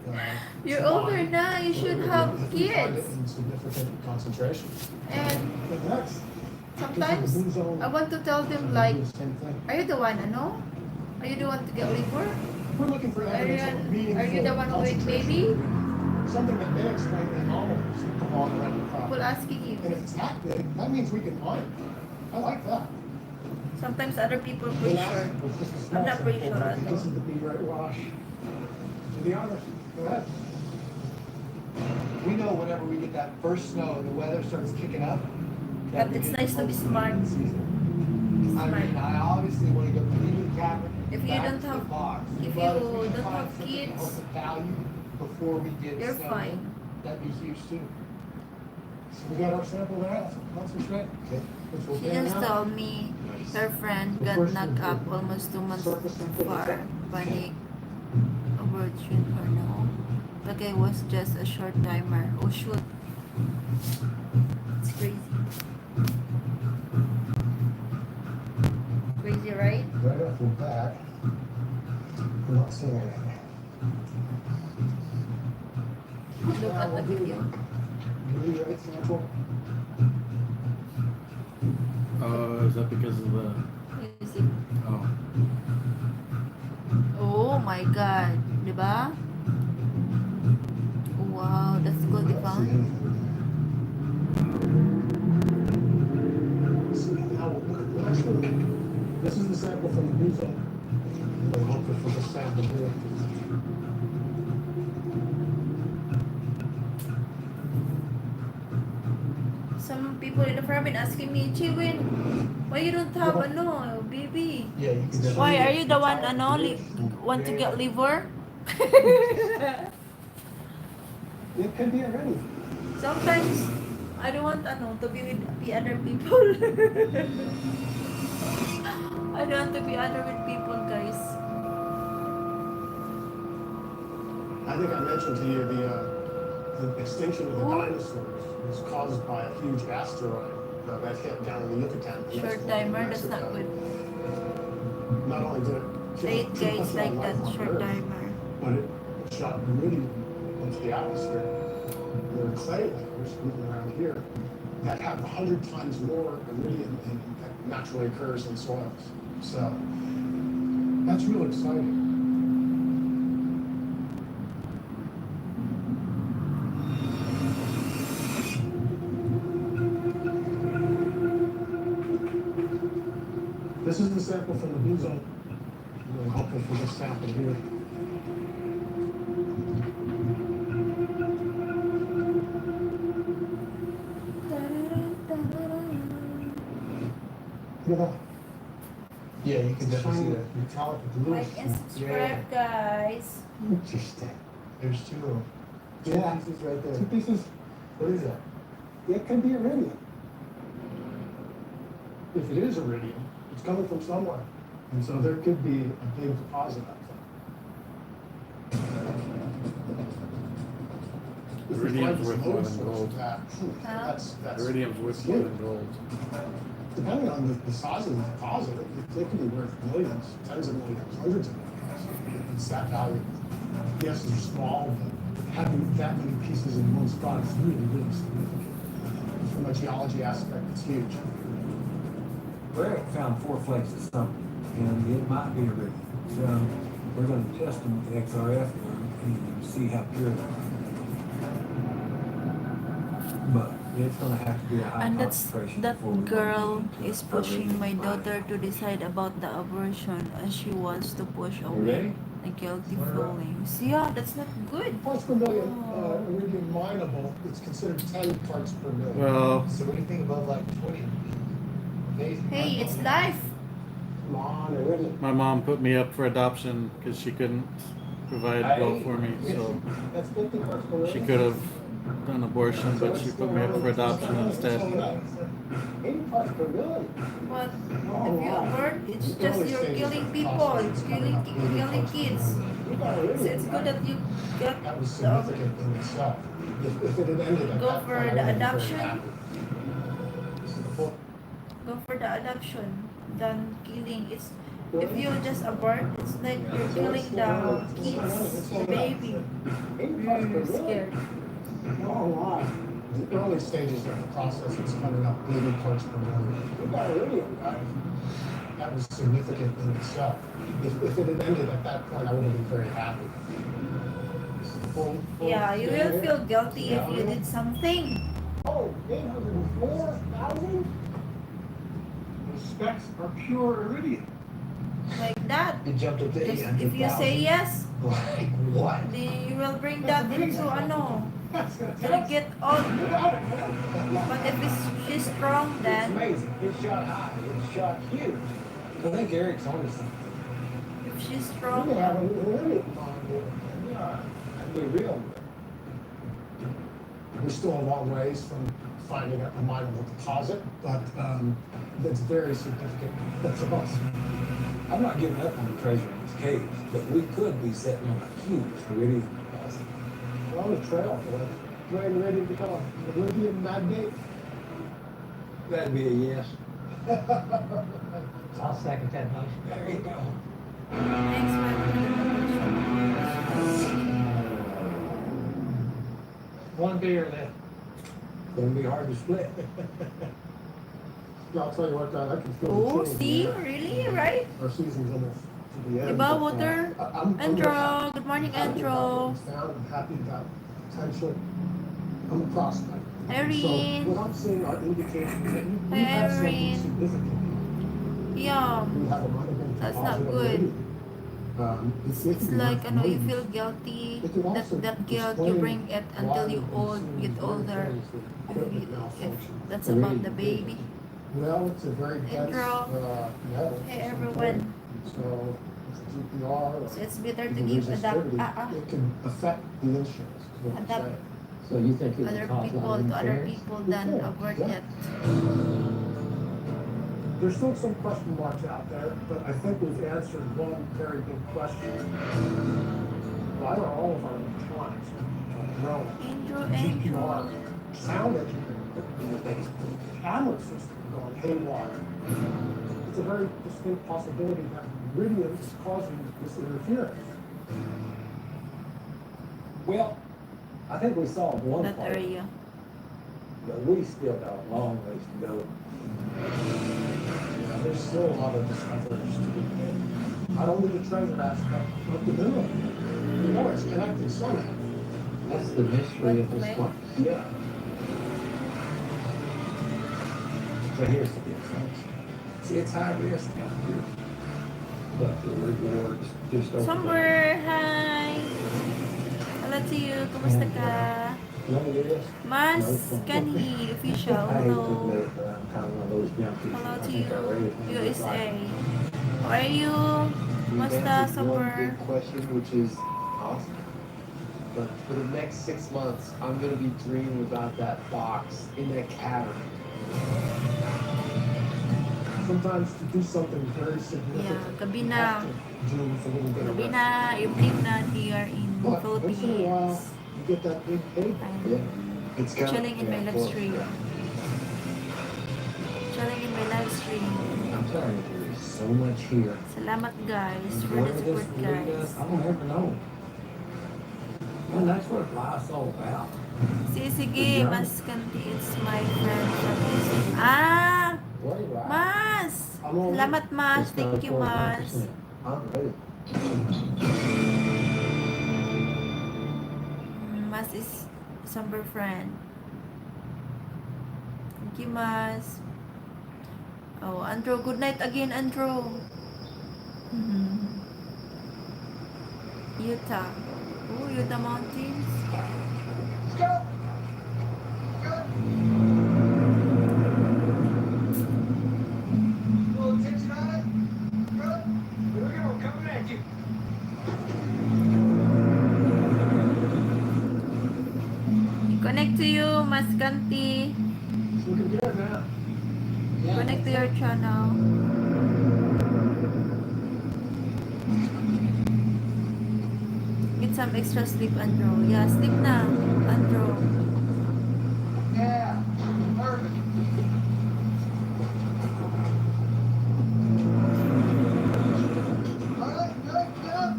You're to older buy now, you should have if we find it kids. in significant concentrations. And But next, sometimes I want to tell them like, do the same thing. are you the one, Are you the one to get liver? We're looking for Are you, evidence of a meaningful are you the one who ate concentration. baby? Something that may explain the anomalies that come on around the People property. asking you. And if it's that big, that means we can mine. I like that. Sometimes other people are pretty sure. I'm not pretty sure. I This is know. the B right wash. To be honest, go ahead. We know whenever we get that first snow and the weather starts kicking up. that But it's we nice to be get smart. the season. I mean, I obviously want to go clean the cabin. If you back don't to the have- box. if But you we can don't find have something kids, else of value before we get you're snow, fine. that'd be huge too. So we got our sample there. That's what's right. Okay. Which will She pan just out. told me her friend got knocked up almost 2 months before panic abortion or no. The guy was just a short timer. Oh shoot. It's crazy. Crazy, right? Right off the bat, we're not seeing anything. Look at the video. Really right sample. Is that because of the? Music. Oh. Oh my god. Diba? Wow, that's good they found. See, now look at the next one. This is the sample from the blue zone. We're hoping for the sample here. Some people in the farm been asking me, Chiwin, why you don't have baby? Yeah, you can. Why are you the one want to get liver? It can be already. Sometimes I don't want to be with the other people. I don't want to be other with people, guys. I think I mentioned to you the extinction of the dinosaurs was caused by a huge asteroid that hit down in the Yucatan Peninsula. Short in timer, that's Mexico. not good. Not only did it kill Eight 2% guys of like life that on short Earth, timer. but it shot iridium into the atmosphere. There are clay layers moving around here that have 100 times more iridium than naturally occurs in soils. So that's real exciting. This is the sample from the blue zone. We're hoping for this sample here. Look at that. Yeah, you can definitely see Shiny that. metallic blue. Like and subscribe, guys. Interesting. There's two of them. Yeah. Two pieces right there. 2 pieces. What is that? It could be iridium. If it is iridium, it's coming from somewhere. And so there could be a big deposit up there. If we Iridium's find worth this more load than source gold. of that, Huh? that's Iridium's worth more than gold. depending on the size of the deposit, it could be worth millions, tens of millions, hundreds of millions. It's that value. Yes, they're small, but having that many pieces in one spot is really, really significant. From a geology aspect, it's huge. Eric found 4 flakes of something, and it might be iridium. So we're gonna test them with the XRF and see how pure they are. But it's gonna have to be a high And concentration. that before we girl get into is pushing my iridium. daughter to decide about the abortion, as she wants to push You away ready? the guilty feelings. Yeah, that's not good. Parts per million, Oh. iridium mineable, it's considered 10 parts per million. Well, So what do you think about like 20? Amazing. Hey, it's life. Come on, iridium. my mom put me up for adoption because she couldn't provide gold for me, so That's 50 parts per million. she could have done abortion, but she put me up for adoption instead. 80 parts per million. But if you abort, it's just you're killing people, killing kids. You got So iridium, it's good right? that you got That was the, significant in itself. If it had ended at Go that for point, I the would have been very adoption. happy. go for the adoption than killing. It's if you just abort, it's like you're killing the kids, the baby. 80 parts per Scared. million. Oh, wow. The early stages of the process, it's coming up 80 parts per million. You got iridium, right? That was significant in itself. If it had ended at that point, I would have been very happy. Yeah, you will feel guilty if you did something. Oh, 804,000? The specs are pure iridium. Like that. It jumped up to Just 800,000. if you say yes, Like what? then you will bring that into ano. That's gonna You get all. You got it, man. But if she's strong, It's then amazing. It shot high. It shot huge. I think Eric's onto something. if she's You strong, can have an iridium on board. Yeah. That'd be real. We're still a long ways from finding a mineable deposit, but that's very significant. That's awesome. I'm not giving up on the treasure in this cave, but we could be sitting on a huge iridium deposit. We're on the trail, boy. Getting ready to become an iridium magnate. That'd be a yes. I'll second that motion. There you go. thanks man. One beer left. Gonna be hard to split. Yeah, I'll tell you what, Dad, I can feel the Oh, chill in the see, air. really, right? Our season's almost to the end. Diba, but, water? I'm Andro, good morning, happy about Andro. what we found. I'm happy about potential. I'm a prospect. Irene. So what I'm seeing are indications that you Hi, have something Irene. significant. Yeah, You have a mineable That's deposit not of good. iridium. it's like ano, you feel guilty that guilt you bring it until you get older. If that's about the baby. Well, it's a very dense Andro. metal. Hey everyone. So it's a GPR. or So it's better to even give resistivity, It can affect the insurance. is what I'm Adapt. saying. So you think it other would cause a people lot of to other interference? people than abort it. There's still some question marks out there, but I think we've answered one very big question. Why are all of our electronics growing? Andrew. Sound engineering, camera system going haywire. It's a very distinct possibility that iridium is causing this interference. Well, I think we solved one That part, area. but we still got a long ways to go. Yeah, there's still a lot of discoveries to be made. Not only the treasure aspect, but the mineral. You know it's connected somehow. That's the mystery of this one. Yeah. So here's the deal, folks. See, it's high risk out here, but the rewards just over. Somewhere, hi. Hello to you, kumusta ka? None of this. Mas Kanhi, official, I hate to hello. admit it, but I'm kind of one of those junkies. Hello I to think I raised you, them just like USA. How are you? We've Kumusta, answered one somewhere? big question, which is awesome. but for the next 6 months, I'm gonna be dreaming about that box in that cavern. Sometimes to do something very significant, Yeah, gabi you na. have to do with a little bit of Gabi rest. na, evening na here in But once in a while, Philippines. you get that big payday. I'm It's kind chilling in my yeah, live well, stream. yeah. Chilling in my live stream. I'm telling you, there is so much here. Salamat guys for Where the this support will lead guys. us, I don't ever know. And that's what life's all about. Sige, Mas Kanti, it's my friend from Facebook. Ah! Mas! Salamat Mas, thank you Mas. I'm ready. Mas is summer friend. Thank you Mas. Oh, Andrew, good night again Andrew. Utah. Oh, Utah Mountains. Let's go. Little attention on it. Good. Here we go. Coming at you. Connect to you, Mas Kanti. It's looking good, man. Connect to your channel. Get some extra sleep, Andrew. Yeah, sleep na, Andrew. Yeah. Perfect. All right. Good. Good.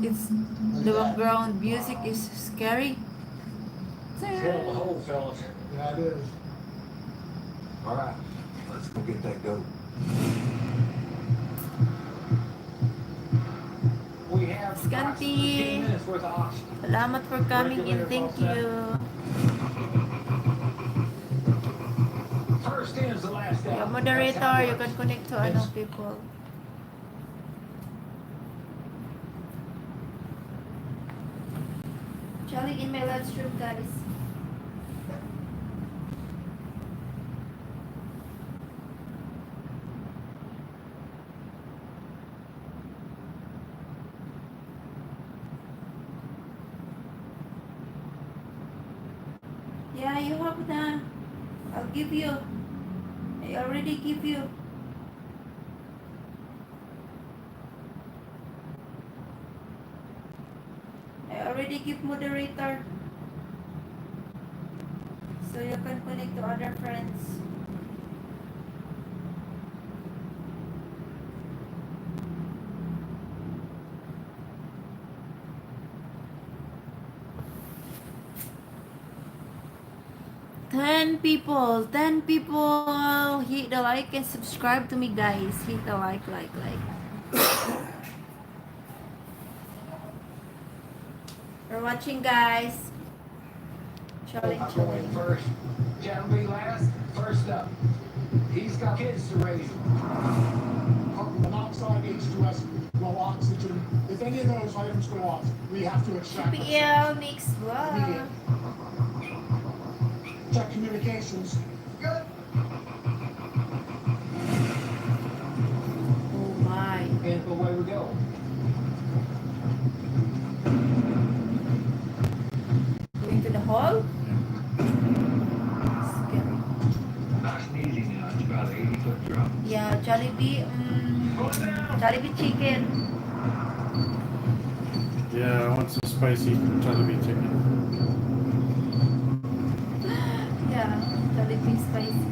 It's the background music is scary. Hell of a hole, fellas. Yeah, it is. All right, let's go get that goat. We have Scanty. 15 minutes worth of oxygen. Salamat for coming in. Thank you. First in is the last out. Your moderator, you can connect to other people. Charlie in my live stream, guys. Yeah, you have na. I'll give you. I already give you. I already give moderator. So you can connect to other friends. Ten people, hit the like and subscribe to me, guys. Hit the like. We're watching, guys. Challenge. I'm going first. Channel B last. First up. He's got kids to raise. Carbon monoxide, H2S, low oxygen. If any of those items go off, we have to extract them. PL mix. Wow. Immediate. Check communications. Good. Oh my. And away we go. Going to the hall? Scary. Nice and easy now. It's about an 80-foot drop. Yeah, Jollibee. Jollibee chicken. Yeah, I want some spicy Jollibee chicken. Yeah, Jollibee spicy.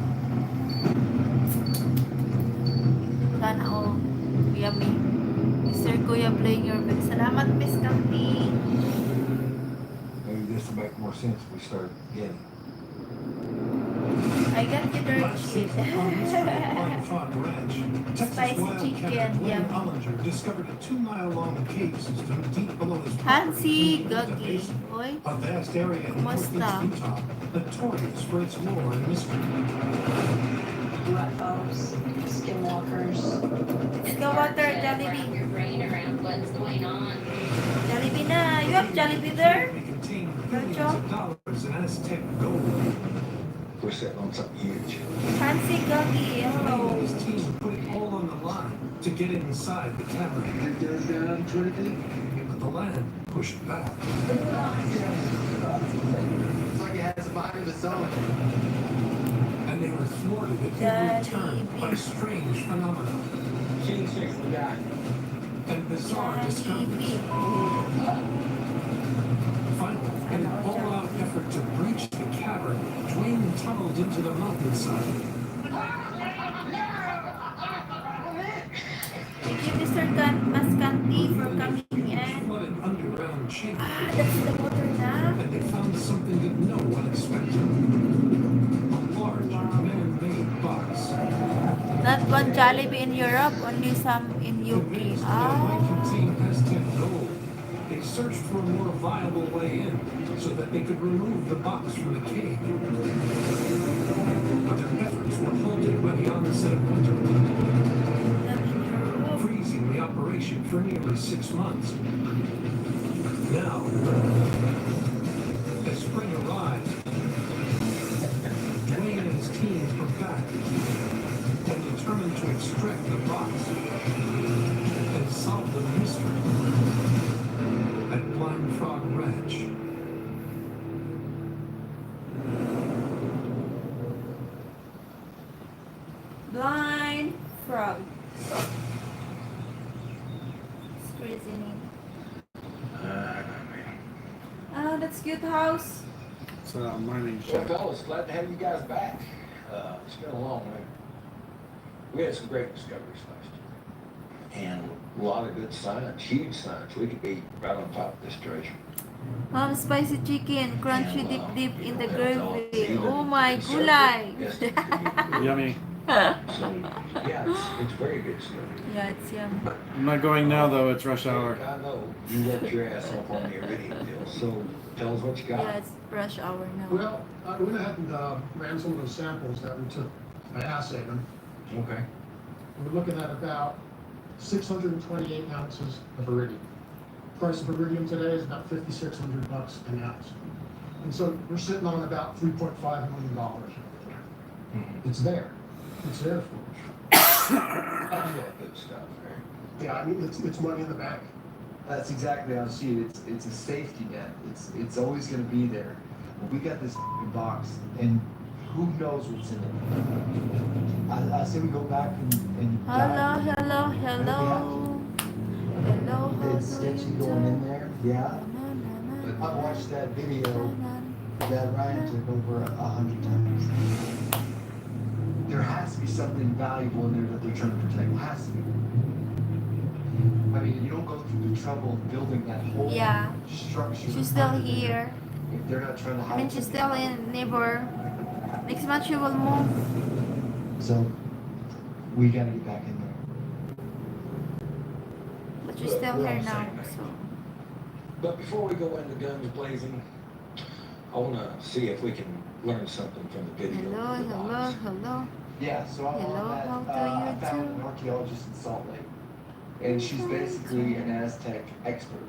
Sana all. Yummy. Mr. Kuya playing your bed. Salamat, Miss Kampi. Maybe this will make more sense if we start getting. I got you dirt shit. Spicy chicken, yum. Discovered a 2-mile-long cave system deep below his Hansi, Gagi. Oy, A vast area in Kumusta? northeast Utah, notorious for its lore and mystery. UFOs, skinwalkers. let's go water, Wrap Jollibee. your brain around what's going on. Jollibee na. You have Jollibee there? They contain Nacho? billions of dollars in Aztec gold. we're sitting on something huge. Fancy Gummy, hello. His team put it all on the line to get inside the cavern. It goes down 20 feet. But the land pushed back. It's like it has a mind of its own. And they were thwarted at every turn by strange phenomena Gene Six, the guy. and bizarre discoveries. Finally, in an all-out effort to breach the cavern, Dwayne tunneled into the mountainside. Thank you, Mr. Mascanti, for coming in. Flooded underground chamber. That's the water now. And they found something that no one expected. A large man-made box. Not one Jollibee in Europe, only some in UK. Convinced that it might contain Aztec gold, they searched for a more viable way in so that they could remove the box from the cave. But their efforts were halted by the onset of winter, freezing the operation for nearly 6 months. Now, as spring arrived, Dwayne and his team were back and determined to extract the box and solve the mystery at Blind Frog Ranch. Blind frog. It's crazy name. Oh, that's cute house. It's a mining Well, shaft. fellas, glad to have you guys back. It's been a long way. We had some great discoveries last year. And a lot of good science, huge science. We could be right on top of this treasure. Spicy chicken, crunchy deep You in know, the that's all. gravy. Even Oh my conservative gulay. estimates Yummy. So, yeah, it's very good stuff. Yeah, it's yum. I'm not going now though, it's rush hour. I know you worked your ass off on the iridium deal, so tell us what you got. Yeah, it's rush hour now. Well, I went ahead and ran some of those samples that we took. I assayed them. Okay. We're looking at about 628 ounces of iridium. Price of iridium today is about $5,600 an ounce. And so we're sitting on about $3.5 million. It's there. It's there for us. Yeah, good stuff, right? Yeah, I mean, it's money in the bank. That's exactly how I see it. It's a safety net. It's always gonna be there. We got this box, and who knows what's in it? I say we go back and Hello, dive. hello, hello. Hello, how It's do sketchy you going in do? there, yeah. Na, na, na, I watched that video na, na. that Ryan took over 100 times. There has to be something valuable in there that they're trying to protect. It has to be. I mean, you don't go through the trouble of building that whole Yeah. structure. She's still here. If they're not trying to I hide mean, she's something. still in neighbor. Next month she will move. So, we gotta get back in there. But she's still We're here on the now, same page. so. But before we go into guns blazing, I want to see if we can learn something from the video. Hello, of the hello, box. hello. Yeah, so I'm Hello, on that. how do I you found do? an archaeologist in Salt Lake, and she's basically an Aztec expert.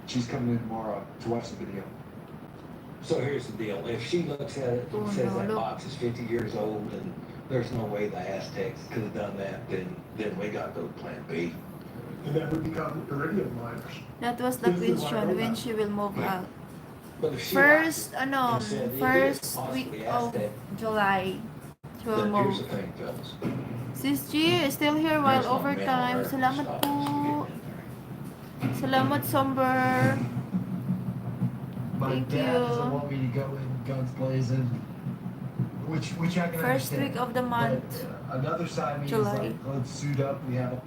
She's coming in tomorrow to watch the video. So here's the deal. If she looks at it and Oh, says no, that look. box is 50 years old and there's no way the Aztecs could have done that, then we got to go to plan B. And then we become iridium miners. That was the This is why I question know when that. she will move out. But if she First, likes it ano, and said, "It is first possibly week of Aztec," July. She will then here's move. the thing, fellas. Sis G is still here while There's not a man on overtime. earth can Salamat stop us po. from getting in there. Salamat, Somber. My Thank dad you. doesn't want me to go in guns blazing, which I can First understand. week of the month. But, another side of me is July. like, let's suit up. We have a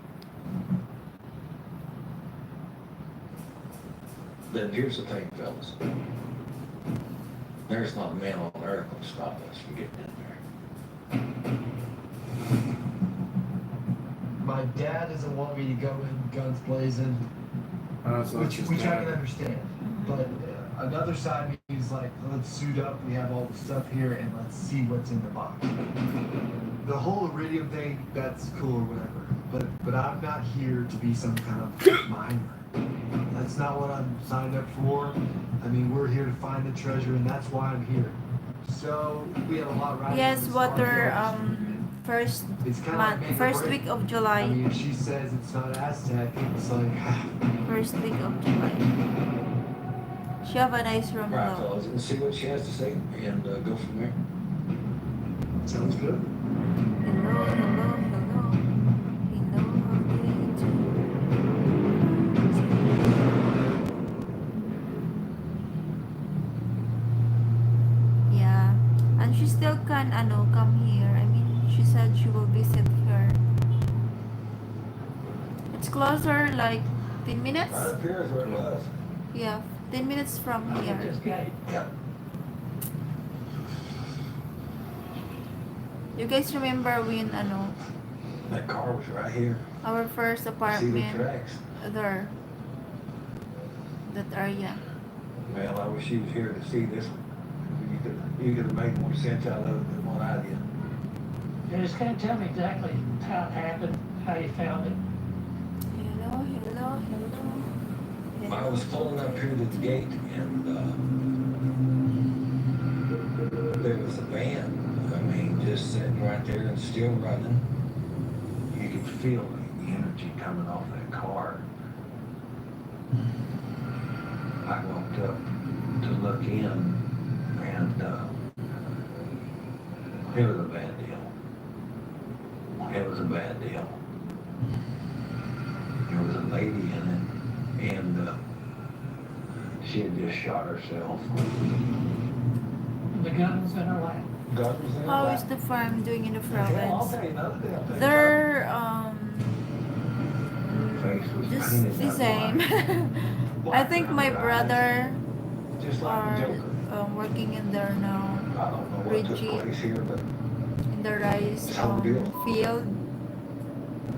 Then here's the thing, fellas. There's not a man on earth can stop us from getting in there. My dad doesn't want me to go in guns blazing, It's not just which I that. can understand. But another side of me is like, let's suit up. We have all the stuff here, and let's see what's in the box. The whole iridium thing, that's cool or whatever. But I'm not here to be some kind of miner. That's not what I'm signed up for. I mean, we're here to find the treasure, and that's why I'm here. So we have a lot riding. Yes, on this water farm. first It's kind of month, like make or first break. week of I July. mean, if she says it's not Aztec, it's like, First week of July. She have a nice room Right, though. fellas, and see what she has to say and go from there. Sounds good. Hello, hello, hello. Hello, how do you do? Yeah. And she still can come here. I mean, she said she will visit here. It's closer, like 10 minutes? Right up here is where it was. Yeah, 10 minutes from here. Just gate. Yep. You guys remember when That car was right here. our first See the apartment tracks? there, that area? Well, I wish she was here to see this one. You could have made more sense out of it than what I did. You just can't tell me exactly how it happened, how you found it. Hello, hello, hello. I was pulling up here to the gate and there was a van. I mean, just sitting right there and still running. You could feel the energy coming off that car. I walked up to look in and it was a bad deal. It was a bad deal. There was a lady in it and she had just shot herself. The gun was in her lap. Gun was in her How lap. is the farm doing in the Hell, I'll province? tell you another damn thing. They're Face was just painted the up same. black. I think my brother Just like are the Joker. working in there now, I don't know what took Richie. place here, but in the rice Some deal. field.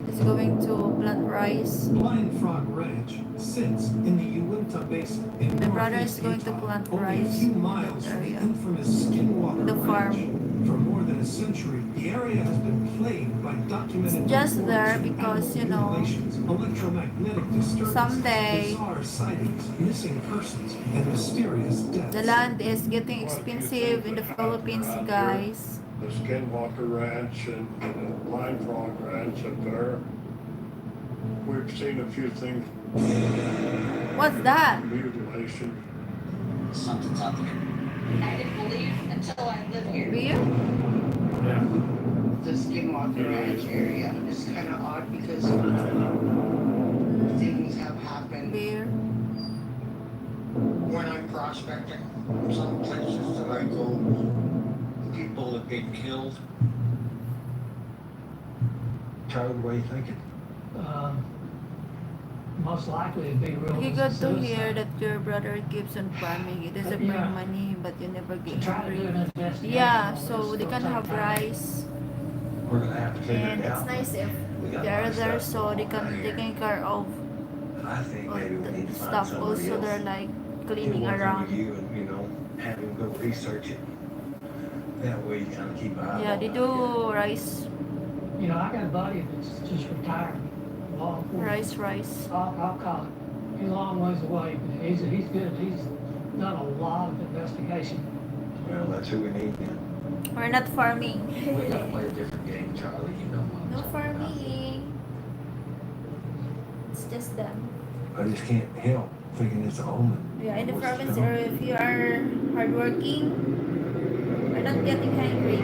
He's going to plant rice. Lion Frog Ranch sits in the Uinta Basin in My brother northeast is going to Utah, plant only a rice few in miles that from the area. infamous Skinwater The Ranch. farm. For more than a century, the area has been plagued by documented It's just reports there of because, animal mutilations, electromagnetic disturbances, someday bizarre sightings, missing persons, and mysterious deaths. the land is getting expensive in the Philippines, guys. The Skinwalker Ranch and the Lion Frog Ranch up there. We've seen a few things. What's that? Mutilation. Something's up there. I didn't believe until I lived here. Beer? Yeah. The Skinwalker Ranch area is kind of odd because things have happened Beer? when I'm prospecting. Some places that I go, people have been killed. Charlie, what are you thinking? Most likely it'd be real. You got to suicide. hear that your brother keeps on farming. He doesn't bring Yeah. money, but you never get Try to do angry. an investigation. Yeah, on so this. they can It'll have take time. rice. We're gonna have to figure And it it's out. nice if We got they a lot are of there stuff so they going can on here. taking care of I think maybe we need to find stuff. somebody Also, else. they're like He'll cleaning work around. with you and, have him go research it. That way you kind of keep an eye Yeah, on they it. do rice, You know, I got a buddy that's just retired. rice. I'll call it. He's a long ways away, but he's good. He's done a lot of investigation. Well, that's who we need then. We're not farming. We gotta play a different game, Charlie, you know what I'm No talking about. farming. It's just them. I just can't help thinking it's a omen. Yeah, in the What's province going on? area, if you are hardworking, you're not getting hungry.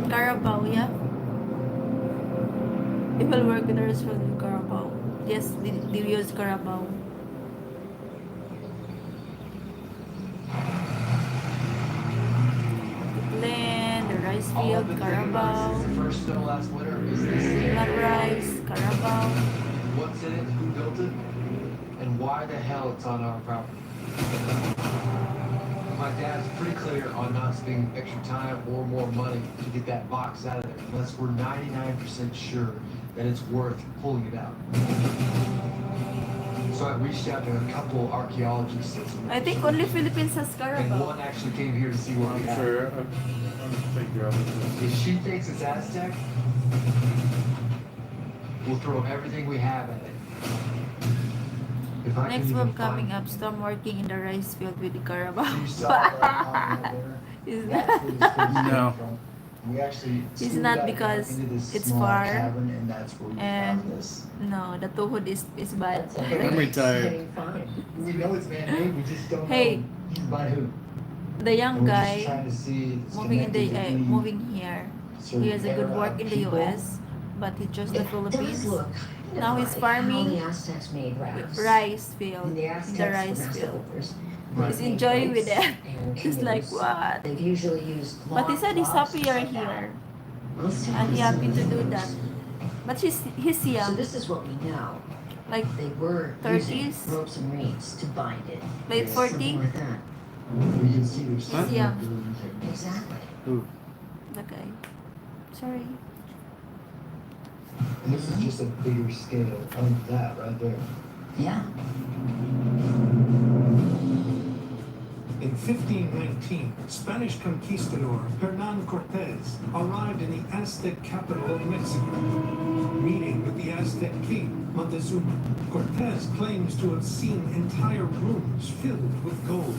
Carabao, yeah. People work in the restaurant in Carabao. Yes, they use Carabao. Land, the rice all I've field, been thinking about Carabao. since the first snow last winter is this thing. Blood rice, Carabao. What's in it, who built it, and why the hell it's on our property. My dad's pretty clear on not spending extra time or more money to get that box out of there unless we're 99% sure that it's worth pulling it out. So I reached out to a couple archaeologists. I think only Philippines has And Carabao. one actually came here to see what we I'm have. sure. I'm figure out what If she thinks it's Aztec, we'll throw everything we have at it. If I Next could one even coming find up, Storm working in the rice field with the Carabao. You saw that comment there? Is That's where this place came No. from. We actually It's scooted not out because into this it's small far, cavern, and that's where we and found this. no, the tuhod is bad. I'm retired. We know it's man-made, we just don't Hey. know by who. The young And we're just guy trying to see if it's moving in connected to any moving here. sort He of has a good era work of in the people. US, but he chose the It Philippines. does look Now he's like farming how the Aztecs made rafts. rice field And the in Aztecs the were rice master field. builders. He's They made enjoying with boats that. and He's like, canoes. what? They've usually used But he long said he's props happier like that. here, Let's take and a he happy to listen. do that. But he's So young, this is what we know. like They were 30s? using ropes and reeds to bind it. Late Yes, 40? something like that. We can see there's He's young. Exactly. Who? The guy. Sorry. And this is just a bigger scale of that right there. Yeah. In 1519, Spanish conquistador Hernan Cortez arrived in the Aztec capital of Mexico. Meeting with the Aztec king, Montezuma, Cortez claims to have seen entire rooms filled with gold.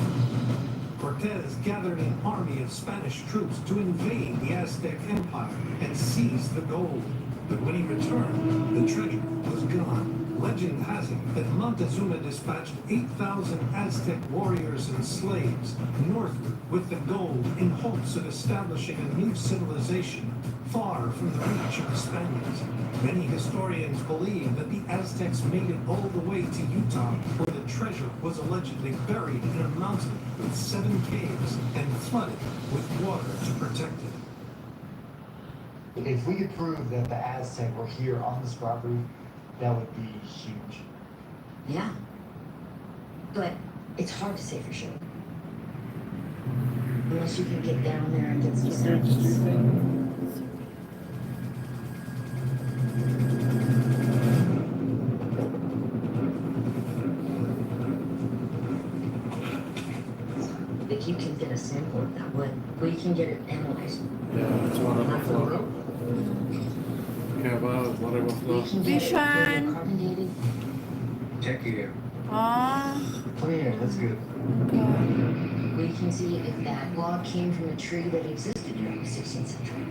Cortez gathered an army of Spanish troops to invade the Aztec Empire and seize the gold. But when he returned, the treasure was gone. Legend has it that Montezuma dispatched 8,000 Aztec warriors and slaves northward with the gold in hopes of establishing a new civilization far from the reach of the Spaniards. Many historians believe that the Aztecs made it all the way to Utah, where the treasure was allegedly buried in a mountain with 7 caves and flooded with water to protect it. If we could prove that the Aztec were here on this property, that would be huge. Yeah. But it's hard to say for sure. Unless you can get down there and get some samples. If you can get a sample of that wood, we can get it analyzed. Yeah, that's what I'm Not for the for. rope. Whatever We flow. can get it Vision. carbonated. Check here. Ah, Oh yeah, that's good. We can see if that log came from a tree that existed during the 16th century.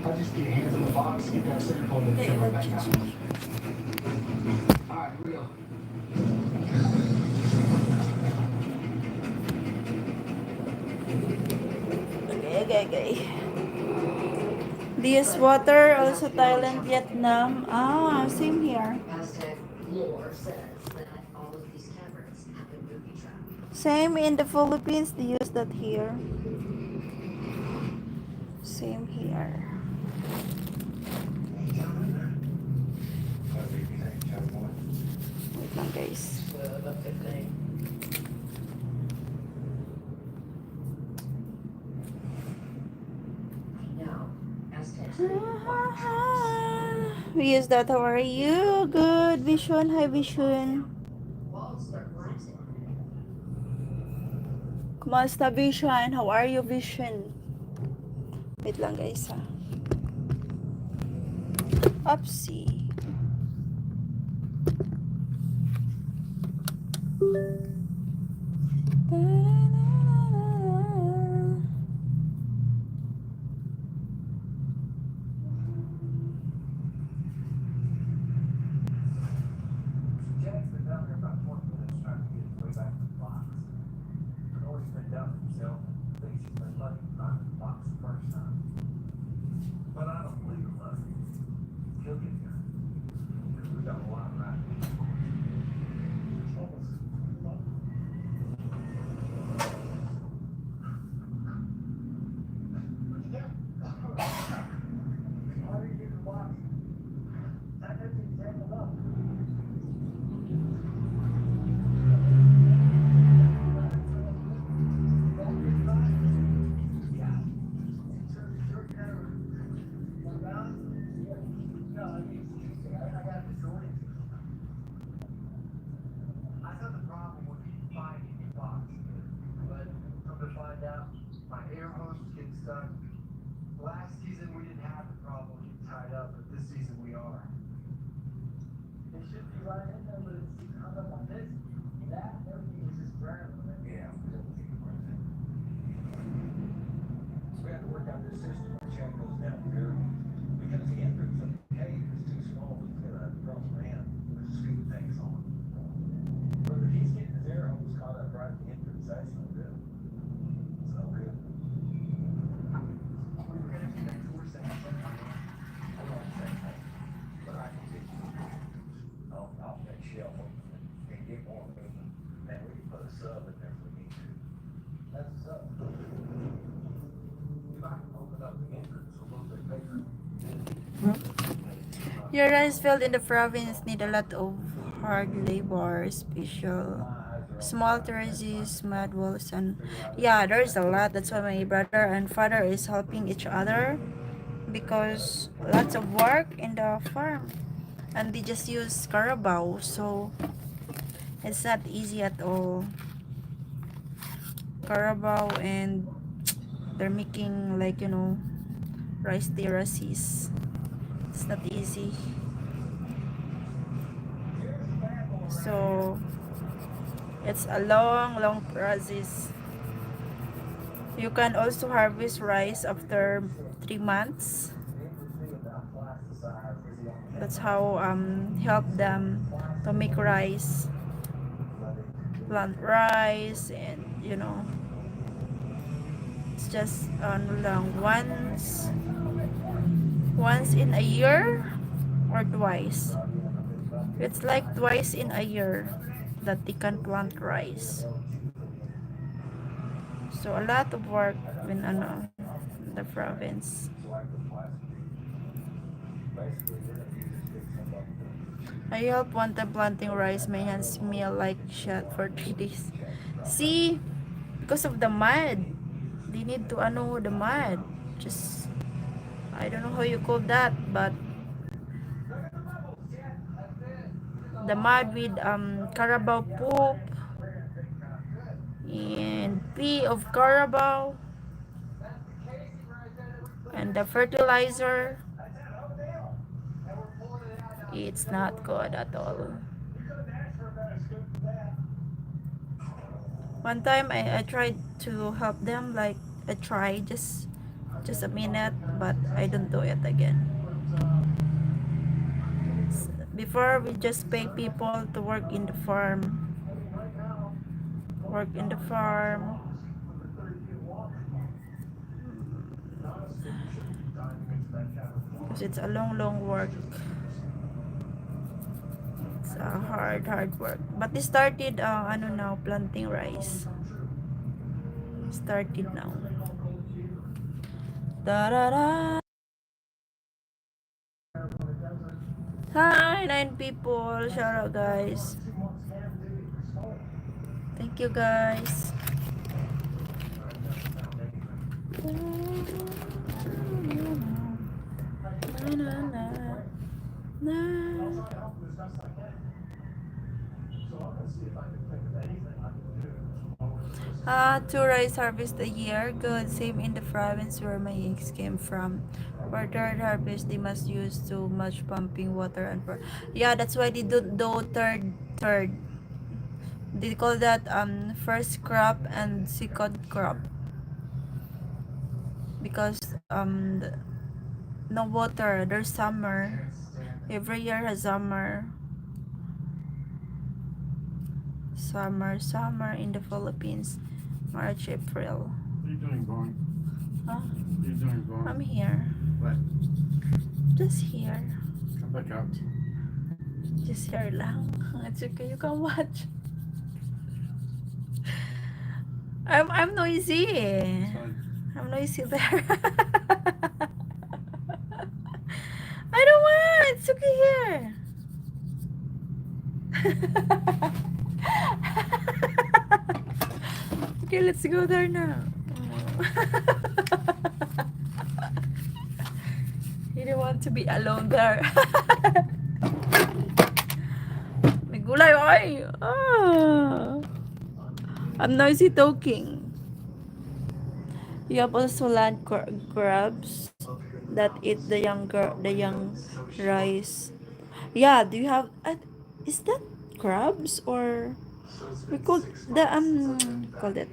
I'll just get your hands in the box, get that sample, and then come back out. Alright, here we go. okay. This water also Thailand, Vietnam. Ah, same here. Aztec lore says that all of these caverns have been booby-trapped. Same in the Philippines, they use that here. Same here. Wait lang guys. About 15. Now, Aztecs We use that. How are you? Good, Vision. Hi, Vision. walls start rising. Kumusta, Vision? How are you, Vision? Wait lang, guys, ha. Upsi. Jack's been down there about 20 minutes trying to get his way back to the box. Nora's been down himself. Thinks she's been lucky to find the box the first time. But I don't believe her luck. He'll get there. Because we got a lot right. How do you get the box? That empty tangled up. I thought the problem would be finding the box, but come to find out, my air hose was getting stuck. Last season we didn't have the problem getting tied up, but this season we are. should be right in there, but it's hung up on this. That, everything is just ground. Yeah. So we had to work out this system to check those down here. Because the entrance of the cave is too small to fit a drum man with speed tanks on. But if he's getting his air hose caught up right at the entrance, that's no good. So good. We were gonna do that tour section. Hold on a second. But I can get you off that shelf and get more movement. Man, we can put a sub in there if we need to. That's what's up. If I can open up the entrance a little bit bigger. Your rice field in the province need a lot of hard labor, special small terraces, mud walls, and yeah, there's a lot. That's why my brother and father is helping each other because lots of work in the farm, and they just use carabao, so it's not easy at all. Carabao, and they're making like rice terraces. It's not easy. So it's a long process. You can also harvest rice after 3 months. That's how help them to make rice, plant rice, and it's just long once in a year or twice. It's like twice in a year that they can plant rice. So a lot of work in the province. I help one time planting rice. My hands smell like shit for 3 days. See, because of the mud. They need to the mud. Just I don't know how you call that, but the mud with carabao poop and pee of carabao and the fertilizer. It's not good at all. One time I tried to help them, like I tried just a minute, but I don't do it again. Before, we just pay people to work in the farm. Because it's a long work. It's a hard work. But they started now, planting rice. Started now. Da-da-da. Hi, 9 people. Shout out, guys. Thank you, guys. Two rice harvest a year. Good. Same in the province where my eggs came from. For third harvest, they must use too much pumping water and yeah, that's why they do third. They call that first crop and second crop because no water. There's summer. Every year has summer in the Philippines. March, April. What are you doing, Vaughn? Huh? What are you doing, Vaughn? I'm here. What? Just here. Come back out. Just here lang. It's okay. You can watch. I'm noisy. I'm noisy there. I don't want. It's okay here. Okay, let's go there now. You don't want to be alone there. May gulay, oy. Ah. I'm noisy talking. You have also land crabs that eat the young rice. Yeah, do you have is that crabs or we call the called it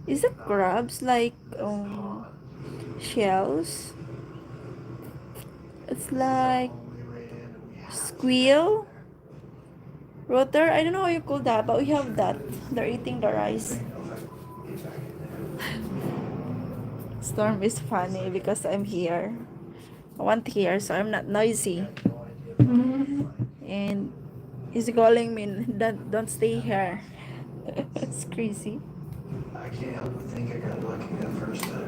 is it crabs like shells? It's like squeal, rotor. I don't know how you call that, but we have that. They're eating the rice. Storm is funny because I'm here. I want here, so I'm not noisy. And he's calling me, don't stay here. It's crazy. I can't help but think I got lucky that first time.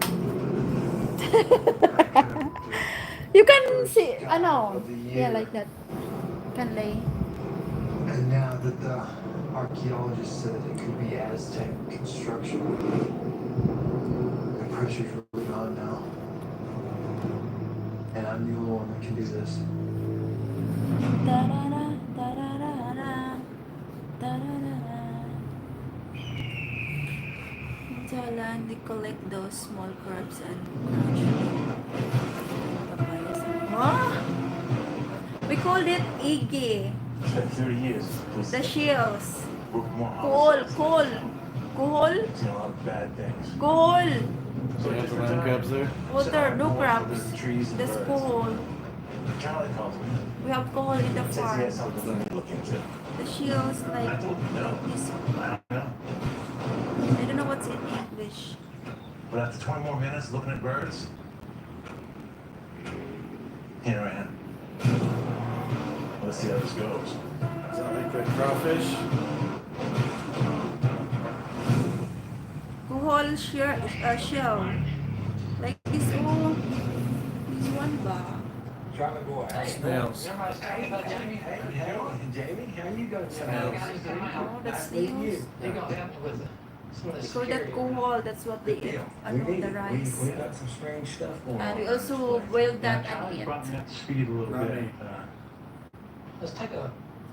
You can see, I know. Yeah, like that. Can lay. And now that the archaeologists said it could be Aztec construction, the pressure's really on now. And I'm the only one that can do this. Da-da-da, da-da-da-da, da-da-da-da. In Thailand, they collect those small crabs and papayas. Huh? We called it igi. It's been 30 years. The shells. Coal. Kohol. Seen a lot of bad things. Kohol. So you have the land crabs there? Water, no crabs. Trees and There's birds. kohol. Charlie calls me. We have kohol in the Says he farm. has something let me look into. The shells I like told him no. this. I don't know. I don't know what's in English. But after 20 more minutes looking at birds, here I am. Let's see how this goes. Is that like a crawfish? Kohol shell. Like this, this one ba? Charlie boy, Snails. Jamie, how you doing? Snails. Oh, that's snails. They got down with some of the We call that security. kohol. That's what they eat. The rice. We got some strange stuff going on. And we also boil that and Charlie eat. brought me up to speed a little Not bit. me. Let's take a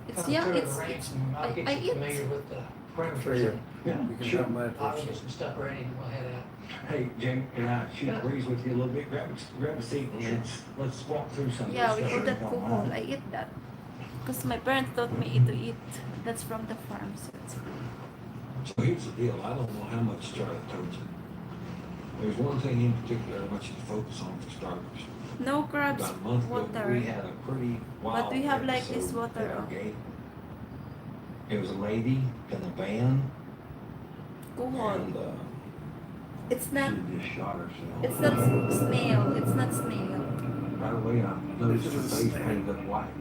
It's tour yeah, of the it's ranch and I'll get I you eat. familiar with the For parameters. you. Yeah, You can sure. have my I'll portion. get some stuff ready and we'll head out. Hey, Jamie, can I shoot the breeze with you a little bit? Grab a seat and let's walk through some of Yeah, this we stuff call that that's going kohol. on. I eat that. Because my parents taught me to eat. That's from the farm. So it's So here's the deal, I don't know how much Charlie told you. There's one thing in particular I want you to focus on for starters. no crabs, About a month ago, water. we had a pretty wild But we have like this episode water. at our gate. It was a lady in a van, Kohol. and It's not. she just shot herself. It's not snail. It's not snail. By the way, I noticed her face painted up white.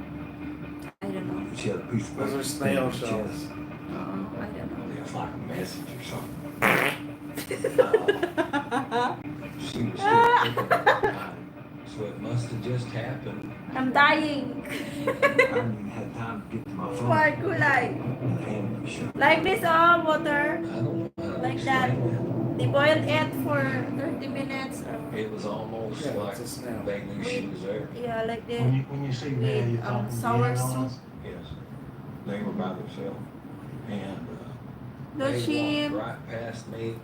I don't know. She had a piece of Those paper are snail in her shells. chest. I don't know. It's like a message or something. She was still thinking at the time, so it must have just happened. I'm dying. I hadn't even had time to get to my phone. Why kulay? And the hand was shut. Like this, water. I don't Like that. understand They boiled it for 30 minutes. Or, that. It was almost Yeah, like it's a snail. they knew she was there. yeah, like When the you say man, you're with talking sour man on soup. us? Yes. They were by themselves. And No they shame. walked right past me,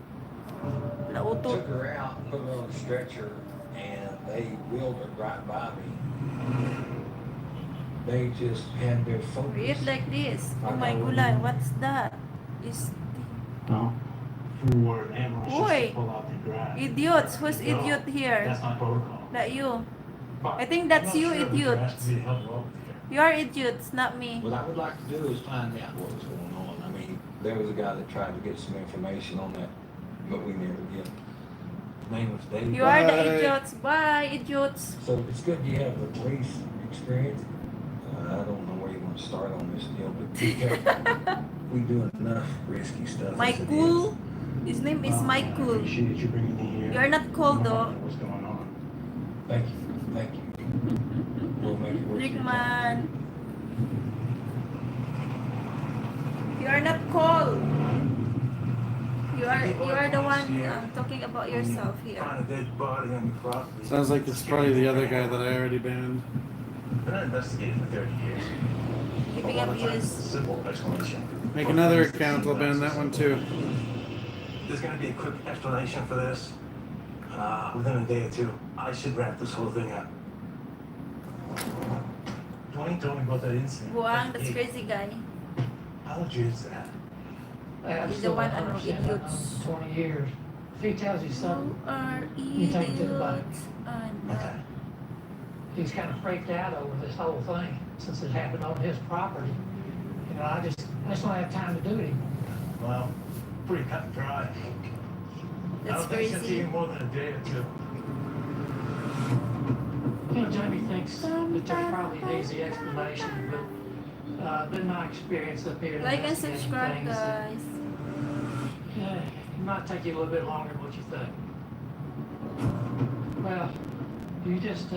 Nauto. took her out, put her on a stretcher, and they wheeled her right by me. They just had their focus. Eat like this. Oh my gulay, what's that? Is No. For animals just Oi. to pull out the grass. idiots? Who's No, idiot here? That's not protocol. That you. But I think that's I'm you, not sure if idiot. there has to be a help over there. You are idiots, not me. What I would like to do is find out what was going on. I mean, there was a guy that tried to get some information on that, but we never did. His name was Dave. You are the Bye. idiots. Bye, idiots. So it's good you have the police experience. I don't know where you want to start on this deal, but be careful. We do enough risky stuff. as it Michael. His name is I Michael. appreciate you bringing me here. You're not cold though. What's going on? Thank you. Thank you. We'll make it worth your time. Rickman. You are not cold. You are the one talking about yourself here. Find a dead body on your property. Sounds like it's probably the other guy that I already banned. Been investigating for 30 years. Keeping A lot of times abuse. it's a simple explanation. Make another account, I'll ban that one too. There's gonna be a quick explanation for this. Within a day or two, I should wrap this whole thing up. Dwayne told me about that incident. Buang, that's crazy guy. How legit is that? I'm He's still the one, 100%, I've known him idiots. 20 years. If he tells you You something, are you take it to the bank. idiots. And Okay. He's kind of freaked out over this whole thing since it happened on his property. You know, I just don't have time to do it anymore. Well, pretty cut and dry. I that's don't think it's crazy. even more than a day or two. You know, Jamie thinks that there's probably an easy explanation, but in my experience up here, Like and investigating subscribe, things, guys. yeah, it might take you a little bit longer than what you think. Well, you just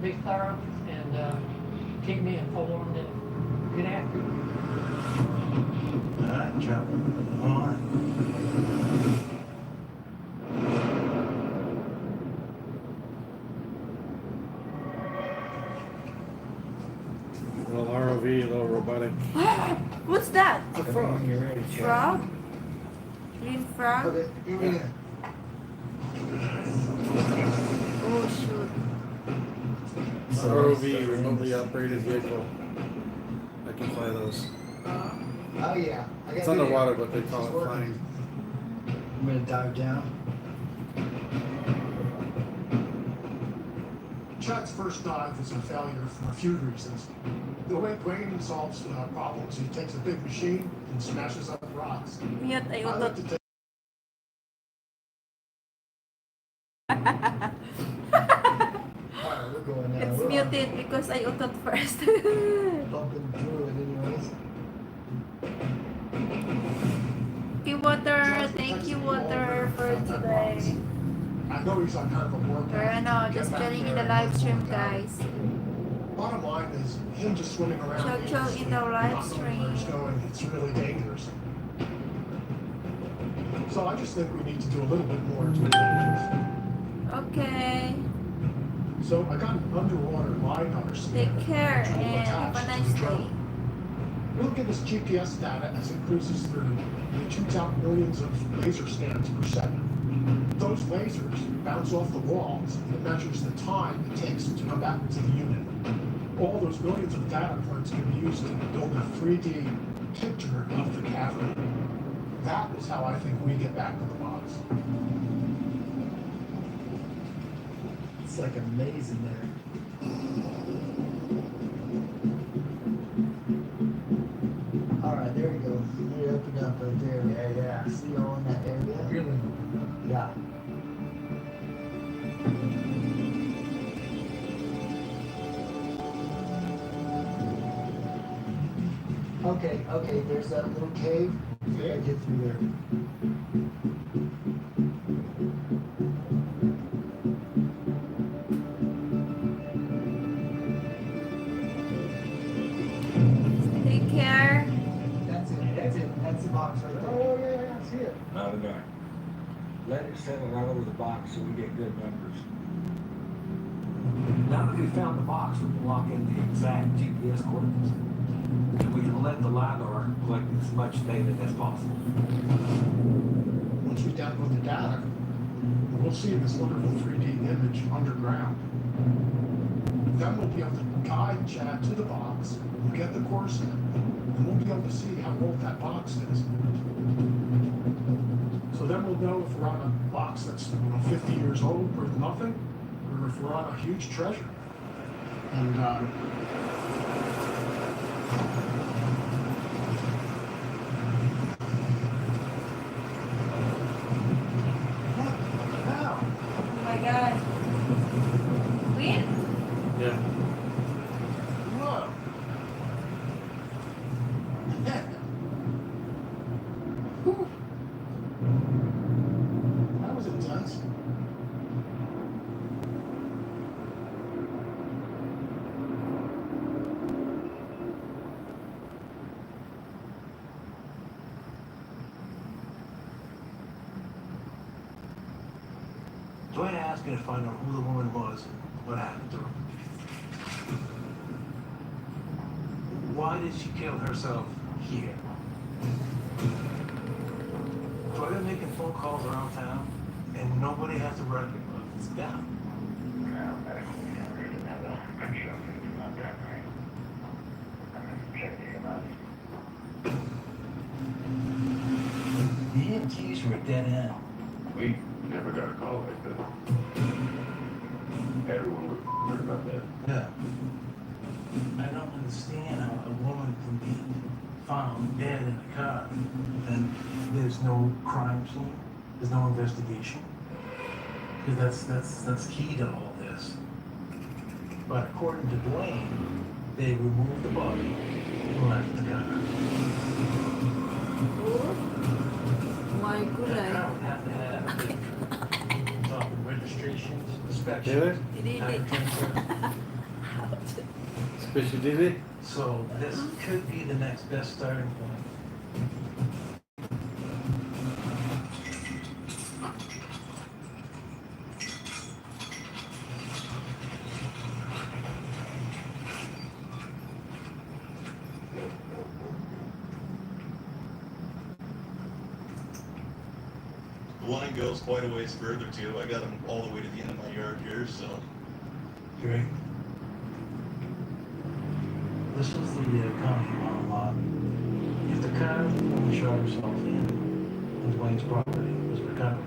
be thorough and keep me informed and get after it. All right, Chuck. All right. Little ROV, little robotic. What's that? It's a frog. You're ready, Chuck. Frog? Green frog? Okay, yeah. Oh shoot. ROV, remotely operated vehicle. I can fly those. Oh, yeah. I got It's video. underwater, but they call It's it working. flying. I'm gonna dive down. Chad's first dive was a failure for a few reasons. The way Dwayne solves problems, he takes a big machine and smashes up rocks. Mute, I I like utot. to take Alright, we're going now. It's We're muted because I utot first. bumping through it anyways. Okay, Water. Thank you, Water, for today. I know he's on kind of a warpath. We're just chilling in the live stream, guys. Bottom line is, him just swimming around. Chill in the live not knowing where he's stream. going, it's really dangerous. So I just think we need to do a little bit more due diligence. Okay. So I got an underwater LiDAR scanner. Take care which will and have attach a to nice the day. drone. We'll give us GPS data as it cruises through. It shoots out millions of laser scans per second. Those lasers bounce off the walls and it measures the time it takes to come back to the unit. All those millions of data points can be used to build a 3D picture of the cavern. That is how I think we get back to the box. It's like a maze in there. Alright, there we go. You open up right there. Yeah. See all in that area? Really? Yeah. Okay, there's that little cave. We gotta get through there. Take care. That's it. That's the box right there. Oh, yeah, I see it. Not enough. Let it settle right over the box so we get good numbers. Now that we've found the box, we can lock in the exact GPS coordinates. And we can let the LiDAR collect as much data as possible. Once we download the data, we'll see this wonderful 3D image underground. Then we'll be able to guide Chad to the box, we'll get the course in, and we'll be able to see how old that box is. So then we'll know if we're on a box that's 50 years old worth nothing, or if we're on a huge treasure. And Oh my god. Win? Yeah. whoa! Whew. That was intense. Dwayne asked me to find out who the woman was and what happened to her. Why did she kill herself here? So I've been making phone calls around town, and nobody has a record of this down. keys were a dead end. We never got a call like that. Everyone would heard about that. Yeah. I don't understand how a woman can be found dead in a car and there's no crime scene, there's no investigation. Because that's key to all this. But according to Dwayne, they removed the body and left the car. My That gulay. car would have to have talking registrations, Taylor? inspections. Did it? Especially did it? So this could be the next best starting point. The line goes quite a ways further too. I got them all the way to the end of my yard here, so. Great. This was the county lawn lot. If the car woman shot herself in Dwayne's property was recovered,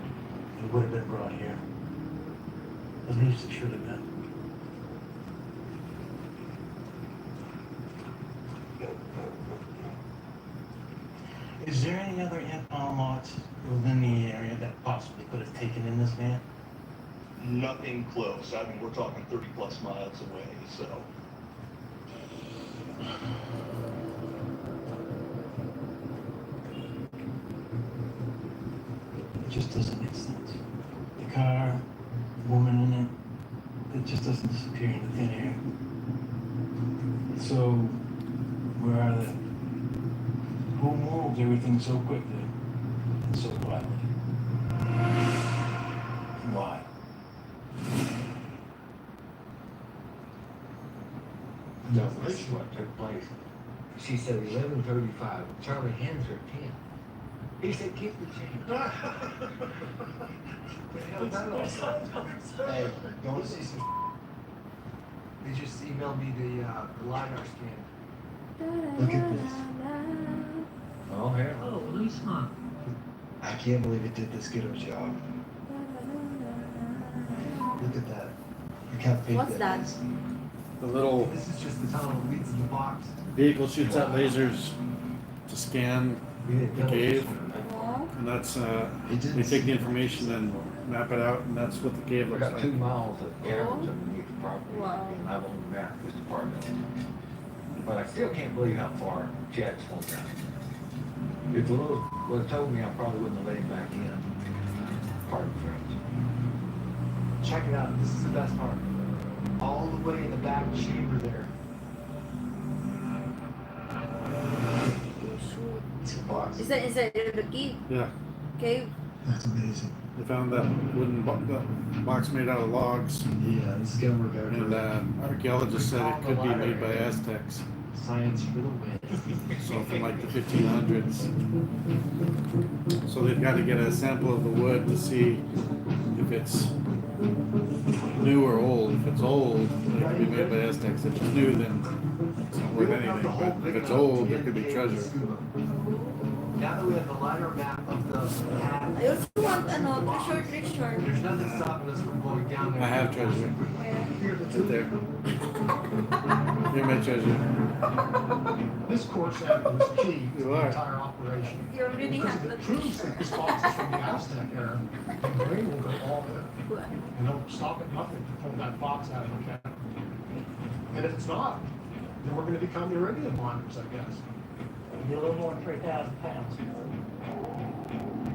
it would have been brought here. At least it should have been. Is there any other impound lots within the area that possibly could have taken in this van? Nothing close. I mean, we're talking 30 plus miles away, so. It just doesn't make sense. The car, the woman in it just doesn't disappear into thin air. So, where are they? Who moved everything so quickly and so quietly? And why? No, this is what took place. She said 11:35. Charlie hands her 10. He said, keep the change. Hey, don't see some. They just emailed me the LiDAR scan. Look at this. Oh, hell. Oh, policeman. I can't believe it did this good of a job. Look at that. Look how big What's that? is. The little This is just the tunnel that leads to the box. vehicle shoots out lasers to scan the cave. Oh, And that's, they take the information and map it out, and that's what the cave We looks got like. 2 miles of caverns underneath the property. Wow. And I'm on the map, this department. But I still can't believe how far Chad's flown down. If the little would have told me, I probably wouldn't have let him back in. Pardon friends. Check it out. This is the best part. All the way in the back chamber there. It's a box. is that inside the key? Yeah, Cave? That's amazing. they found that wooden box made out of logs, Yeah, this is gonna work out. and archaeologists said it could be made by Aztecs, Science for the win. so from like the 1500s. So they've got to get a sample of the wood to see if it's new or old. If it's old, it could be made by Aztecs. If it's new, then it's not worth anything. But if it's old, there could be treasure. Now that we have the LiDAR map of the path, I also want treasure. there's nothing stopping us from going down there. I have treasure. Where? It's right there. You're my treasure. This course avenue is key to You the are. entire operation. You already Because have if it the proves that this box is from the Aztec era, then Dwayne will go all in. What? And they'll stop at nothing to pull that box out of the cabinet. And if it's not, then we're gonna become uranium miners, I guess. Be a little more than 3,000 pounds.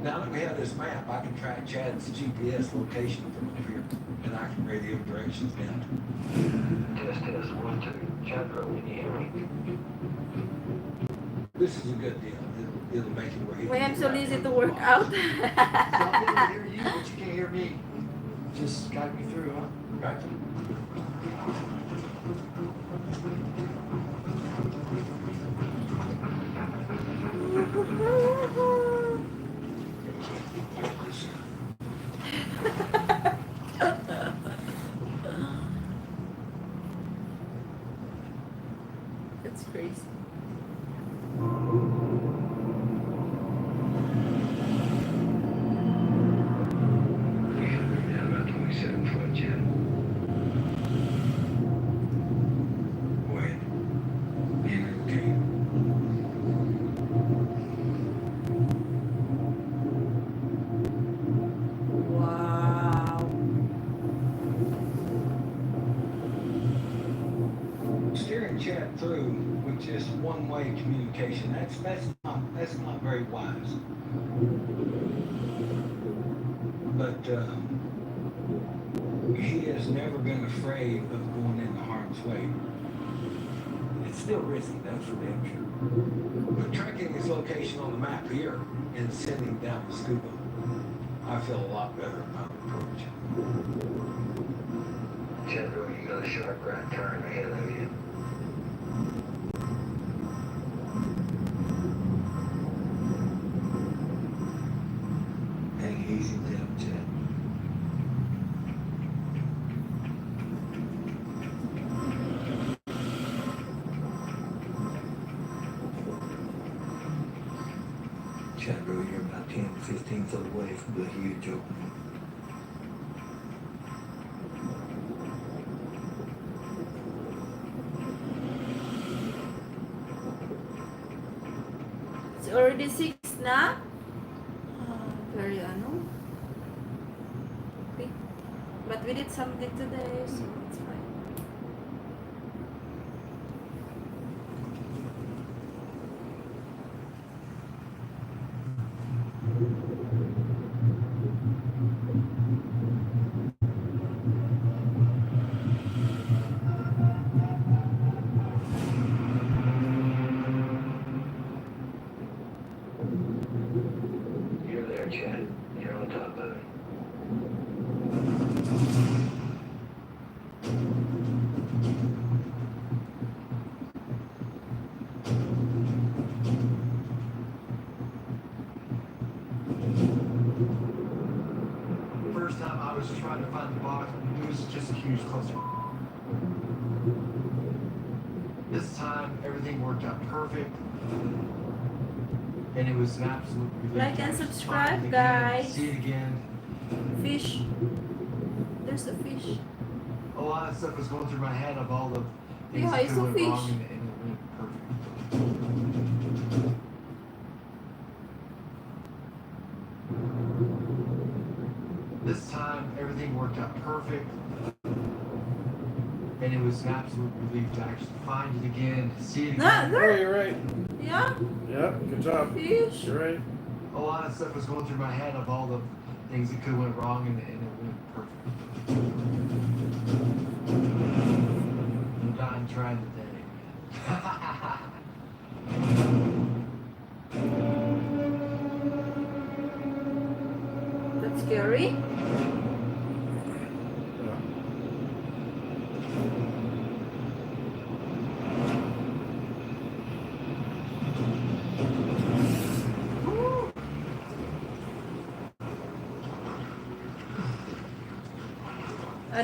Now that we have this map, I can track Chad's GPS location from up here, and I can radio directions down. Test, 1, 2. Chad, can you hear me? This is a good deal. It'll make it where he Why can I'm get so back lazy in. to work out? I'll be able to hear you, but you can't hear me. Just guide me through, huh? Right. It's crazy. chat through with just one-way communication. That's not very wise. But he has never been afraid of going into harm's way. It's still risky, that's for damn sure. But tracking his location on the map here and sending down the scuba, I feel a lot better about the approach. General, you got a sharp right turn ahead of you. Hang easy down, Chad. Chad, bro, you're about 10, 15 foot away from the huge opening. It's already 6 na. Very okay. But we did something today, so it's fine. You're there, Chad. You're on top of it. First time I was trying to find the box, it was just a huge cluster. This time, everything worked out perfect. And it was an absolute relief. Like and to subscribe, find it guys. again, see it again. Fish. There's a fish. A lot of stuff was going through my head of all the things Yeah, that it's could a have went wrong, fish. and it went perfect. This time, everything worked out perfect. And it was an absolute relief to actually find it again, see it again. Oh, you're right. Yeah. Yeah, good job. Fish. You're right. A lot of stuff was going through my head of all the things that could have went wrong, and it went perfect. I'm dying trying today. That's scary.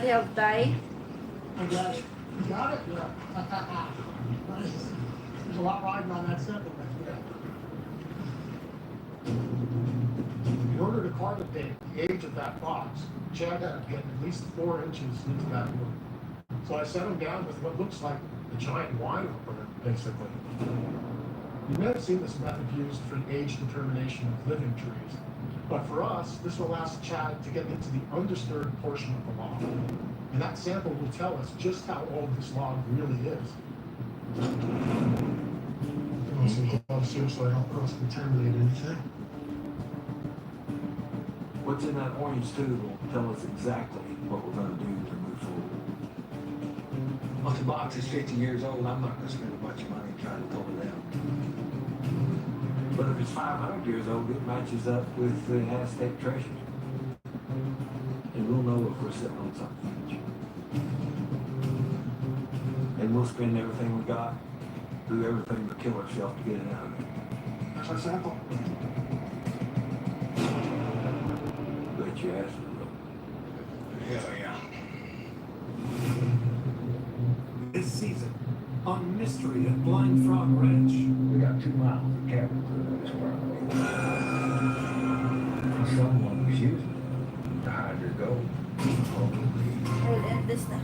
They have died. I got it. You got it? Yeah. There's a lot riding on that sample. Yeah. In order to quantitate the age of that box, Chad had to get at least 4 inches into that wood. So I set him down with what looks like a giant wine opener, basically. You may have seen this method used for the age determination of living trees. But for us, this will ask Chad to get into the undisturbed portion of the log. And that sample will tell us just how old this log really is. Also closer so I don't cross-contaminate anything. What's in that orange tube will tell us exactly what we're going to do to move forward. Well, if the box is 50 years old, I'm not going to spend a bunch of money trying to pull it out. But if it's 500 years old, it matches up with the Aztec treasures. And we'll know if we're sitting on something huge. And we'll spend everything we got, do everything but kill ourselves to get it out of there. That's our sample. Bet your ass will. Hell yeah. This season, on Mystery at Blind Frog Ranch. We got 2 miles of cabin through this world. Someone was using it to hide their gold. I will end this now.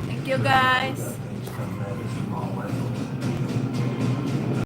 Thank you, guys.